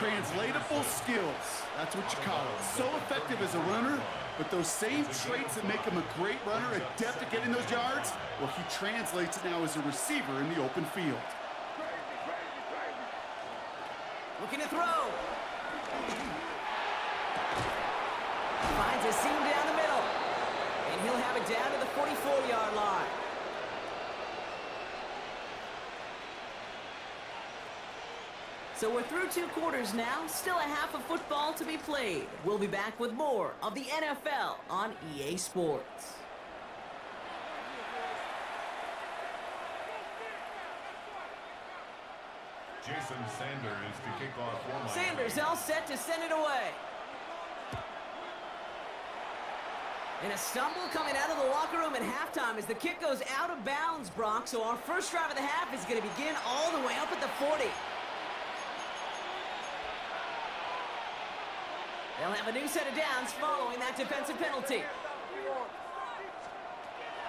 Translatable skills. That's what you call it. So effective as a runner, but those same traits that make him a great runner, adept at getting those yards, well, he translates it now as a receiver in the open field. Looking to throw. Finds a seam down the middle. And he'll have it down to the 44-yard line. So we're through 2 quarters now. Still a half of football to be played. We'll be back with more of the NFL on EA Sports. Jason Sanders to kick off for Miami. Sanders all set to send it away. And a stumble coming out of the locker room at halftime as the kick goes out of bounds, Brock. So our first drive of the half is going to begin all the way up at the 40. They'll have a new set of downs following that defensive penalty.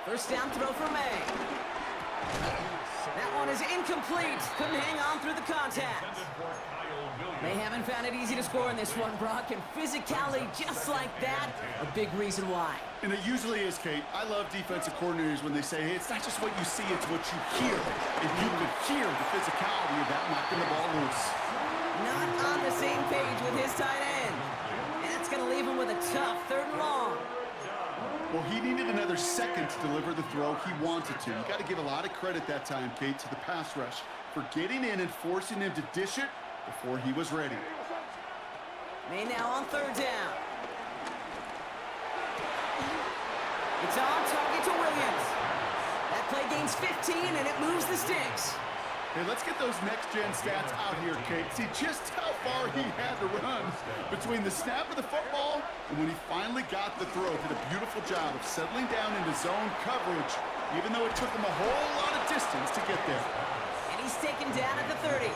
First down throw for May. That one is incomplete. Couldn't hang on through the contact. They haven't found it easy to score in this one, Brock, and physicality just like that, a big reason why. And it usually is, Kate. I love defensive coordinators when they say, hey, it's not just what you see, it's what you hear. And you could hear the physicality of that knocking the ball loose. Not on the same page with his tight end. And that's going to leave him with a tough 3rd and long. Well, he needed another second to deliver the throw he wanted to. You got to give a lot of credit that time, Kate, to the pass rush for getting in and forcing him to dish it before he was ready. May now on third down. It's on target to Williams. That play gains 15, and it moves the sticks. Hey, let's get those next-gen stats out here, Kate. See just how far he had to run between the snap of the football and when he finally got the throw. Did a beautiful job of settling down into zone coverage, even though it took him a whole lot of distance to get there. And he's taken down at the 30.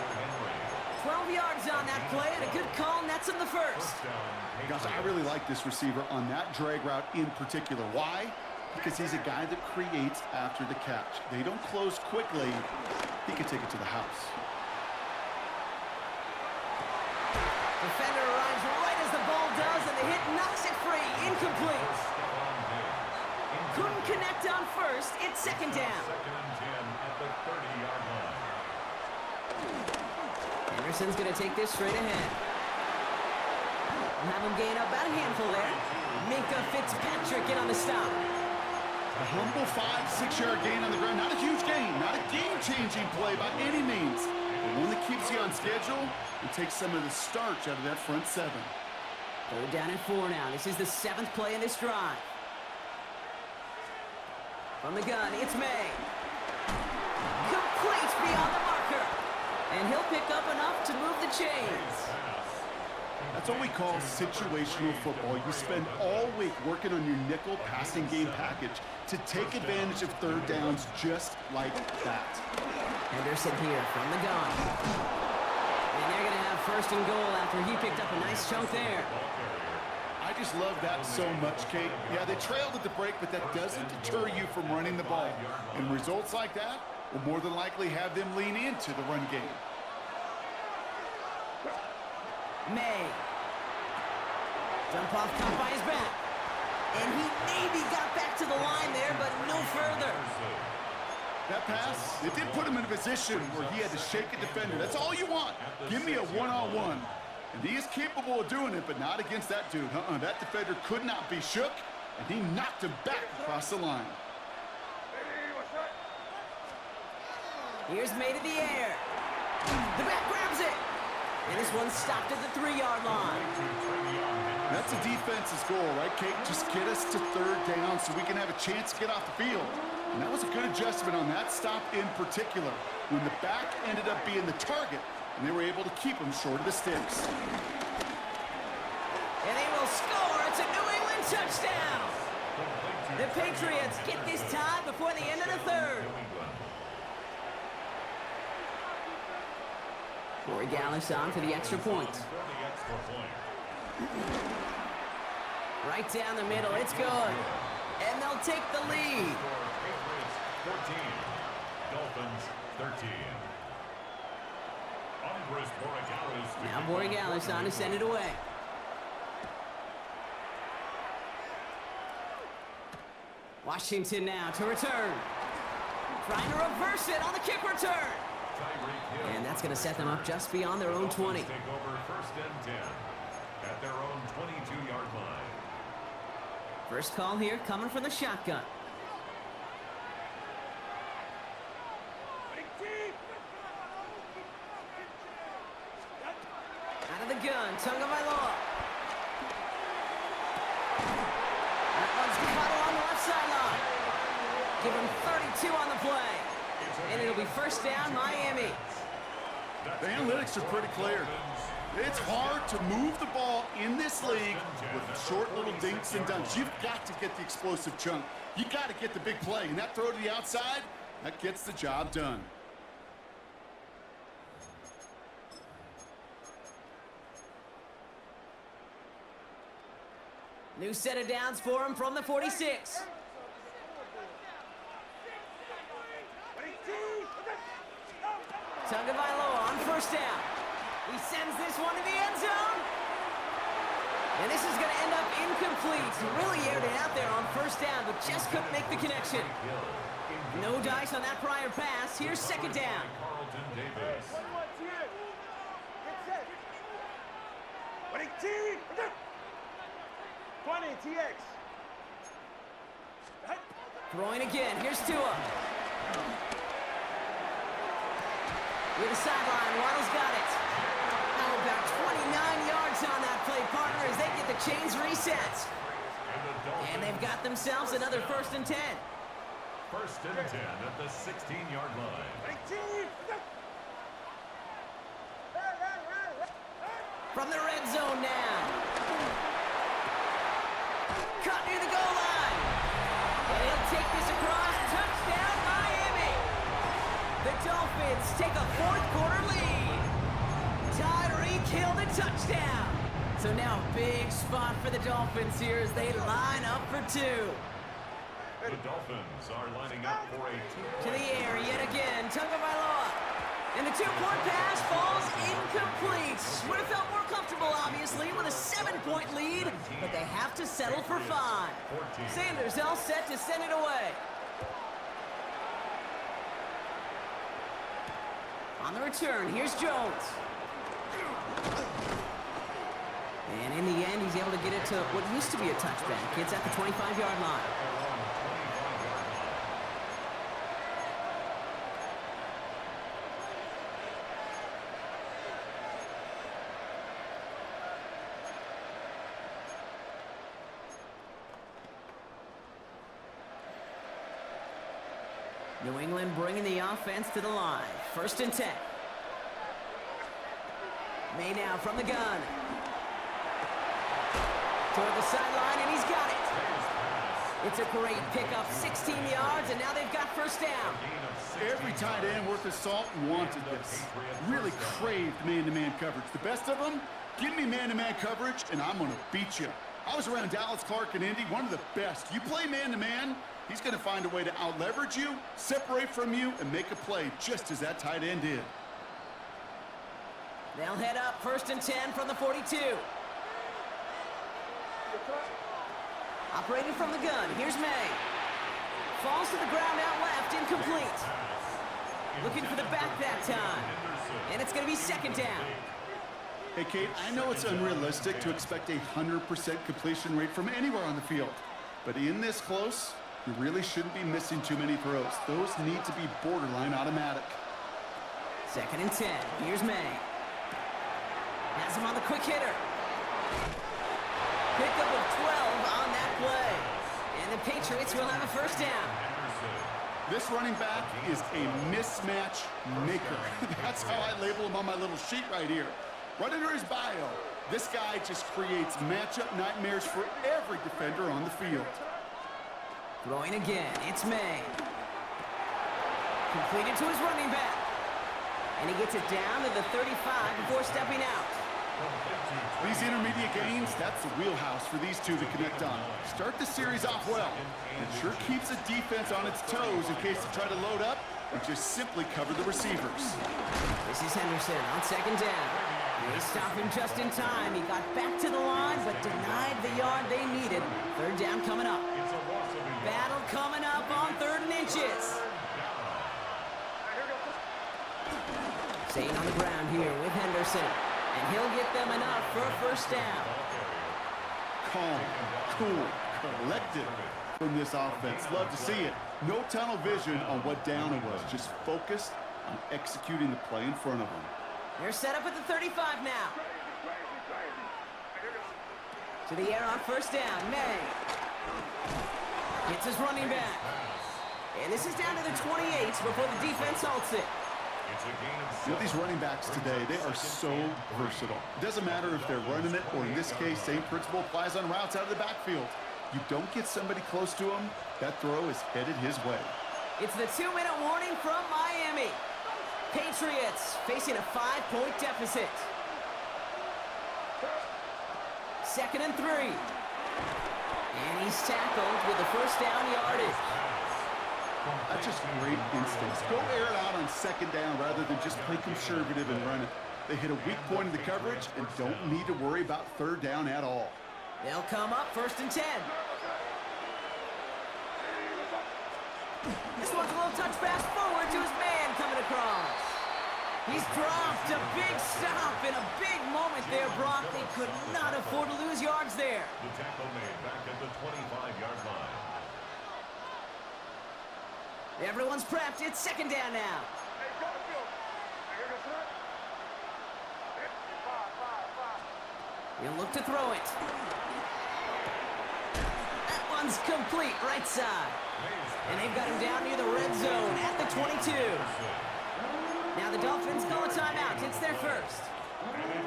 12 yards on that play, and a good call nets him the first. Gosh, I really like this receiver on that drag route in particular. Why? Because he's a guy that creates after the catch. They don't close quickly. He can take it to the house. Defender arrives right as the ball does, and the hit knocks it free. Incomplete. Couldn't connect on first. It's second down. Second and 10 at the 30-yard line. Anderson's going to take this straight ahead. We'll have him gain up about a handful there. Minka Fitzpatrick in on the stop. A humble 5-6-yard gain on the ground. Not a huge gain, not a game-changing play by any means, but one that keeps you on schedule and takes some of the starch out of that front seven. Third down and 4 now. This is the 7th play in this drive. From the gun, it's May. Complete beyond the marker. And he'll pick up enough to move the chains. That's what we call situational football. You spend all week working on your nickel passing game package to take advantage of third downs just like that. Henderson here from the gun. And they're going to have first and goal after he picked up a nice chunk there. I just love that so much, Kate. Yeah, they trailed at the break, but that doesn't deter you from running the ball. And results like that will more than likely have them lean into the run game. May. Dump off caught by his back. And he maybe got back to the line there, but no further. That pass, it did put him in a position where he had to shake a defender. That's all you want. Give me a one-on-one. And he is capable of doing it, but not against that dude. That defender could not be shook, and he knocked him back across the line. Here's May to the air. The back grabs it. And this one stopped at the 3-yard line. That's a defense's goal, right, Kate? Just get us to third down so we can have a chance to get off the field. And that was a good adjustment on that stop in particular, when the back ended up being the target, and they were able to keep him short of the sticks. And they will score. It's a New England touchdown. The Patriots get this tied before the end of the third. Corey Gallis on for the extra point. Right down the middle, it's good. And they'll take the lead. 14, Dolphins 13. Now Borregales on to send it away. Washington now to return. Trying to reverse it on the kick return. And that's going to set them up just beyond their own 20. Take over first and 10 at their own 22-yard line. First call here coming from the shotgun. Out of the gun, Tagovailoa. That one's caught along the left sideline. Give him 32 on the play. And it'll be first down, Miami. The analytics are pretty clear. It's hard to move the ball in this league with short little dinks and dunks. You've got to get the explosive chunk. You got to get the big play. And that throw to the outside, that gets the job done. New set of downs for him from the 46. Tagovailoa on first down. He sends this one to the end zone. And this is going to end up incomplete. He really aired it out there on first down, but just couldn't make the connection. No dice on that prior pass. Here's second down. Carlton Davis. 20 TX. Throwing again. Here's Tua. Near the sideline, Waddle's got it. Now about 29 yards on that play, partner, as they get the chains reset. And they've got themselves another 1st and 10. 1st and 10 at the 16-yard line. From the red zone now. Cut near the goal line. And he'll take this across. Touchdown, Miami. The Dolphins take a 4th quarter lead. Tyreek Hill the touchdown. So now a big spot for the Dolphins here as they line up for 2. The Dolphins are lining up for a 2-point. To the air yet again, Tagovailoa. And the 2-point pass falls incomplete. Would have felt more comfortable, obviously, with a 7-point lead, but they have to settle for 5. Sanders all set to send it away. On the return, here's Jones. And in the end, he's able to get it to what used to be a touchback. It's at the 25-yard line. New England bringing the offense to the line. 1st and 10. May now from the gun. Toward the sideline, and he's got it. It's a great pickup, 16 yards, and now they've got 1st down. Every tight end worth his salt wanted this. Really craved man-to-man coverage. The best of them, give me man-to-man coverage, and I'm going to beat you. I was around Dallas Clark and Indy, one of the best. You play man-to-man, he's going to find a way to out-leverage you, separate from you, and make a play just as that tight end did. They'll head up 1st and 10 from the 42. Operating from the gun, here's May. Falls to the ground out left, incomplete. Looking for the back that time. And it's going to be 2nd down. Hey, Kate, I know it's unrealistic to expect a 100% completion rate from anywhere on the field. But in this close, you really shouldn't be missing too many throws. Those need to be borderline automatic. 2nd and 10. Here's May. Has him on the quick hitter. Pickup of 12 on that play. And the Patriots will have a 1st down. This running back is a mismatch maker. That's how I label him on my little sheet right here. Right under his bio, this guy just creates matchup nightmares for every defender on the field. Throwing again, it's May. Completed to his running back. And he gets it down to the 35 before stepping out. These intermediate gains, that's the wheelhouse for these two to connect on. Start the series off well. It sure keeps the defense on its toes in case they try to load up and just simply cover the receivers. This is Henderson on 2nd down. They stop him just in time. He got back to the line, but denied the yard they needed. 3rd down coming up. Battle coming up on 3rd and inches. Staying on the ground here with Henderson. And he'll get them enough for a 1st down. Calm, cool, collected from this offense. Love to see it. No tunnel vision on what down it was. Just focused on executing the play in front of them. They're set up at the 35 now. To the air on 1st down. May. Hits his running back. And this is down to the 28 before the defense halts it. You know, these running backs today, they are so versatile. It doesn't matter if they're running it, or in this case, same principle applies on routes out of the backfield. You don't get somebody close to him, that throw is headed his way. It's the 2-minute warning from Miami. Patriots facing a 5-point deficit. 2nd and 3. And he's tackled with the 1st down yardage. That's just great instincts. Go air it out on 2nd down rather than just play conservative and run it. They hit a weak point in the coverage and don't need to worry about 3rd down at all. They'll come up 1st and 10. This one's a little touch pass forward to his man coming across. He's dropped a big stop in a big moment there, Brock. They could not afford to lose yards there. The tackle made back at the 25-yard line. Everyone's prepped. It's second down now. He'll look to throw it. That one's complete, right side. And they've got him down near the red zone at the 22. Now the Dolphins call a timeout. It's their first.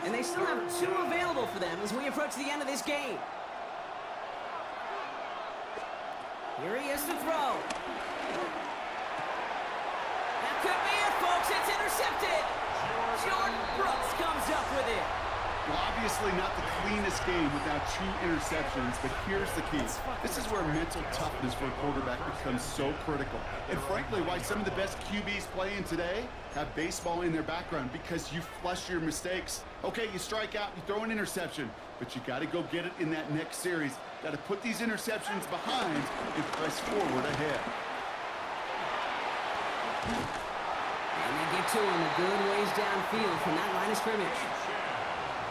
And they still have 2 available for them as we approach the end of this game. Here he is to throw. That could be it, folks. It's intercepted. Jordan Brooks comes up with it. Well, obviously not the cleanest game without 2 interceptions, but here's the key. This is where mental toughness for a quarterback becomes so critical. And frankly, why some of the best QBs playing today have baseball in their background, because you flush your mistakes. Okay, you strike out, you throw an interception, but you got to go get it in that next series. Got to put these interceptions behind and press forward ahead. And they get to him a good ways downfield from that line of scrimmage.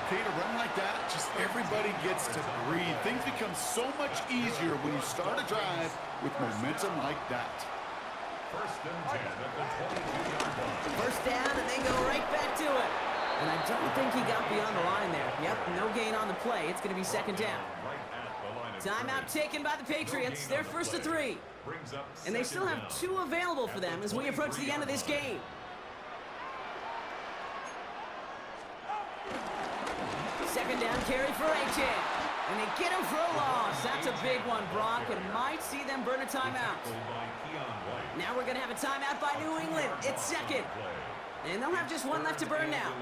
Okay, to run like that, just everybody gets to breathe. Things become so much easier when you start a drive with momentum like that. First and 10 at the 22-yard line. First down, and they go right back to it. And I don't think he got beyond the line there. Yep, no gain on the play. It's going to be second down. Right at the line of Timeout taken by the Patriots. They're first to 3. Brings up And they still have 2 available for them as we approach the end of this game. Second down carry for AJ. And they get him for a loss. That's a big one, Brock, and might see them burn a timeout. Now we're going to have a timeout by New England. It's second. And they'll have just 1 left to burn now.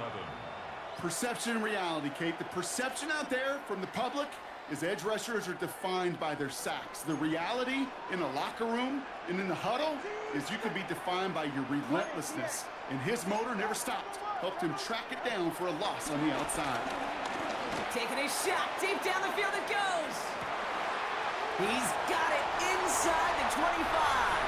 Perception and reality, Kate. The perception out there from the public is edge rushers are defined by their sacks. The reality in a locker room and in the huddle is you could be defined by your relentlessness. And his motor never stopped. Helped him track it down for a loss on the outside. Taking a shot. Deep down the field it goes. He's got it inside the 25.